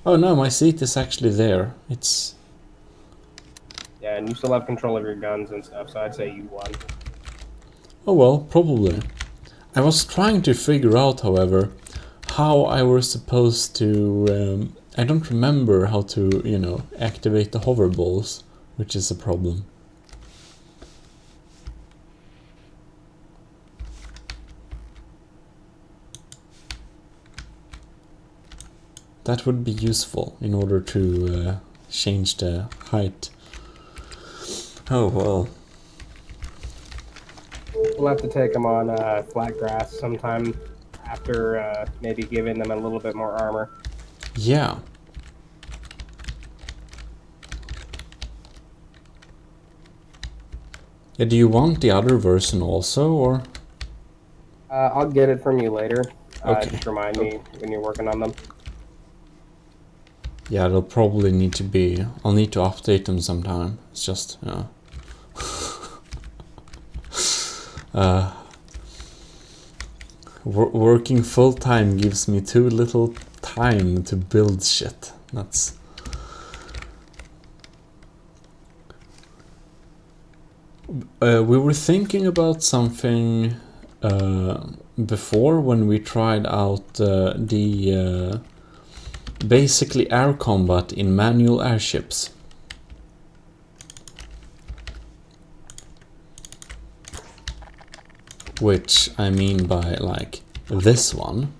Oh no, my seat is actually there. It's... Yeah, and you still have control of your guns and stuff, so I'd say you won. Oh well, probably. I was trying to figure out, however, how I was supposed to... I don't remember how to, you know, activate the hover balls, which is a problem. That would be useful in order to change the height. Oh well. We'll have to take them on flat grass sometime after maybe giving them a little bit more armor. Yeah. Yeah, do you want the other version also, or? I'll get it from you later. Okay. Just remind me when you're working on them. Yeah, they'll probably need to be... I'll need to update them sometime. It's just, yeah. Working full-time gives me too little time to build shit. That's... we were thinking about something before when we tried out the basically air combat in manual airships. Which I mean by like this one,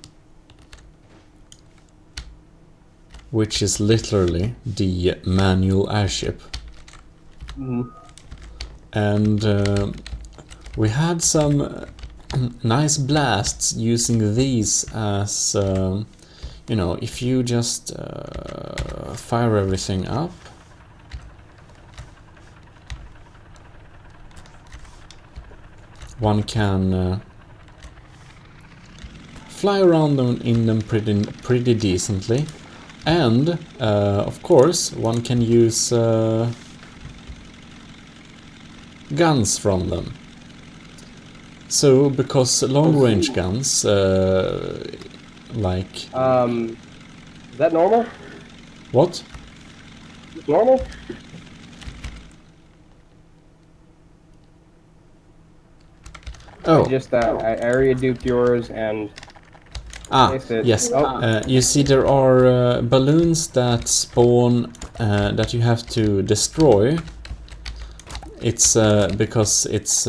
which is literally the manual airship. Mm-hmm. And we had some nice blasts using these as, you know, if you just fire everything up. One can fly around in them pretty decently. And, of course, one can use guns from them. So, because long-range guns, like... Is that normal? What? Normal? Oh. I area duped yours and... Yes. Oh. You see there are balloons that spawn that you have to destroy. It's because it's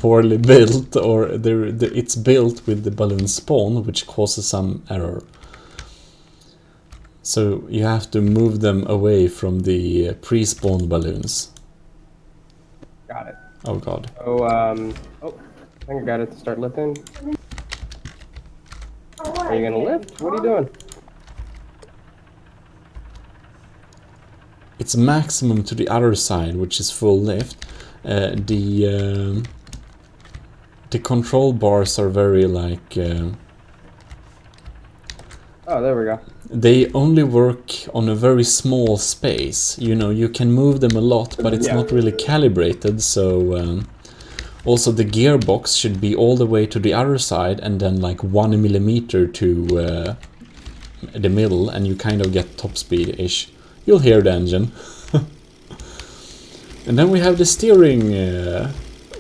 poorly built, or it's built with the balloon spawn, which causes some error. So you have to move them away from the pre-spawned balloons. Got it. Oh god. Oh, I think I got it to start lifting. Are you gonna lift? What are you doing? It's maximum to the other side, which is full lift. The control bars are very like... Oh, there we go. They only work on a very small space. You know, you can move them a lot, but it's not really calibrated, so... also the gearbox should be all the way to the other side and then like 1 millimeter to the middle, and you kind of get top speed-ish. You'll hear the engine. And then we have the steering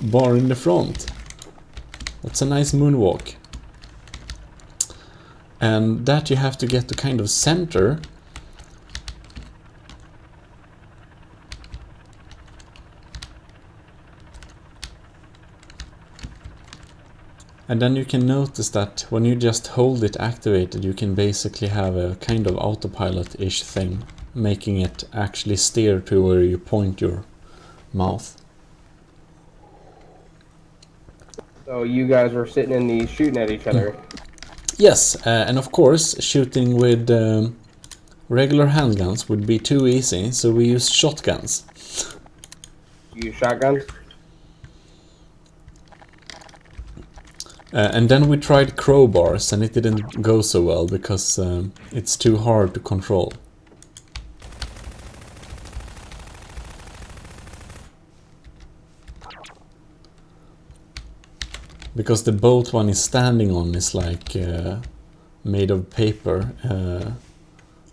bar in the front. That's a nice moonwalk. And that you have to get to kind of center. And then you can notice that when you just hold it activated, you can basically have a kind of autopilot-ish thing, making it actually steer to where you point your mouth. So you guys were sitting in these shooting at each other. Yes, and of course shooting with regular handguns would be too easy, so we used shotguns. You use shotguns? And then we tried crowbars, and it didn't go so well because it's too hard to control. Because the boat one is standing on is like made of paper.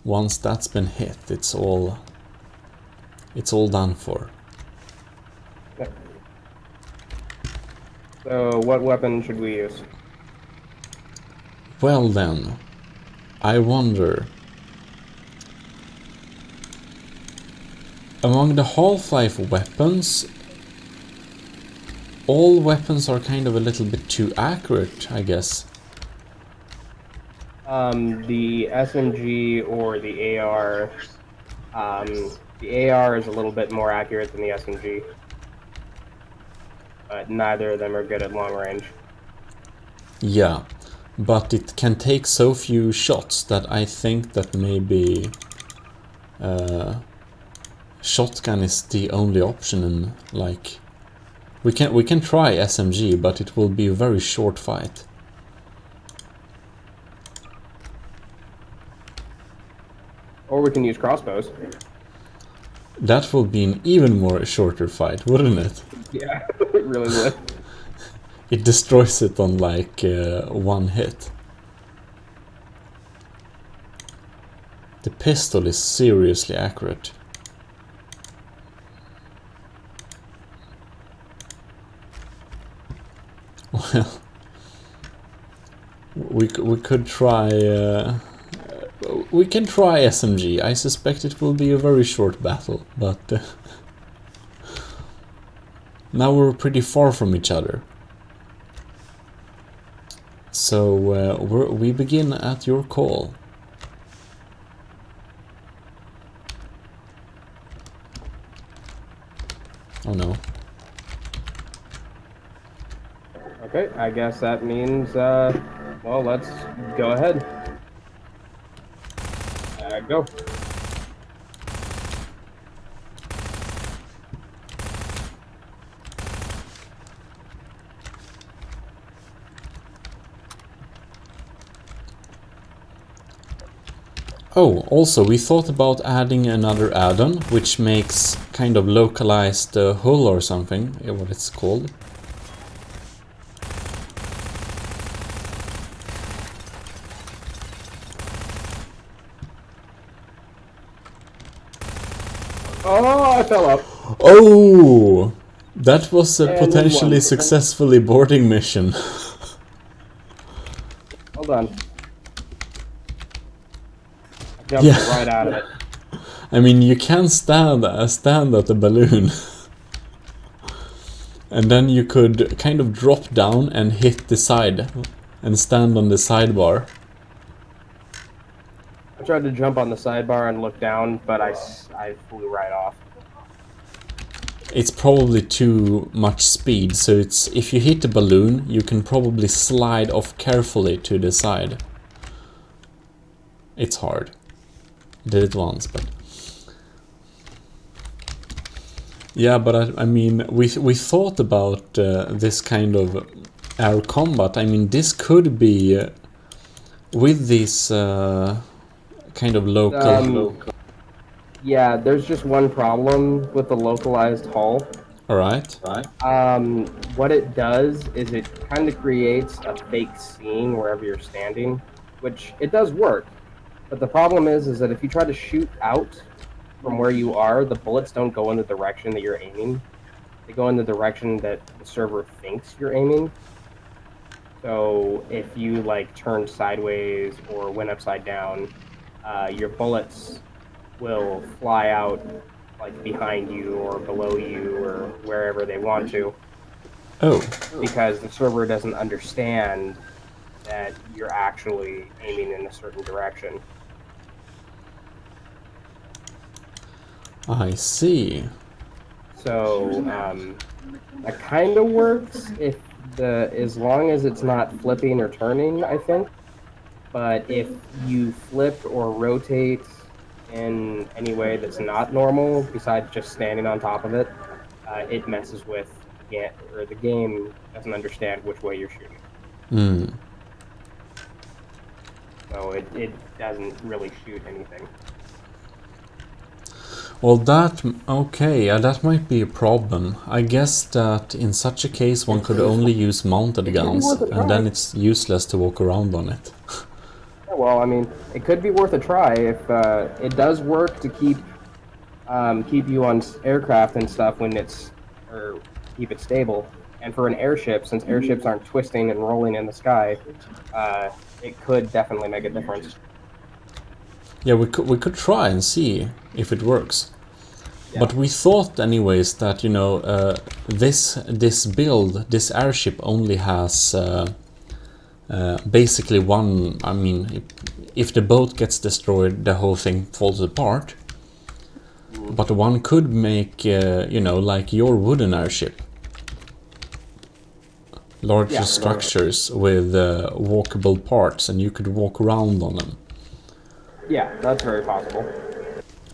Once that's been hit, it's all done for. So what weapon should we use? Well then, I wonder. Among the Half-Life weapons, all weapons are kind of a little bit too accurate, I guess. The SMG or the AR. The AR is a little bit more accurate than the SMG. But neither of them are good at long range. Yeah, but it can take so few shots that I think that maybe shotgun is the only option, and like we can try SMG, but it will be a very short fight. Or we can use crossbows. That will be an even more shorter fight, wouldn't it? Yeah, it really would. It destroys it on like one hit. The pistol is seriously accurate. Well, we could try. We can try SMG. I suspect it will be a very short battle, but now we're pretty far from each other. So we begin at your call. Oh no. Okay, I guess that means, well, let's go ahead. Go. Oh, also we thought about adding another add-on which makes kind of localized hull or something, what it's called. Oh, I fell up. Oh! That was a And potentially one. successfully boarding mission. Hold on. I jumped Yeah. right out of it. I mean, you can stand at the balloon. And then you could kind of drop down and hit the side and stand on the sidebar. I tried to jump on the sidebar and look down, but I flew right off. It's probably too much speed, so it's if you hit the balloon, you can probably slide off carefully to the side. It's hard. Did it once, but yeah, but I mean, we thought about this kind of air combat. I mean, this could be with this kind of local. Yeah, there's just one problem with the localized hull. All right. What it does is it kind of creates a fake scene wherever you're standing, which it does work. But the problem is that if you try to shoot out, from where you are, the bullets don't go in the direction that you're aiming. They go in the direction that the server thinks you're aiming. So if you like turn sideways or went upside down, your bullets will fly out like behind you or below you or wherever they want to, Oh, because the server doesn't understand that you're actually aiming in a certain direction. I see. So that kind of works if as long as it's not flipping or turning, I think. But if you flip or rotate in any way that's not normal, besides just standing on top of it, it messes with the game doesn't understand which way you're shooting. Hmm. So it doesn't really shoot anything. Well, okay, yeah, that might be a problem. I guess that in such a case one could only use mounted guns, and then it's useless to walk around on it. Yeah, well, I mean, it could be worth a try if it does work to keep you on aircraft and stuff or keep it stable. And for an airship, since airships aren't twisting and rolling in the sky, it could definitely make a difference. Yeah, we could try and see if it works. Yeah. But we thought anyways that, you know, this build, this airship only has basically one. I mean, if the boat gets destroyed, the whole thing falls apart. But one could make, you know, like your wooden airship. Larger structures with walkable parts, and you could walk around on them. Yeah, that's very possible.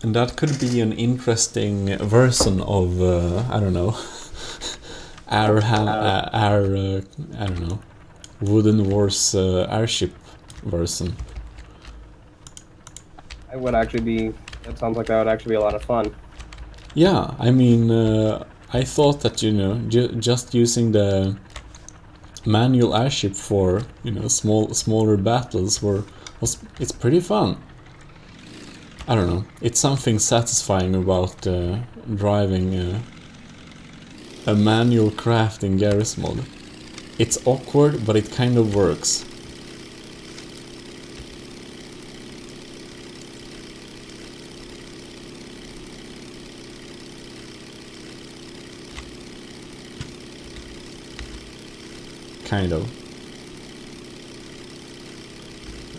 And that could be an interesting version of, I don't know, I don't know, Wooden Wars airship version. That sounds like that would actually be a lot of fun. Yeah, I mean, I thought that, you know, just using the manual airship for, you know, smaller battles it's pretty fun. I don't know, it's something satisfying about driving a manual craft in Garry's mod. It's awkward, but it kind of works. Kind of.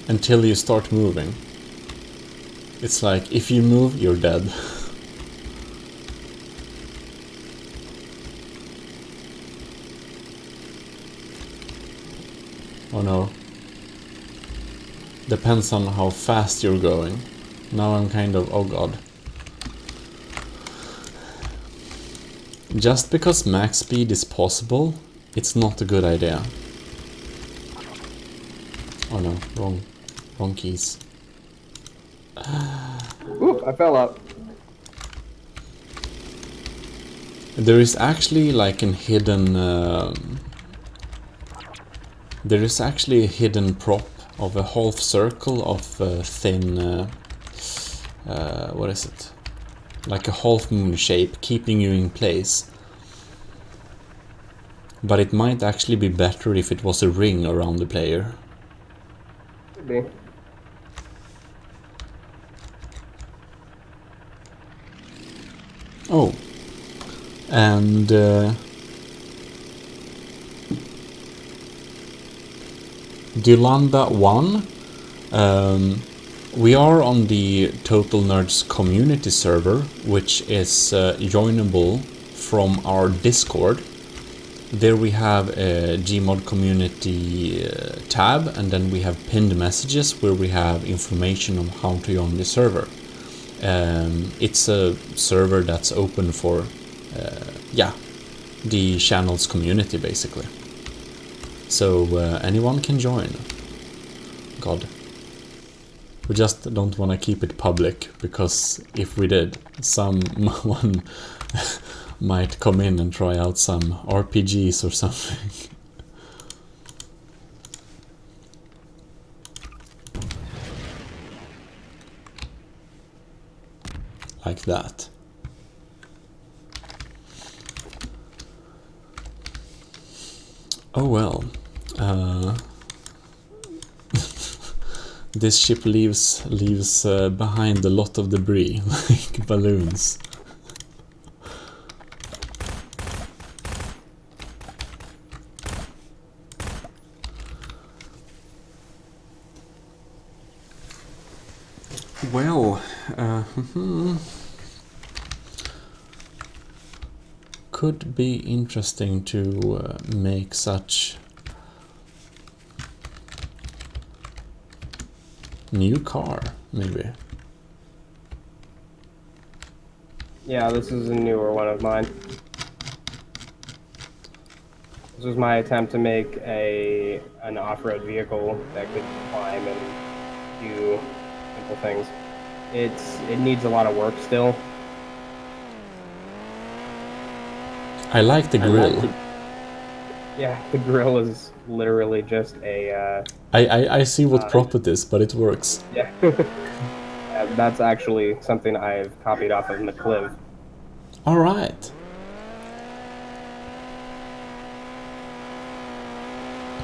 Until you start moving. It's like, if you move, you're dead. Oh no. Depends on how fast you're going. Now I'm kind of, oh god. Just because max speed is possible, it's not a good idea. Oh no, wrong keys. Oop, I fell out. There is actually like a hidden there is actually a hidden prop of a half circle of thin what is it? Like a half moon shape keeping you in place. But it might actually be better if it was a ring around the player. Could be. Oh. And Dulanda 1, we are on the Total Nerds community server, which is joinable from our Discord. There we have a Gmod community tab, and then we have pinned messages where we have information on how to join the server. It's a server that's open for the channel's community basically. So anyone can join. God. We just don't want to keep it public, because if we did, someone might come in and try out some RPGs or something. like that. Oh well. This ship leaves behind a lot of debris, like balloons. Well, could be interesting to make such new car, maybe. Yeah, this is a newer one of mine. This was my attempt to make an off-road vehicle that could climb and do simple things. It needs a lot of work still. I like the grill. Yeah, the grill is literally just a... I see what prop it is, but it works. yeah. That's actually something I've copied off of McCliv. Alright.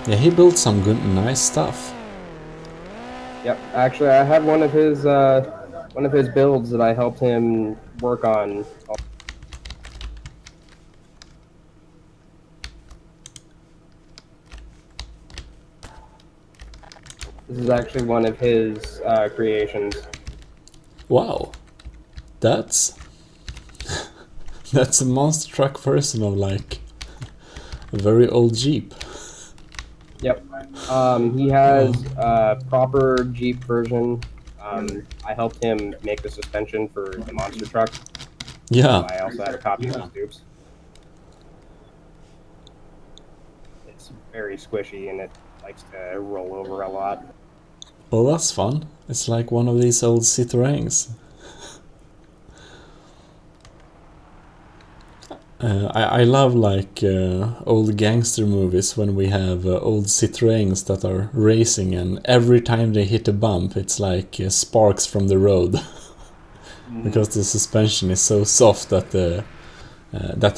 Yeah, he built some good, nice stuff. Yep, actually I have one of his builds that I helped him work on. This is actually one of his creations. Wow. That's a monster truck version of like a very old Jeep. Yep. He has a proper Jeep version. I helped him make the suspension for the monster truck. Yeah. I also had a copy of his dupes. It's very squishy and it likes to roll over a lot. Well, that's fun. It's like one of these old Citroëns. I love like old gangster movies when we have old Citroëns that are racing, and every time they hit a bump it's like sparks from the road. Because the suspension is so soft that the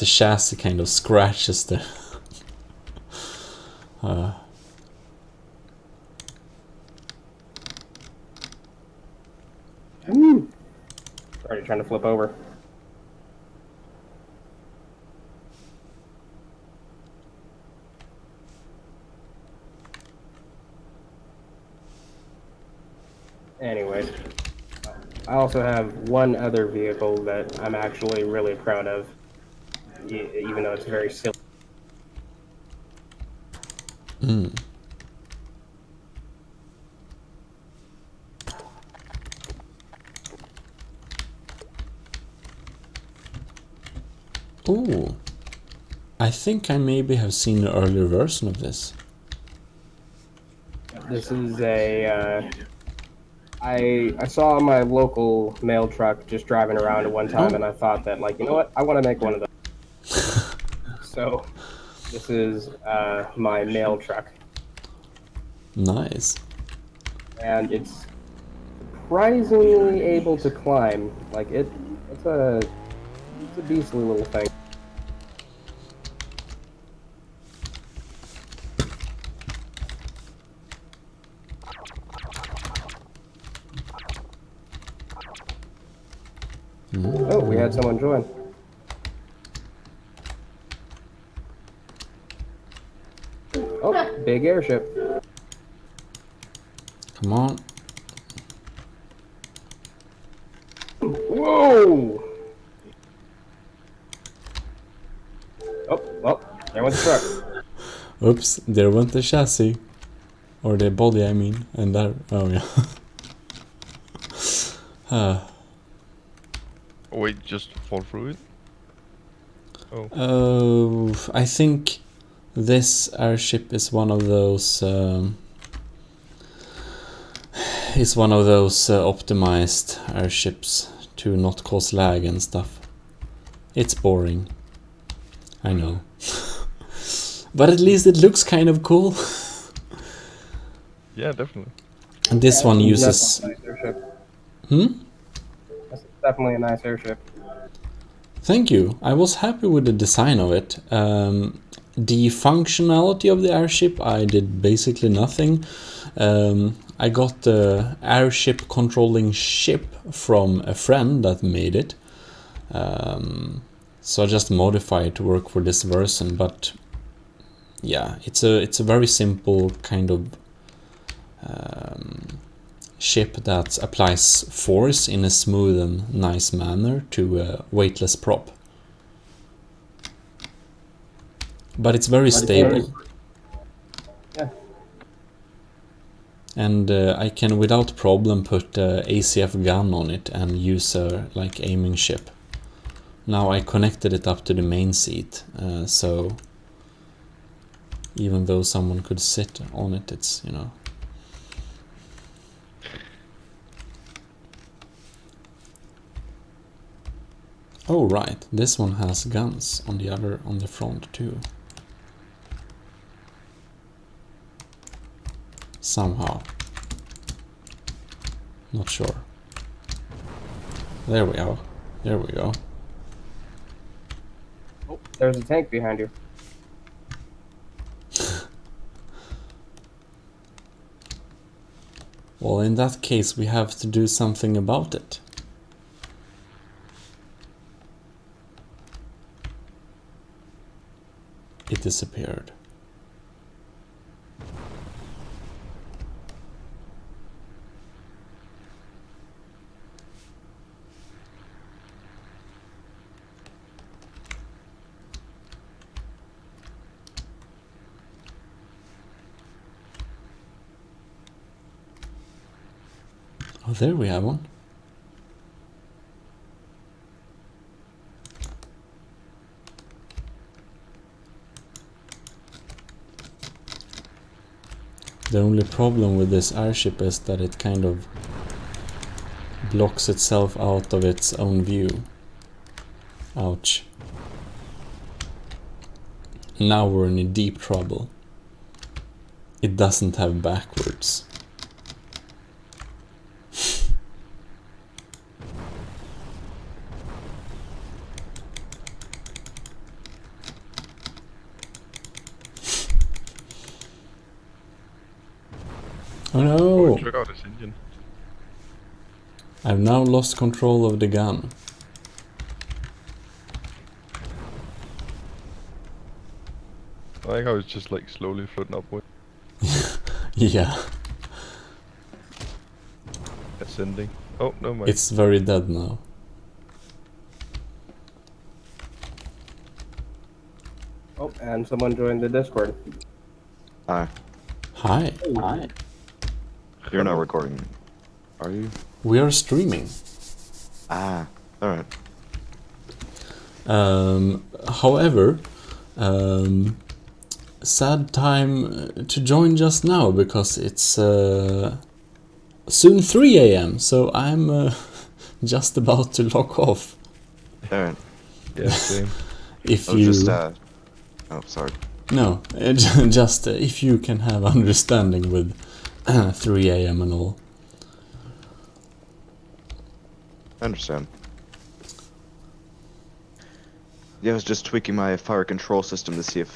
chassis kind of scratches the Already trying to flip over. Anyways, I also have one other vehicle that I'm actually really proud of, even though it's very silly. Ooh, I think I maybe have seen an earlier version of this. This is a, I saw my local mail truck just driving around at one time, and I thought that, like, you know what, I want to make one of those. So, this is my mail truck. Nice. And it's surprisingly able to climb. Like, it's a beastly little thing. Oh, we had someone join. Oh, big airship. Come on. Whoa! Oh, well, there went the truck. Oops, there went the chassis. Or the body, I mean. And there, oh yeah. Oh, wait, just fall through it? Oh. I think this airship is one of those optimized airships to not cause lag and stuff. It's boring, I know. But at least it looks kind of cool. Yeah, definitely. And this one uses... definitely a nice airship. Thank you. I was happy with the design of it. The functionality of the airship, I did basically nothing. I got the airship controlling ship from a friend that made it. So I just modified it to work for this version, but yeah, it's a very simple kind of ship that applies force in a smooth and nice manner to a weightless prop. But it's very stable. Yeah. And I can without problem put a ACF gun on it and use a like aiming ship. Now I connected it up to the main seat, so even though someone could sit on it, it's, you know. Oh right, this one has guns on the front too. Somehow. Not sure. There we go. There we go. Oh, there's a tank behind you. Well, in that case, we have to do something about it. It disappeared. Oh, there we have one. The only problem with this airship is that it kind of blocks itself out of its own view. Ouch. Now we're in deep trouble. It doesn't have backwards. Oh no! Check out this engine. I've now lost control of the gun. I like how it's just like slowly floating upward, Yeah, ascending. Oh no, my. it's very dead now. Oh, and someone joined the Discord. Hi. Hi. Hi. You're not recording, are you? We are streaming. Ah, alright. However, sad time to join just now because it's soon 3 a.m. So I'm just about to log off. Alright. Yeah, same. If I was you just, oh, sorry. no, just if you can have understanding with 3 a.m. and all. I understand. Yeah, I was just tweaking my fire control system to see if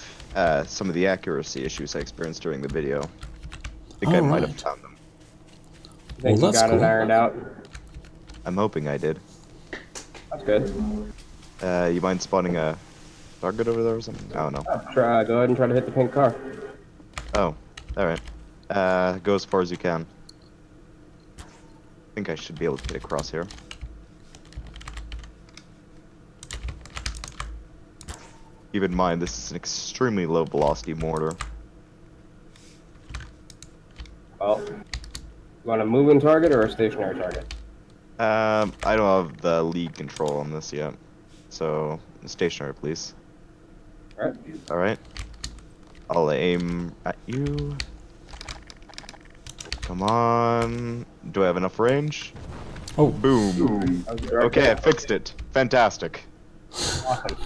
some of the accuracy issues I experienced during the video. I think I might have Alright. found them. I think Well, you that's got it cool. ironed out. I'm hoping I did. That's good. You mind spawning a target over there or something? I don't know. Try, go ahead and try to hit the pink car. Oh, alright. Go as far as you can. I think I should be able to get across here. Keep in mind, this is an extremely low velocity mortar. Well, you want a moving target or a stationary target? I don't have the lead control on this yet. So, stationary, please. Alright. Alright. I'll aim at you. Come on. Do I have enough range? Oh, Boom. That was direct Okay, I hit. fixed it. Fantastic. Awesome.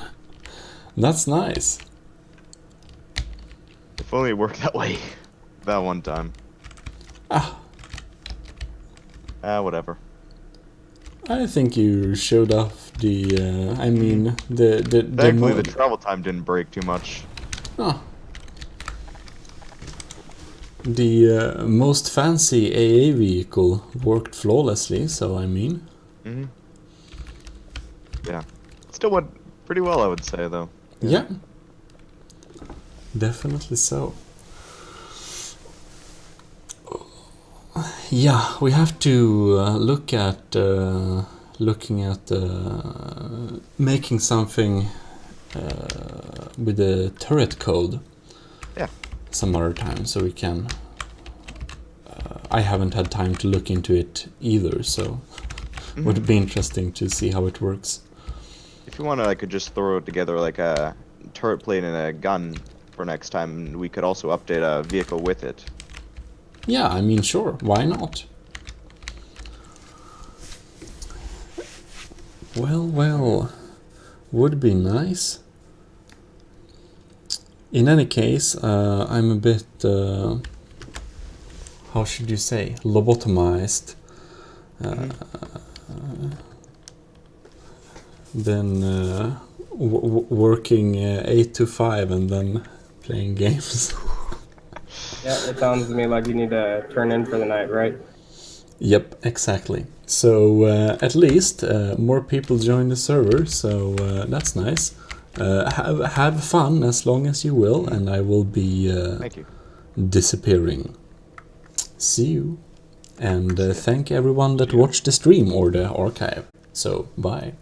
that's nice. If only it worked that way. That one time. Ah, Whatever. I think you showed off the. I mean, the Thankfully, the mode. travel time didn't break too much. Oh. The most fancy AA vehicle worked flawlessly, so I mean. Hmm. Yeah. Still went pretty well, I would say, though. Yeah. Definitely so. Yeah, we have to look at making something with the turret code. Yeah. Some other time, so we can. I haven't had time to look into it either, so would be interesting to see how it works. If you want to, I could just throw together like a turret plate and a gun for next time. We could also update a vehicle with it. Yeah, I mean, sure, why not? Well, would be nice. In any case, I'm a bit, how should you say, lobotomized. Then working 8 to 5 and then playing games. Yeah, it sounds to me like you need to turn in for the night, right? Yep, exactly. So at least more people join the server, so that's nice. Have fun as long as you will, and I will be Thank you. disappearing. See you. And thank everyone that watched the stream or the archive. So, bye.